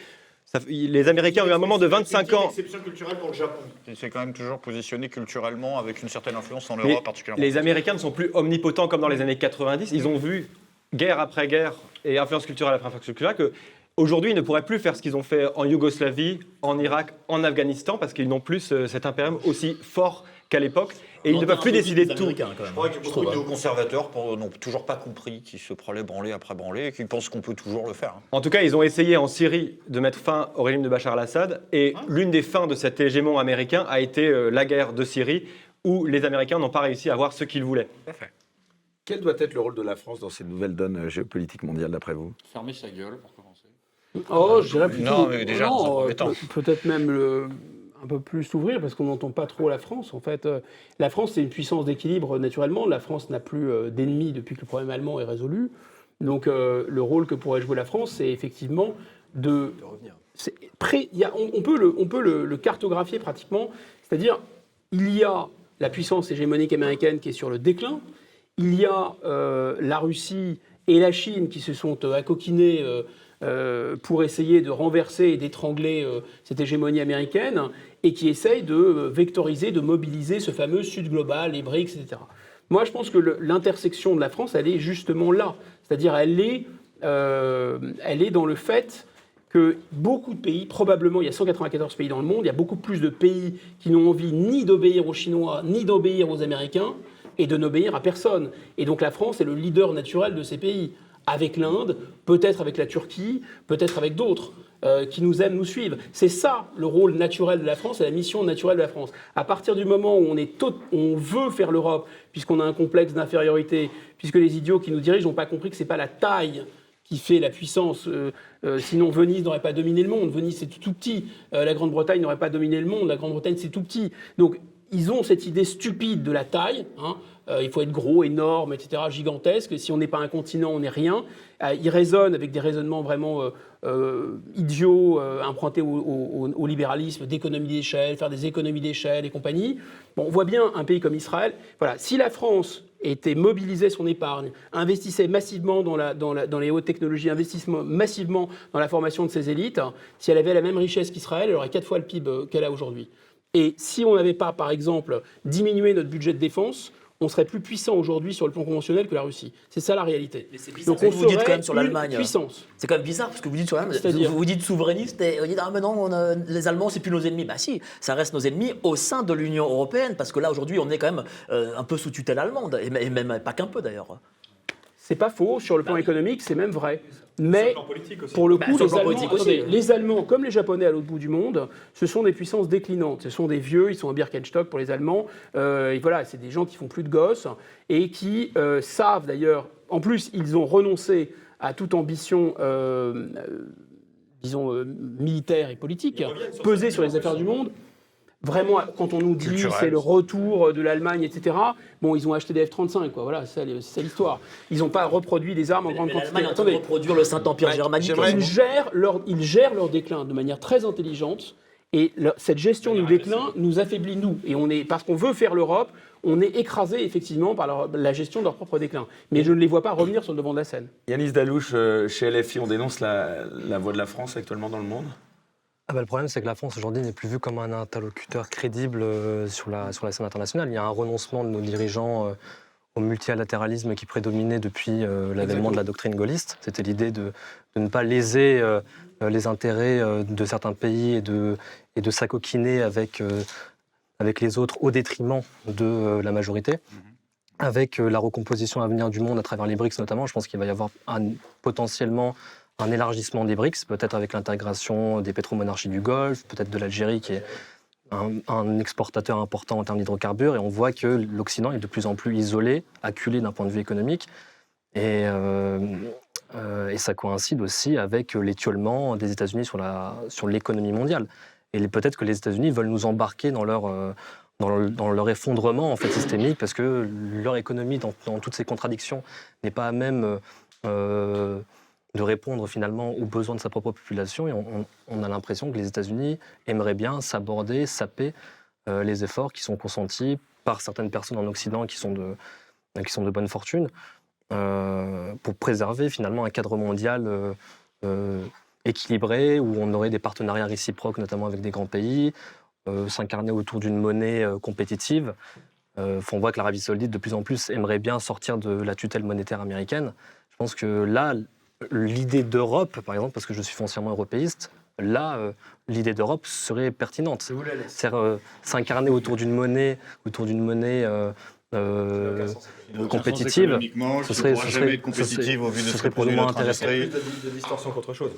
Speaker 9: Les Américains ont eu un moment de 25 ans.
Speaker 5: C'est une exception culturelle pour le Japon. Il s'est quand même toujours positionné culturellement avec une certaine influence en Europe particulièrement.
Speaker 9: Les Américains ne sont plus omnipotents comme dans les années 90. Ils ont vu, guerre après guerre et influence culturelle après influence culturelle, qu'aujourd'hui, ils ne pourraient plus faire ce qu'ils ont fait en Yougoslavie, en Irak, en Afghanistan, parce qu'ils n'ont plus cet impérium aussi fort qu'à l'époque. Et ils ne peuvent plus décider de tout.
Speaker 5: Je crois que beaucoup de néoconservateurs n'ont toujours pas compris qu'ils se prenaient branlée après branlée et qu'ils pensent qu'on peut toujours le faire.
Speaker 9: En tout cas, ils ont essayé en Syrie de mettre fin au régime de Bachar al-Assad. Et l'une des fins de cet hégémon américain a été la guerre de Syrie, où les Américains n'ont pas réussi à avoir ce qu'ils voulaient.
Speaker 5: Parfait.
Speaker 8: Quel doit être le rôle de la France dans cette nouvelle donne géopolitique mondiale, d'après vous ?
Speaker 10: Fermer sa gueule, pour commencer.
Speaker 3: Oh, je dirais plutôt...
Speaker 5: Non, mais déjà,
Speaker 3: peut-être même un peu plus s'ouvrir, parce qu'on n'entend pas trop la France. En fait, la France, c'est une puissance d'équilibre naturellement. La France n'a plus d'ennemis depuis que le problème allemand est résolu. Donc, le rôle que pourrait jouer la France, c'est effectivement de revenir. On peut le cartographier pratiquement. C'est-à-dire, il y a la puissance hégémonique américaine qui est sur le déclin. Il y a la Russie et la Chine qui se sont accoquinés pour essayer de renverser et d'étrangler cette hégémonie américaine et qui essayent de vectoriser, de mobiliser ce fameux Sud global, les BRICS, etc. Moi, je pense que l'intersection de la France, elle est justement là. C'est-à-dire, elle est elle est dans le fait que beaucoup de pays, probablement il y a 194 pays dans le monde, il y a beaucoup plus de pays qui n'ont envie ni d'obéir aux Chinois, ni d'obéir aux Américains, et de n'obéir à personne. Et donc la France est le leader naturel de ces pays, avec l'Inde, peut-être avec la Turquie, peut-être avec d'autres. Qui nous aiment, nous suivent. C'est ça le rôle naturel de la France et la mission naturelle de la France. À partir du moment où on veut faire l'Europe, puisqu'on a un complexe d'infériorité, puisque les idiots qui nous dirigent n'ont pas compris que ce n'est pas la taille qui fait la puissance. Sinon, Venise n'aurait pas dominé le monde. Venise, c'est tout petit. La Grande-Bretagne n'aurait pas dominé le monde. La Grande-Bretagne, c'est tout petit. Donc, ils ont cette idée stupide de la taille. Il faut être gros, énorme, etc., gigantesque. Si on n'est pas un continent, on n'est rien. Ils raisonnent avec des raisonnements vraiment idiots, empruntés au libéralisme, d'économie d'échelle, faire des économies d'échelle et compagnie. Bon, on voit bien un pays comme Israël. Voilà, si la France était mobilisait son épargne, investissait massivement dans les hautes technologies, investissait massivement dans la formation de ses élites, si elle avait la même richesse qu'Israël, elle aurait 4 fois le PIB qu'elle a aujourd'hui. Et si on n'avait pas, par exemple, diminué notre budget de défense, on serait plus puissant aujourd'hui sur le plan conventionnel que la Russie. C'est ça la réalité.
Speaker 7: Mais c'est bizarre. Donc, vous dites quand même sur l'Allemagne.
Speaker 3: Puissance.
Speaker 7: C'est quand même bizarre parce que vous dites sur l'Allemagne. Vous dites souverainiste et vous dites ah mais non, les Allemands c'est plus nos ennemis. Bah si, ça reste nos ennemis au sein de l'Union européenne parce que là aujourd'hui on est quand même un peu sous tutelle allemande et même pas qu'un peu d'ailleurs.
Speaker 3: C'est pas faux sur le plan économique, c'est même vrai. Mais pour le coup, les Allemands, comme les Japonais à l'autre bout du monde, ce sont des puissances déclinantes. Ce sont des vieux, ils sont en Birkenstock pour les Allemands. Et voilà, c'est des gens qui font plus de gosses et qui savent d'ailleurs. En plus, ils ont renoncé à toute ambition, disons, militaire et politique, peser sur les affaires du monde. Vraiment, quand on nous dit c'est le retour de l'Allemagne, etc., bon, ils ont acheté des F-35, quoi. Voilà, c'est l'histoire. Ils n'ont pas reproduit des armes en grande quantité.
Speaker 7: L'Allemagne est en train de reproduire le Saint-Empire germanique.
Speaker 3: Ils gèrent leur déclin de manière très intelligente, et cette gestion du déclin nous affaiblit, nous. Et parce qu'on veut faire l'Europe, on est écrasé effectivement par la gestion de leur propre déclin. Mais je ne les vois pas revenir sur le devant de la scène.
Speaker 8: Yanis Dalouche, chez LFI, on dénonce la voix de la France actuellement dans le monde.
Speaker 6: Le problème, c'est que la France, aujourd'hui, n'est plus vue comme un interlocuteur crédible sur la scène internationale. Il y a un renoncement de nos dirigeants au multilatéralisme qui prédominait depuis l'avènement de la doctrine gaulliste. C'était l'idée de ne pas léser les intérêts de certains pays et de s'acoquiner avec les autres au détriment de la majorité. Avec la recomposition à venir du monde à travers les BRICS notamment, je pense qu'il va y avoir potentiellement un élargissement des BRICS, peut-être avec l'intégration des pétromonarchies du Golfe, peut-être de l'Algérie qui est un exportateur important en termes d'hydrocarbures. Et on voit que l'Occident est de plus en plus isolé, acculé d'un point de vue économique. Et ça coïncide aussi avec l'étiolement des États-Unis sur l'économie mondiale. Et peut-être que les États-Unis veulent nous embarquer dans leur effondrement en fait, systémique, parce que leur économie, dans toutes ces contradictions, n'est pas à même de répondre finalement aux besoins de sa propre population. Et on a l'impression que les États-Unis aimeraient bien saper les efforts qui sont consentis par certaines personnes en Occident qui sont de bonne fortune pour préserver finalement un cadre mondial équilibré où on aurait des partenariats réciproques, notamment avec des grands pays, s'incarner autour d'une monnaie compétitive. On voit que l'Arabie Saoudite, de plus en plus, aimerait bien sortir de la tutelle monétaire américaine. Je pense que là, l'idée d'Europe, par exemple, parce que je suis foncièrement européiste, là, l'idée d'Europe serait pertinente. C'est-à-dire s'incarner autour d'une monnaie compétitive.
Speaker 10: Ce serait probablement intéressant.
Speaker 9: Plus de distorsion qu'autre chose.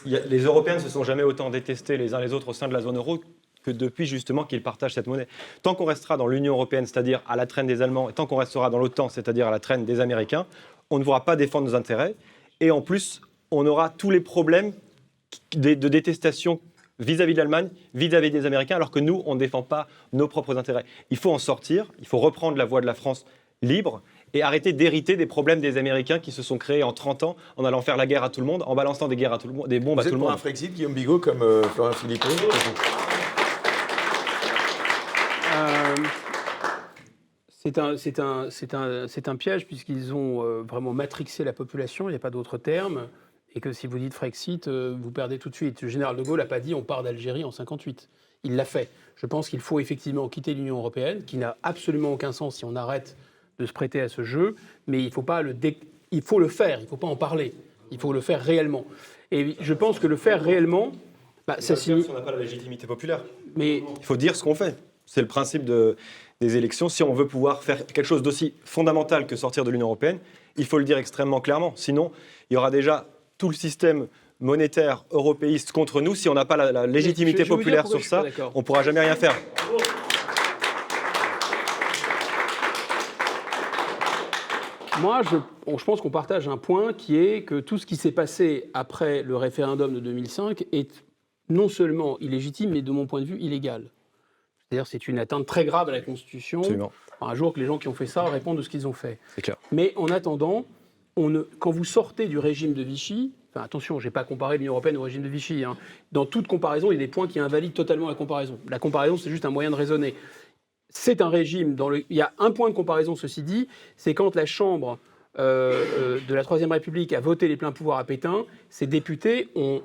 Speaker 9: Les Européens ne se sont jamais autant détestés les uns les autres au sein de la zone euro que depuis justement qu'ils partagent cette monnaie. Tant qu'on restera dans l'Union européenne, c'est-à-dire à la traîne des Allemands, et tant qu'on restera dans l'OTAN, c'est-à-dire à la traîne des Américains, on ne pourra pas défendre nos intérêts. Et en plus, on aura tous les problèmes de détestation vis-à-vis de l'Allemagne, vis-à-vis des Américains, alors que nous, on ne défend pas nos propres intérêts. Il faut en sortir, il faut reprendre la voie de la France libre et arrêter d'hériter des problèmes des Américains qui se sont créés en 30 ans en allant faire la guerre à tout le monde, en balançant des bombes à tout le monde.
Speaker 8: Vous êtes pour un Frexit, Guillaume Bigot, comme Florian Philippot?
Speaker 3: C'est un piège puisqu'ils ont vraiment matrixé la population, il n'y a pas d'autre terme, et que si vous dites Frexit, vous perdez tout de suite. Le général de Gaulle n'a pas dit on part d'Algérie en 58. Il l'a fait. Je pense qu'il faut effectivement quitter l'Union européenne, qui n'a absolument aucun sens si on arrête de se prêter à ce jeu, mais il faut le faire, il ne faut pas en parler. Il faut le faire réellement. Et je pense que le faire réellement, ça signifie...
Speaker 9: Si on n'a pas la légitimité populaire.
Speaker 3: Mais...
Speaker 9: Il faut dire ce qu'on fait. C'est le principe des élections. Si on veut pouvoir faire quelque chose d'aussi fondamental que sortir de l'Union européenne, il faut le dire extrêmement clairement. Sinon, il y aura déjà tout le système monétaire européiste contre nous. Si on n'a pas la légitimité populaire sur ça, on ne pourra jamais rien faire.
Speaker 3: Moi, je pense qu'on partage un point qui est que tout ce qui s'est passé après le référendum de 2005 est non seulement illégitime, mais de mon point de vue illégal. C'est-à-dire c'est une atteinte très grave à la Constitution.
Speaker 9: Absolument.
Speaker 3: Un jour que les gens qui ont fait ça répondent de ce qu'ils ont fait.
Speaker 9: C'est clair.
Speaker 3: Mais en attendant, quand vous sortez du régime de Vichy, enfin attention, je n'ai pas comparé l'Union européenne au régime de Vichy. Hein. Dans toute comparaison, il y a des points qui invalident totalement la comparaison. La comparaison, c'est juste un moyen de raisonner. C'est un régime il y a un point de comparaison, ceci dit, c'est quand la Chambre de la Troisième République a voté les pleins pouvoirs à Pétain, ces députés ont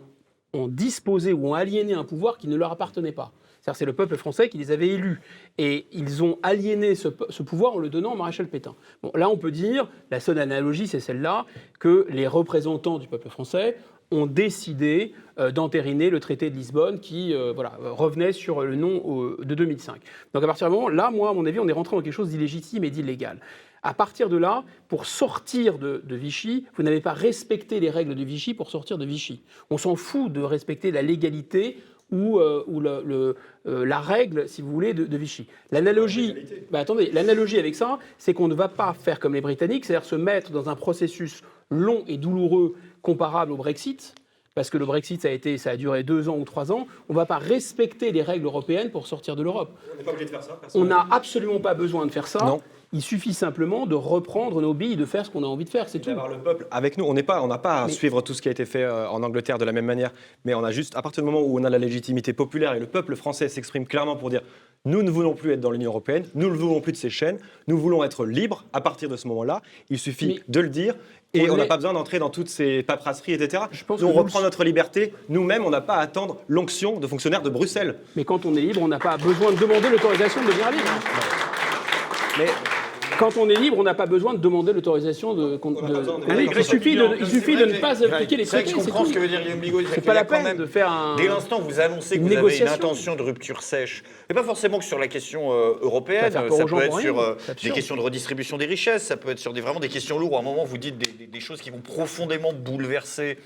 Speaker 3: disposé ou ont aliéné un pouvoir qui ne leur appartenait pas. C'est-à-dire c'est le peuple français qui les avait élus. Et ils ont aliéné ce pouvoir en le donnant au maréchal Pétain. Bon, là, on peut dire, la seule analogie, c'est celle-là, que les représentants du peuple français ont décidé d'entériner le traité de Lisbonne qui revenait sur le nom de 2005. Donc à partir du moment, là, moi, à mon avis, on est rentré dans quelque chose d'illégitime et d'illégal. À partir de là, pour sortir de Vichy, vous n'avez pas respecté les règles de Vichy pour sortir de Vichy. On s'en fout de respecter la légalité ou la règle, si vous voulez, de Vichy. L'analogie, l'analogie avec ça, c'est qu'on ne va pas faire comme les Britanniques, c'est-à-dire se mettre dans un processus long et douloureux comparable au Brexit, parce que le Brexit, ça a duré 2 ans ou 3 ans. On ne va pas respecter les règles européennes pour sortir de l'Europe.
Speaker 9: On n'est pas obligé de faire ça.
Speaker 3: On n'a absolument pas besoin de faire ça.
Speaker 9: Non.
Speaker 3: Il suffit simplement de reprendre nos billes, de faire ce qu'on a envie de faire, c'est tout.
Speaker 9: D'avoir le peuple avec nous. On n'a pas à suivre tout ce qui a été fait en Angleterre de la même manière, mais on a juste, à partir du moment où on a la légitimité populaire et le peuple français s'exprime clairement pour dire nous ne voulons plus être dans l'Union européenne, nous ne voulons plus de ces chaînes, nous voulons être libres. À partir de ce moment-là, il suffit de le dire. Et on n'a pas besoin d'entrer dans toutes ces paperasseries, etc. On reprend notre liberté. Nous-mêmes, on n'a pas à attendre l'onction de fonctionnaires de Bruxelles.
Speaker 3: Mais quand on est libre, on n'a pas besoin de demander l'autorisation de devenir libre. Mais quand on est libre, on n'a pas besoin de demander l'autorisation de... Il suffit de ne pas appliquer les traités.
Speaker 5: Je comprends ce que veut dire Guillaume Bigot.
Speaker 3: C'est pas la peine de faire un...
Speaker 5: Dès l'instant où vous annoncez que vous avez une intention de rupture sèche, et pas forcément que sur la question européenne, ça peut être sur des questions de redistribution des richesses, ça peut être sur vraiment des questions lourdes. À un moment, vous dites des choses qui vont profondément bouleverser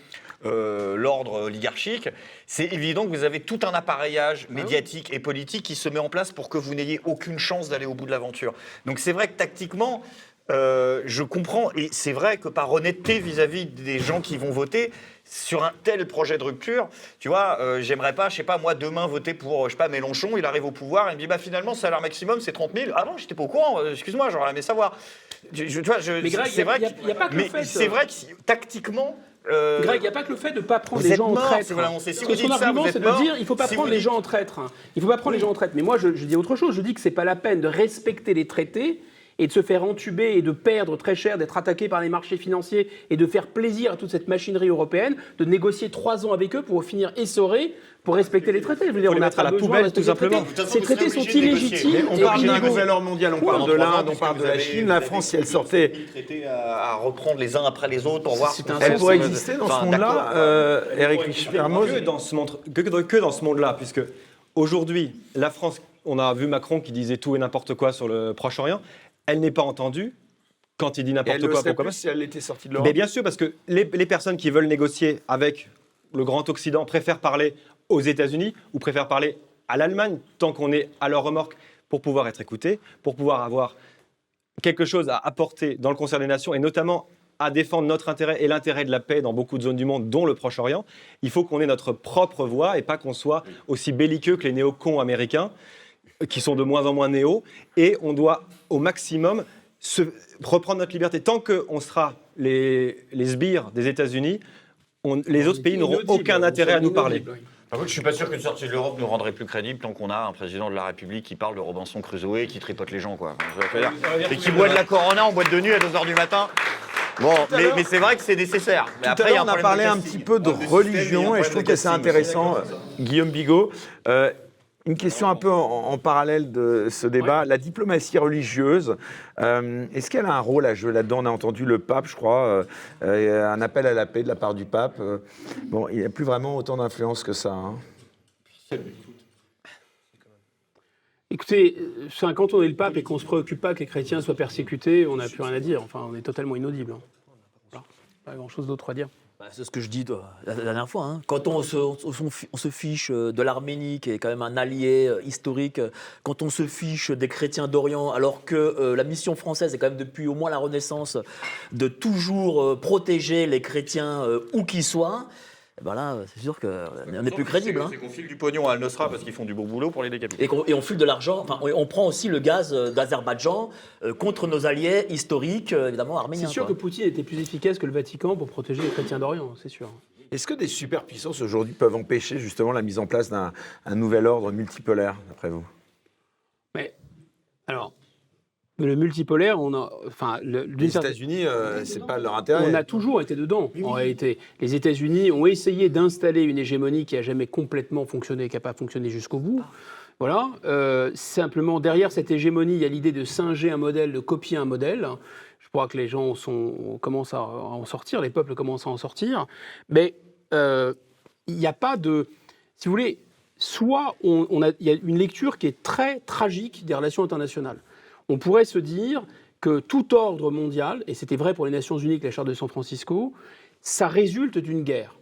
Speaker 5: l'ordre oligarchique, c'est évident que vous avez tout un appareillage médiatique et politique qui se met en place pour que vous n'ayez aucune chance d'aller au bout de l'aventure. Donc c'est vrai que tactiquement, je comprends, et c'est vrai que par honnêteté vis-à-vis des gens qui vont voter sur un tel projet de rupture, tu vois, j'aimerais pas, je sais pas, moi demain voter pour, je sais pas, Mélenchon, il arrive au pouvoir, et il me dit, finalement, salaire maximum, c'est 30 000. Ah non, j'étais pas au courant, excuse-moi, j'aurais aimé savoir. C'est vrai que tactiquement...
Speaker 3: Greg, il n'y a pas que le fait de ne pas prendre les gens en traître.
Speaker 5: Si
Speaker 3: son argument, c'est de dire qu'il ne faut pas prendre les gens en traître. Il ne faut pas prendre les gens en traître. Mais moi, je dis autre chose. Je dis que ce n'est pas la peine de respecter les traités et de se faire entuber et de perdre très cher, d'être attaqué par les marchés financiers et de faire plaisir à toute cette machinerie européenne, de négocier 3 ans avec eux pour finir essorés pour respecter les traités. Je veux dire, on n'a pas besoin de respecter les traités. Ces traités sont illégitimes.
Speaker 8: On parle d'un nouvel ordre mondial, on parle de l'Inde, on parle de la Chine. La France, si elle sortait...
Speaker 5: à reprendre les uns après les autres pour voir...
Speaker 8: Elle pourrait exister dans ce monde-là, Éric Richard-Hermos.
Speaker 9: Que dans ce monde-là, puisque aujourd'hui, la France, on a vu Macron qui disait tout et n'importe quoi sur le Proche-Orient, elle n'est pas entendue quand il dit n'importe quoi.
Speaker 8: Pourquoi pas si elle était sortie de l'Europe?
Speaker 9: Mais bien sûr, parce que les personnes qui veulent négocier avec le grand Occident préfèrent parler aux États-Unis ou préfèrent parler à l'Allemagne tant qu'on est à leur remorque pour pouvoir être écoutés, pour pouvoir avoir quelque chose à apporter dans le concert des nations et notamment à défendre notre intérêt et l'intérêt de la paix dans beaucoup de zones du monde, dont le Proche-Orient. Il faut qu'on ait notre propre voix et pas qu'on soit aussi belliqueux que les néocons américains qui sont de moins en moins néo, et on doit au maximimum reprendre notre liberté. Tant qu'on sera les sbires des États-Unis, les autres pays n'auront aucun intérêt à nous parler.
Speaker 5: Par contre, je suis pas sûr qu'une sortie de l'Europe nous rendrait plus crédibles tant qu'on a un président de la République qui parle de Robinson Crusoe et qui tripote les gens, quoi. Et qui boit de la Corona en boîte de nuit à 2h du matin. Bon, mais c'est vrai que c'est nécessaire. Mais
Speaker 8: tout à l'heure, on a parlé un petit peu de religion, et je trouve que c'est intéressant, Guillaume Bigot. Une question un peu en parallèle de ce débat. La diplomatie religieuse, est-ce qu'elle a un rôle à jouer là-dedans? On a entendu le pape, je crois, un appel à la paix de la part du pape. Bon, il n'y a plus vraiment autant d'influence que ça.
Speaker 3: Écoutez, quand on est le pape et qu'on ne se préoccupe pas que les chrétiens soient persécutés, on n'a plus rien à dire. Enfin, on est totalement inaudible. Voilà. Pas grand-chose d'autre à dire.
Speaker 7: C'est ce que je dis la dernière fois. Hein. Quand on se fiche de l'Arménie, qui est quand même un allié historique, quand on se fiche des chrétiens d'Orient, alors que la mission française est quand même depuis au moins la Renaissance de toujours protéger les chrétiens où qu'ils soient, ben là, c'est sûr qu'on n'est plus crédible.
Speaker 5: C'est qu'on file du pognon à Al-Nosra parce qu'ils font du bon boulot pour les décapiter.
Speaker 7: Et on file de l'argent, enfin, on prend aussi le gaz d'Azerbaïdjan contre nos alliés historiques, évidemment arméniens.
Speaker 3: C'est sûr que Poutine était plus efficace que le Vatican pour protéger les chrétiens d'Orient, c'est sûr.
Speaker 8: Est-ce que des superpuissances aujourd'hui peuvent empêcher justement la mise en place d'un nouvel ordre multipolaire, d'après vous?
Speaker 3: Mais, alors, le multipolaire,
Speaker 8: les États-Unis, c'est pas leur intérêt.
Speaker 3: On a toujours été dedans, en réalité. Les États-Unis ont essayé d'installer une hégémonie qui n'a jamais complètement fonctionné, qui n'a pas fonctionné jusqu'au bout. Voilà. Simplement, derrière cette hégémonie, il y a l'idée de singer un modèle, de copier un modèle. Je crois que les gens commencent à en sortir, les peuples commencent à en sortir. Mais il n'y a pas de... Si vous voulez, soit il y a une lecture qui est très tragique des relations internationales. On pourrait se dire que tout ordre mondial, et c'était vrai pour les Nations Unies avec la Charte de San Francisco, ça résulte d'une guerre.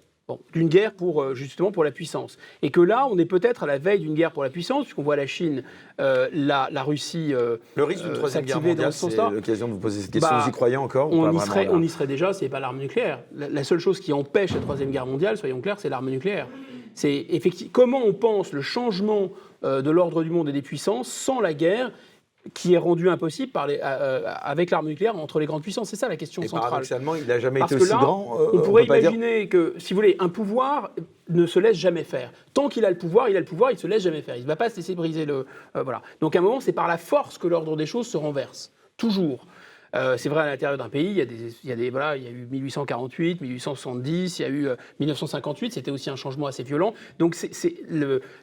Speaker 3: D'une guerre justement pour la puissance. Et que là, on est peut-être à la veille d'une guerre pour la puissance, puisqu'on voit la Chine, la Russie
Speaker 8: le risque d'une troisième guerre mondiale, c'est l'occasion de vous poser cette question. Vous y croyez encore ou pas vraiment,
Speaker 3: on y serait déjà, c'est pas l'arme nucléaire. La seule chose qui empêche la troisième guerre mondiale, soyons clairs, c'est l'arme nucléaire. C'est effectivement comment on pense le changement de l'ordre du monde et des puissances sans la guerre, qui est rendu impossible avec l'arme nucléaire entre les grandes puissances. C'est ça la question centrale.
Speaker 8: Paradoxalement, il n'a jamais été aussi grand.
Speaker 3: On pourrait imaginer que, si vous voulez, un pouvoir ne se laisse jamais faire. Tant qu'il a le pouvoir, il ne se laisse jamais faire. Il ne va pas se laisser briser voilà. Donc à un moment, c'est par la force que l'ordre des choses se renverse. Toujours. C'est vrai à l'intérieur d'un pays, il y a eu 1848, 1870, il y a eu 1958, c'était aussi un changement assez violent. Donc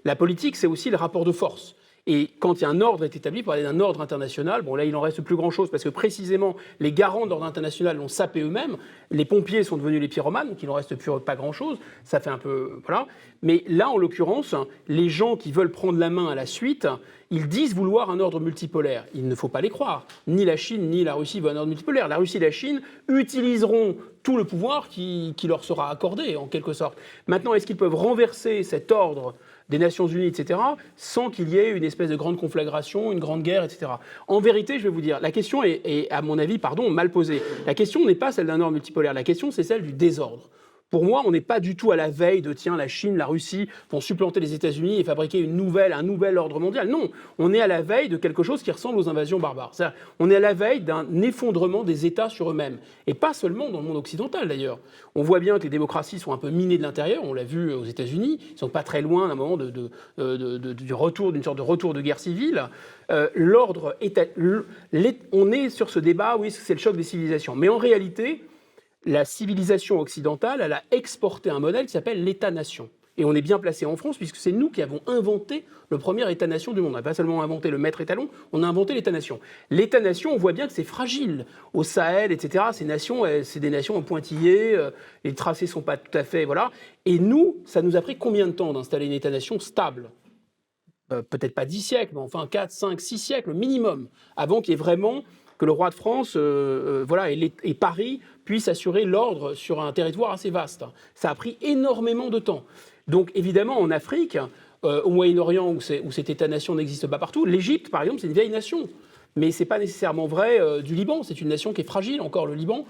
Speaker 3: la politique, c'est aussi le rapport de force. Et quand il y a un ordre est établi, pour parler d'un ordre international, bon là il en reste plus grand-chose parce que précisément les garants de l'ordre international l'ont sapé eux-mêmes. Les pompiers sont devenus les pyromanes, donc il n'en reste plus pas grand-chose. Ça fait un peu voilà. Mais là en l'occurrence, les gens qui veulent prendre la main à la suite, ils disent vouloir un ordre multipolaire. Il ne faut pas les croire. Ni la Chine ni la Russie veulent un ordre multipolaire. La Russie et la Chine utiliseront tout le pouvoir qui leur sera accordé en quelque sorte. Maintenant, est-ce qu'ils peuvent renverser cet ordre des Nations Unies, etc., sans qu'il y ait une espèce de grande conflagration, une grande guerre, etc. En vérité, je vais vous dire, la question est à mon avis, mal posée. La question n'est pas celle d'un ordre multipolaire, la question c'est celle du désordre. Pour moi, on n'est pas du tout à la veille de la Chine, la Russie vont supplanter les États-Unis et fabriquer un nouvel ordre mondial. Non, on est à la veille de quelque chose qui ressemble aux invasions barbares. C'est-à-dire, on est à la veille d'un effondrement des États sur eux-mêmes. Et pas seulement dans le monde occidental d'ailleurs. On voit bien que les démocraties sont un peu minées de l'intérieur, on l'a vu aux États-Unis, ils sont pas très loin d'un moment du retour, d'une sorte de retour de guerre civile. On est sur ce débat, oui, c'est le choc des civilisations. Mais en réalité, la civilisation occidentale, elle a exporté un modèle qui s'appelle l'État-nation. Et on est bien placé en France, puisque c'est nous qui avons inventé le premier État-nation du monde. On n'a pas seulement inventé le maître étalon, on a inventé l'État-nation. L'État-nation, on voit bien que c'est fragile. Au Sahel, etc., ces nations, c'est des nations en pointillés, les tracés ne sont pas tout à fait... Voilà. Et nous, ça nous a pris combien de temps d'installer une État-nation stable ? Peut-être pas 10 siècles, mais enfin 4, 5, 6 siècles minimum, avant qu'il y ait vraiment... que le roi de France et Paris puissent assurer l'ordre sur un territoire assez vaste. Ça a pris énormément de temps. Donc évidemment, en Afrique, au Moyen-Orient, où cette État-nation n'existe pas partout, l'Égypte, par exemple, c'est une vieille nation. Mais ce n'est pas nécessairement vrai du Liban. C'est une nation qui est fragile, encore le Liban.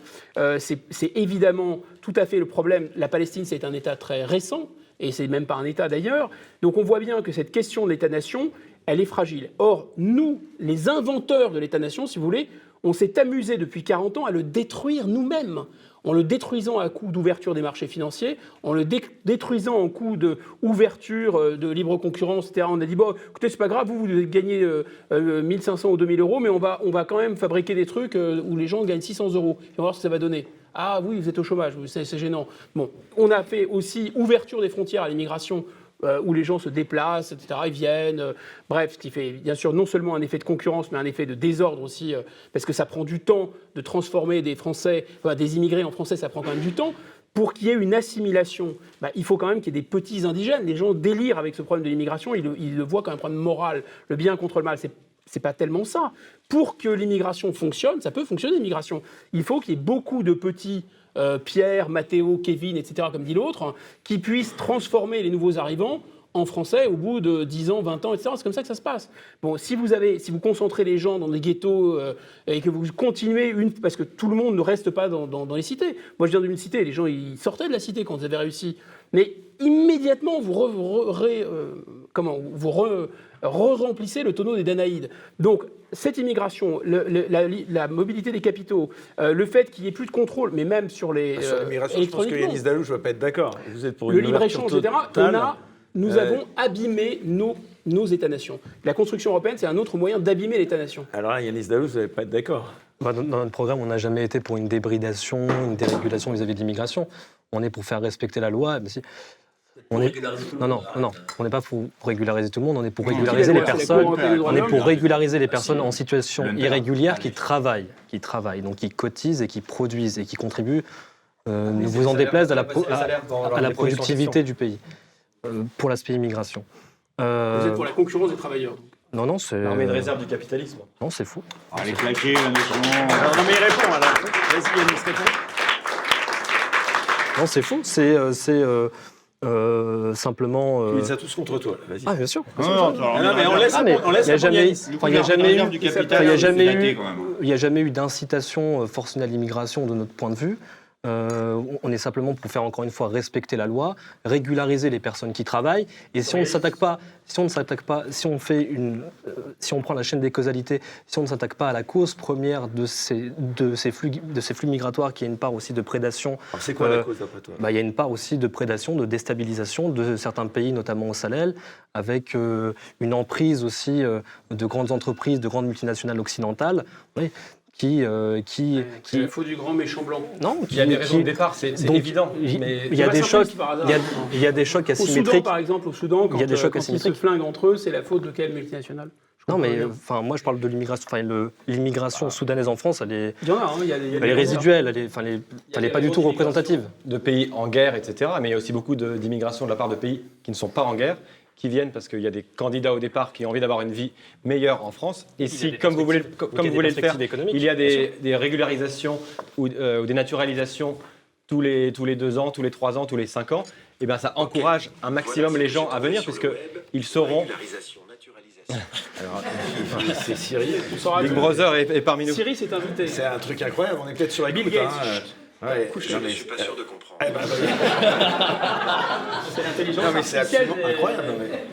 Speaker 3: C'est évidemment tout à fait le problème. La Palestine, c'est un État très récent, et c'est même pas un État d'ailleurs. Donc on voit bien que cette question de l'État-nation, elle est fragile. Or, nous, les inventeurs de l'État-nation, si vous voulez, on s'est amusé depuis 40 ans à le détruire nous-mêmes, en le détruisant à coup d'ouverture des marchés financiers, en le détruisant en coup d'ouverture de libre concurrence, etc. On a dit, bon, écoutez, c'est pas grave, vous gagnez 1 500 ou 2 000 euros, mais on va quand même fabriquer des trucs où les gens gagnent 600 euros. On va voir ce que ça va donner. Ah oui, vous êtes au chômage, c'est gênant. Bon, on a fait aussi ouverture des frontières à l'immigration où les gens se déplacent, etc., ils viennent, bref, ce qui fait bien sûr non seulement un effet de concurrence, mais un effet de désordre aussi, parce que ça prend du temps de transformer des Français, des immigrés en Français, ça prend quand même du temps. Pour qu'il y ait une assimilation, il faut quand même qu'il y ait des petits indigènes. Les gens délirent avec ce problème de l'immigration, ils le voient comme un problème moral, le bien contre le mal. C'est pas tellement ça. Pour que l'immigration fonctionne, ça peut fonctionner l'immigration. Il faut qu'il y ait beaucoup de petits Pierre, Mathéo, Kevin, etc., comme dit l'autre, qui puissent transformer les nouveaux arrivants en français au bout de 10 ans, 20 ans, etc. C'est comme ça que ça se passe. Bon, si vous concentrez les gens dans des ghettos et que vous continuez parce que tout le monde ne reste pas dans les cités. Moi, je viens d'une cité, les gens, ils sortaient de la cité quand vous avez réussi. Mais immédiatement, vous re-remplissez le tonneau des Danaïdes. Donc, cette immigration, la mobilité des capitaux, le fait qu'il n'y ait plus de contrôle, mais même sur les
Speaker 8: sur l'immigration, je pense que Yanis Dalou, je ne vais pas être d'accord. Vous êtes pour
Speaker 3: le libre-échange, etc. Nous avons abîmé nos États-nations. La construction européenne, c'est un autre moyen d'abîmer l'État-nation.
Speaker 8: Alors là, Yanis Dalou, vous n'allez pas être d'accord.
Speaker 6: Dans notre programme, on n'a jamais été pour une débridation, une dérégulation vis-à-vis de l'immigration. On est pour faire respecter la loi. Mais on n'est pas pour régulariser tout le monde, on est pour régulariser les personnes. On est pour régulariser les personnes en situation irrégulière qui travaillent, donc qui cotisent et qui produisent et qui contribuent, nous vous en déplaise, à la productivité du pays. Pour l'aspect immigration.
Speaker 3: Vous êtes pour la concurrence des travailleurs.
Speaker 6: Non, c'est...
Speaker 9: L'armée de réserve du capitalisme.
Speaker 6: Non, c'est fou.
Speaker 10: Allez, claquer, la notion...
Speaker 8: Non, mais il répond, alors. Vas-y, Yanis, réponds.
Speaker 6: Non, c'est faux. C'est simplement...
Speaker 8: Ils ont tous contre toi, vas-y.
Speaker 6: Ah, bien sûr.
Speaker 10: Non,
Speaker 8: mais on laisse
Speaker 6: il n'y a jamais eu d'incitation forcenée à l'immigration de notre point de vue. On est simplement pour faire encore une fois respecter la loi, régulariser les personnes qui travaillent. Et si on ne s'attaque pas, si on prend la chaîne des causalités, si on ne s'attaque pas à la cause première de ces flux migratoires, qui est une part aussi de prédation.
Speaker 8: Alors c'est quoi la cause d'après toi ?
Speaker 6: Il y a une part aussi de prédation, de déstabilisation de certains pays, notamment au Sahel, avec une emprise aussi de grandes entreprises, de grandes multinationales occidentales. Oui. C'est la
Speaker 3: faute du grand méchant blanc.
Speaker 6: Non,
Speaker 9: il y a des raisons de départ, c'est évident.
Speaker 6: Il y a des chocs. Il y a des chocs asymétriques.
Speaker 3: Au Soudan, par exemple, quand ils se flinguent entre eux, c'est la faute de quelle multinationale ?
Speaker 6: Non, mais moi je parle de l'immigration. L'immigration soudanaise en France, elle est résiduelle, elle n'est pas du tout représentative.
Speaker 9: De pays en guerre, etc. Mais il y a aussi beaucoup d'immigration de la part de pays qui ne sont pas en guerre, qui viennent parce qu'il y a des candidats au départ qui ont envie d'avoir une vie meilleure en France. Et si, comme vous voulez le faire, il y a des régularisations ou des naturalisations tous les 2 ans, tous les 3 ans, tous les 5 ans, et bien ça encourage un maximum les gens à venir puisqu'ils sauront...
Speaker 8: Alors, c'est Siri.
Speaker 9: Big Brother est parmi nous.
Speaker 3: Siri s'est invité.
Speaker 8: C'est un truc incroyable, on est peut-être sur la
Speaker 3: Bill Gates.
Speaker 8: Ouais,
Speaker 10: je ne suis pas sûr de comprendre.
Speaker 3: C'est l'intelligence
Speaker 8: artificielle. C'est absolument incroyable.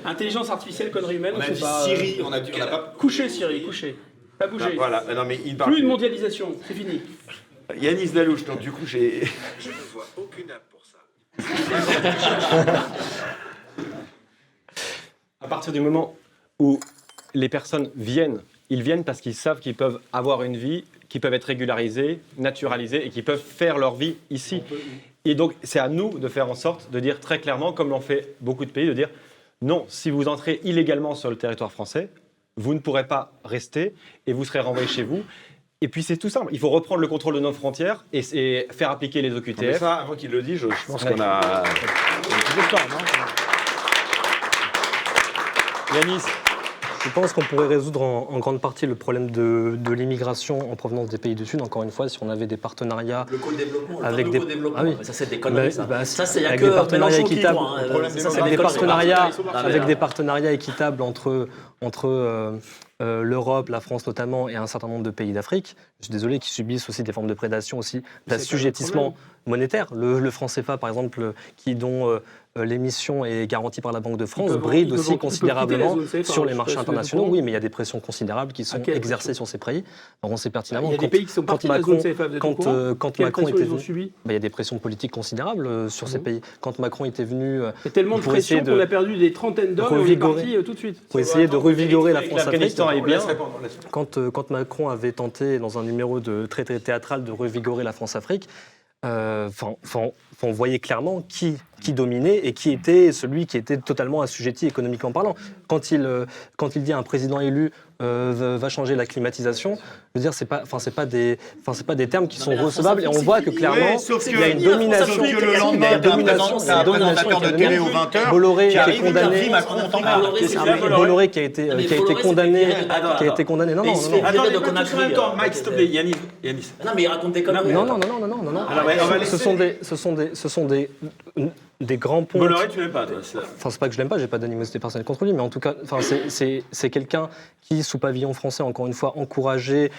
Speaker 3: Intelligence artificielle, connerie humaine.
Speaker 10: On a dit Siri, on n'a pas...
Speaker 3: Coucher, Siri, coucher. Pas bouger.
Speaker 8: Voilà. Non, mais il parle
Speaker 3: plus de mondialisation, c'est fini.
Speaker 8: Yanis Dalouche, donc du coup,
Speaker 10: Je ne vois aucune app pour ça.
Speaker 9: À partir du moment où les personnes viennent, ils viennent parce qu'ils savent qu'ils peuvent avoir une vie, qu'ils peuvent être régularisés, naturalisés et qu'ils peuvent faire leur vie ici. Et donc, c'est à nous de faire en sorte de dire très clairement, comme l'ont fait beaucoup de pays, de dire non, si vous entrez illégalement sur le territoire français, vous ne pourrez pas rester et vous serez renvoyé chez vous. Et puis c'est tout simple, il faut reprendre le contrôle de nos frontières et faire appliquer les OQTF.
Speaker 8: Mais ça, avant qu'il le dise, je pense qu'on a...
Speaker 6: Yanis, je pense qu'on pourrait résoudre en grande partie le problème de l'immigration en provenance des pays du Sud. Encore une fois, si on avait des partenariats
Speaker 7: le co-développement,
Speaker 6: avec
Speaker 7: des ça c'est des conneries. Ça c'est
Speaker 6: avec des partenariats équitables, avec des partenariats équitables entre l'Europe, la France notamment, et un certain nombre de pays d'Afrique. Je suis désolé, qui subissent aussi des formes de prédation, aussi d'assujettissement monétaire. Le franc CFA, par exemple, dont l'émission est garantie par la Banque de France, bride aussi considérablement sur les marchés internationaux. Oui, mais il y a des pressions considérables qui sont exercées sur ces prix. Alors on sait pertinemment.
Speaker 3: Il y a des pays qui sont partis de la zone CFA.
Speaker 6: Quand Macron était venu, il y a des pressions politiques considérables sur ces pays. Quand Macron était venu,
Speaker 3: il y a tellement de pression qu'on a perdu des trentaines d'hommes et on est parti tout de suite.
Speaker 6: Pour essayer de revigorer la France-Afrique.
Speaker 9: Bien.
Speaker 6: Quand Macron avait tenté, dans un numéro très théâtral, de revigorer la France-Afrique, on voyait clairement qui dominait et qui était celui qui était totalement assujetti économiquement parlant. Quand il dit un président élu va changer la climatisation, je veux dire, c'est pas des termes qui sont recevables, et on voit que clairement il y a une domination.
Speaker 5: Sauf que le lendemain, t'as un présentateur de télé aux 20h
Speaker 6: Bolloré
Speaker 5: qui arrive et
Speaker 6: condamné.
Speaker 5: dit Macron, on t'en parle.
Speaker 6: Bolloré qui a été condamné. Non.
Speaker 8: Attends, Mike, s'il te plaît, Yanis.
Speaker 7: Non, mais il raconte des conneries.
Speaker 6: Non. Ce sont des grands ponts.
Speaker 8: Bolloré, tu l'aimes pas, toi.
Speaker 6: Enfin, c'est pas que je l'aime pas, j'ai pas d'animosité personnelle contre lui, mais en tout cas, c'est quelqu'un qui, sous pavillon français, encore une fois, encouragé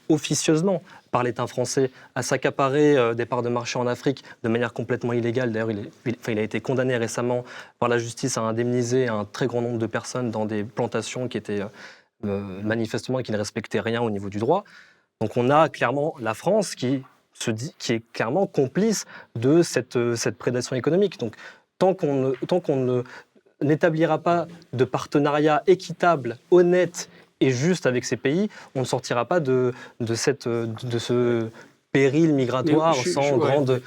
Speaker 6: officieusement par l'État français à s'accaparer des parts de marché en Afrique de manière complètement illégale. D'ailleurs, il a été condamné récemment par la justice à indemniser un très grand nombre de personnes dans des plantations qui étaient manifestement qui ne respectaient rien au niveau du droit. Donc on a clairement la France qui est clairement complice de cette prédation économique. Donc tant qu'on n'établira pas de partenariat équitable, honnête et juste avec ces pays, on ne sortira pas de ce péril migratoire sans grande...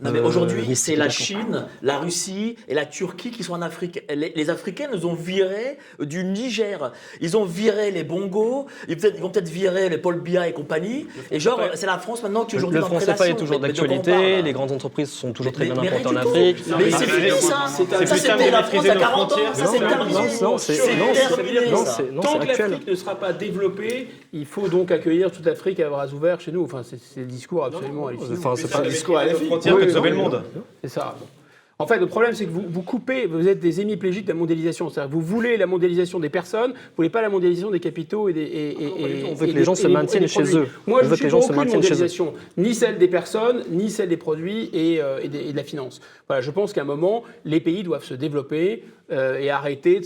Speaker 7: Non, mais aujourd'hui, c'est la Chine, la Russie et la Turquie qui sont en Afrique. Les Africains nous ont virés du Niger. Ils ont viré les Bongos, ils vont peut-être virer les Paul Biya et compagnie. Et genre, c'est la France maintenant qui aujourd'hui
Speaker 6: le franc CFA est toujours d'actualité, les grandes entreprises sont toujours très bien implantées en Afrique.
Speaker 7: Mais c'est fini ça. Ça, c'était la France il y a 40 ans. Ça, c'est terminé.
Speaker 3: Tant que l'Afrique ne sera pas développée, il faut donc accueillir toute l'Afrique à bras ouverts chez nous. Enfin, c'est le discours absolument hallucinant.
Speaker 9: Enfin, c'est pas le discours à la frontière que de sauver le monde.
Speaker 3: C'est ça. En fait, le problème, c'est que vous coupez, vous êtes des hémiplégiques de la mondialisation. C'est-à-dire que vous voulez la mondialisation des personnes, vous ne voulez pas la mondialisation des capitaux et des.
Speaker 6: On veut que les gens se maintiennent chez eux.
Speaker 3: Moi, je ne suis pour aucune mondialisation, ni celle des personnes, ni celle des produits et de la finance. Voilà, je pense qu'à un moment, les pays doivent se développer et arrêter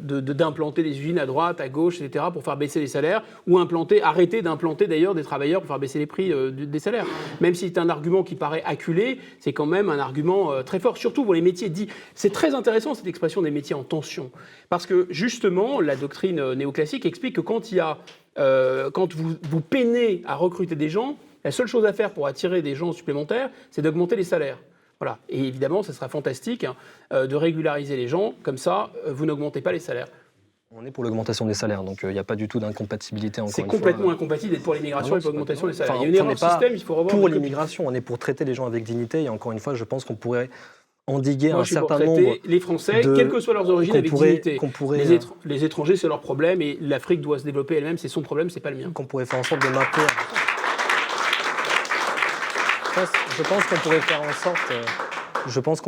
Speaker 3: d'implanter des usines à droite, à gauche, etc., pour faire baisser les salaires, ou arrêter d'implanter d'ailleurs des travailleurs pour faire baisser les prix des salaires. Même si c'est un argument qui paraît acculé, c'est quand même un argument très fort, surtout pour les métiers dits. C'est très intéressant cette expression des métiers en tension, parce que justement, la doctrine néoclassique explique que quand vous peinez à recruter des gens, la seule chose à faire pour attirer des gens supplémentaires, c'est d'augmenter les salaires. Voilà. Et évidemment, ce sera fantastique de régulariser les gens, comme ça, vous n'augmentez pas les salaires.
Speaker 6: On est pour l'augmentation des salaires, donc il n'y a pas du tout d'incompatibilité.
Speaker 3: C'est complètement incompatible d'être pour l'immigration et pour l'augmentation des salaires. Il y a une erreur de système, il faut revoir.
Speaker 6: Pour l'immigration, on est pour traiter les gens avec dignité, et encore une fois, je pense qu'on pourrait endiguer un certain nombre.
Speaker 3: Les Français, quelles que soient leurs origines, avec dignité. Les étrangers, c'est leur problème, et l'Afrique doit se développer elle-même, c'est son problème, c'est pas le mien.
Speaker 6: Qu'on pourrait faire en sorte de maintenir. Je pense qu'on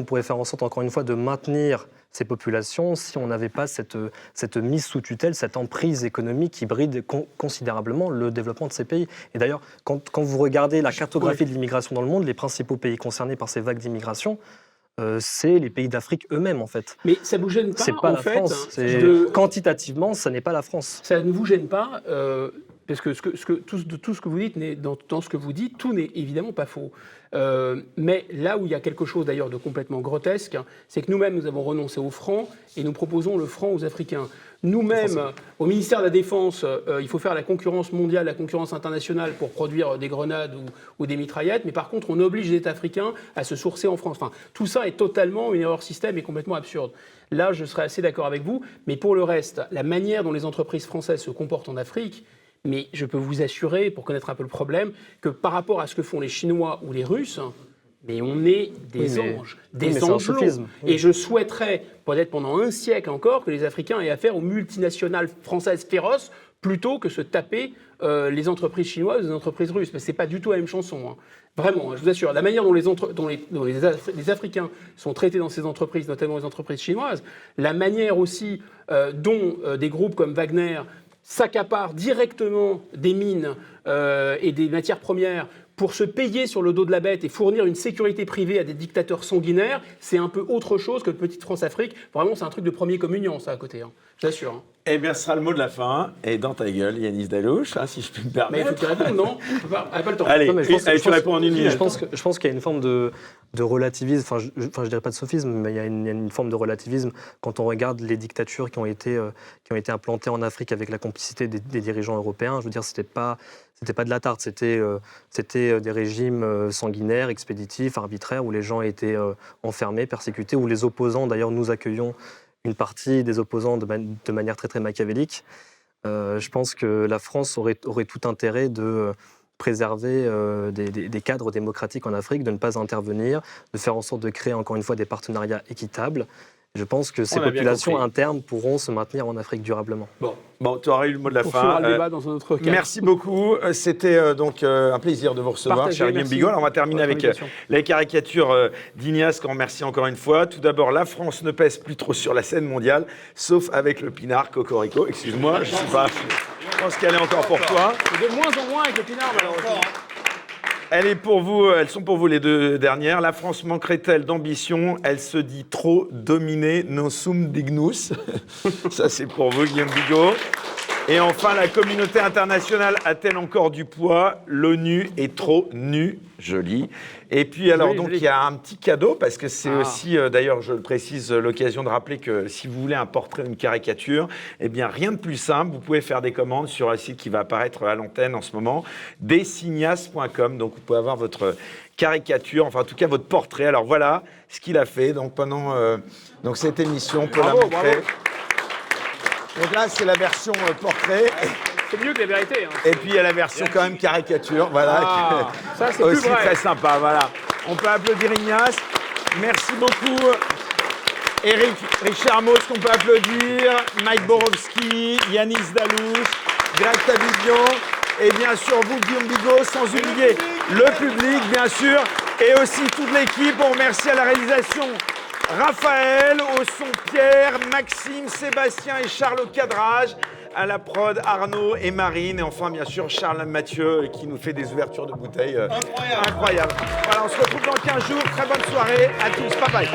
Speaker 6: pourrait faire en sorte, encore une fois, de maintenir ces populations si on n'avait pas cette mise sous tutelle, cette emprise économique qui bride considérablement le développement de ces pays. Et d'ailleurs, quand vous regardez la cartographie de l'immigration dans le monde, les principaux pays concernés par ces vagues d'immigration, c'est les pays d'Afrique eux-mêmes, en fait.
Speaker 3: Mais ça ne vous gêne pas,
Speaker 6: c'est pas
Speaker 3: en
Speaker 6: la
Speaker 3: fait,
Speaker 6: France. Quantitativement, ça n'est pas la France.
Speaker 3: Ça ne vous gêne pas parce que tout ce que vous dites, dans ce que vous dites, tout n'est évidemment pas faux. Mais là où il y a quelque chose d'ailleurs de complètement grotesque, c'est que nous-mêmes, nous avons renoncé au franc et nous proposons le franc aux Africains. Nous-mêmes, au ministère de la Défense, il faut faire la concurrence mondiale, la concurrence internationale pour produire des grenades ou des mitraillettes, mais par contre, on oblige les États africains à se sourcer en France. Enfin, tout ça est totalement une erreur système et complètement absurde. Là, je serais assez d'accord avec vous, mais pour le reste, la manière dont les entreprises françaises se comportent en Afrique, mais je peux vous assurer, pour connaître un peu le problème, que par rapport à ce que font les Chinois ou les Russes, mais on est des anges, des angelots. Et je souhaiterais, peut-être pendant un siècle encore, que les Africains aient affaire aux multinationales françaises féroces plutôt que se taper les entreprises chinoises ou les entreprises russes. Mais ce n'est pas du tout la même chanson. Hein. Vraiment, je vous assure. La manière dont les Africains sont traités dans ces entreprises, notamment les entreprises chinoises, la manière aussi dont des groupes comme Wagner s'accaparent directement des mines et des matières premières pour se payer sur le dos de la bête et fournir une sécurité privée à des dictateurs sanguinaires, c'est un peu autre chose que Petite France-Afrique. Vraiment, c'est un truc de premier communion, ça, à côté. Hein. Je l'assure. Hein.
Speaker 8: Eh bien, ce sera le mot de la fin. Et dans ta gueule, Yanis Dalouche, si je peux me permettre.
Speaker 3: Mais il faut que tu répondes, non? Pas le temps.
Speaker 8: Allez, tu réponds en une minute.
Speaker 6: Je pense qu'il y a une forme de relativisme, je dirais pas de sophisme, mais il y a une forme de relativisme quand on regarde les dictatures qui ont été implantées en Afrique avec la complicité des dirigeants européens. Je veux dire, c'était pas c'était pas de la tarte, c'était des régimes sanguinaires, expéditifs, arbitraires, où les gens étaient enfermés, persécutés, où les opposants, d'ailleurs nous accueillons une partie des opposants de manière très très machiavélique. Je pense que la France aurait tout intérêt de préserver des cadres démocratiques en Afrique, de ne pas intervenir, de faire en sorte de créer encore une fois des partenariats équitables. Je pense que ces populations internes pourront se maintenir en Afrique durablement.
Speaker 8: Bon, tu auras eu le mot de la fin.
Speaker 3: Le débat dans un autre cadre.
Speaker 8: Merci beaucoup. C'était donc un plaisir de vous recevoir, cher Guillaume Bigot. Alors, on va terminer avec la caricature d'Ignace, qu'on remercie encore une fois. Tout d'abord, la France ne pèse plus trop sur la scène mondiale, sauf avec le pinard Cocorico. Excuse-moi, je sais pas. Je pense qu'elle est encore pour toi.
Speaker 3: De moins en moins avec le pinard, malheureusement.
Speaker 8: Elles sont pour vous les deux dernières. La France manquerait-elle d'ambition? Elle se dit trop dominée, non sum dignus. Ça, c'est pour vous, Guillaume Bigot. Et enfin, la communauté internationale a-t-elle encore du poids? L'ONU est trop nue. Joli. Et puis, alors, donc, il y a un petit cadeau, parce que c'est aussi, d'ailleurs, je le précise, l'occasion de rappeler que si vous voulez un portrait, une caricature, eh bien, rien de plus simple. Vous pouvez faire des commandes sur un site qui va apparaître à l'antenne en ce moment, designas.com. Donc, vous pouvez avoir votre caricature, enfin, en tout cas, votre portrait. Alors, voilà ce qu'il a fait. Donc, pendant donc, cette émission, on peut la montrer. Bravo. Donc là, c'est la version portrait.
Speaker 3: C'est mieux que la vérité.
Speaker 8: Et puis, il y a la version quand même caricature. Voilà.
Speaker 3: Ça, c'est
Speaker 8: aussi
Speaker 3: plus vrai.
Speaker 8: très sympa. Voilà. On peut applaudir Ignace. Merci beaucoup. Eric Richard Mauss, qu'on peut applaudir. Mike Borowski, Yanis Dalouche, Greg Tavidian. Et bien sûr, vous, Guillaume Bigot, sans oublier le public, bien sûr. Et aussi toute l'équipe. On remercie à la réalisation Raphaël, au son Pierre, Maxime, Sébastien et Charles au cadrage, à la prod Arnaud et Marine, et enfin bien sûr Charles Mathieu qui nous fait des ouvertures de bouteilles incroyables. Voilà, on se retrouve dans 15 jours, très bonne soirée à tous, bye bye.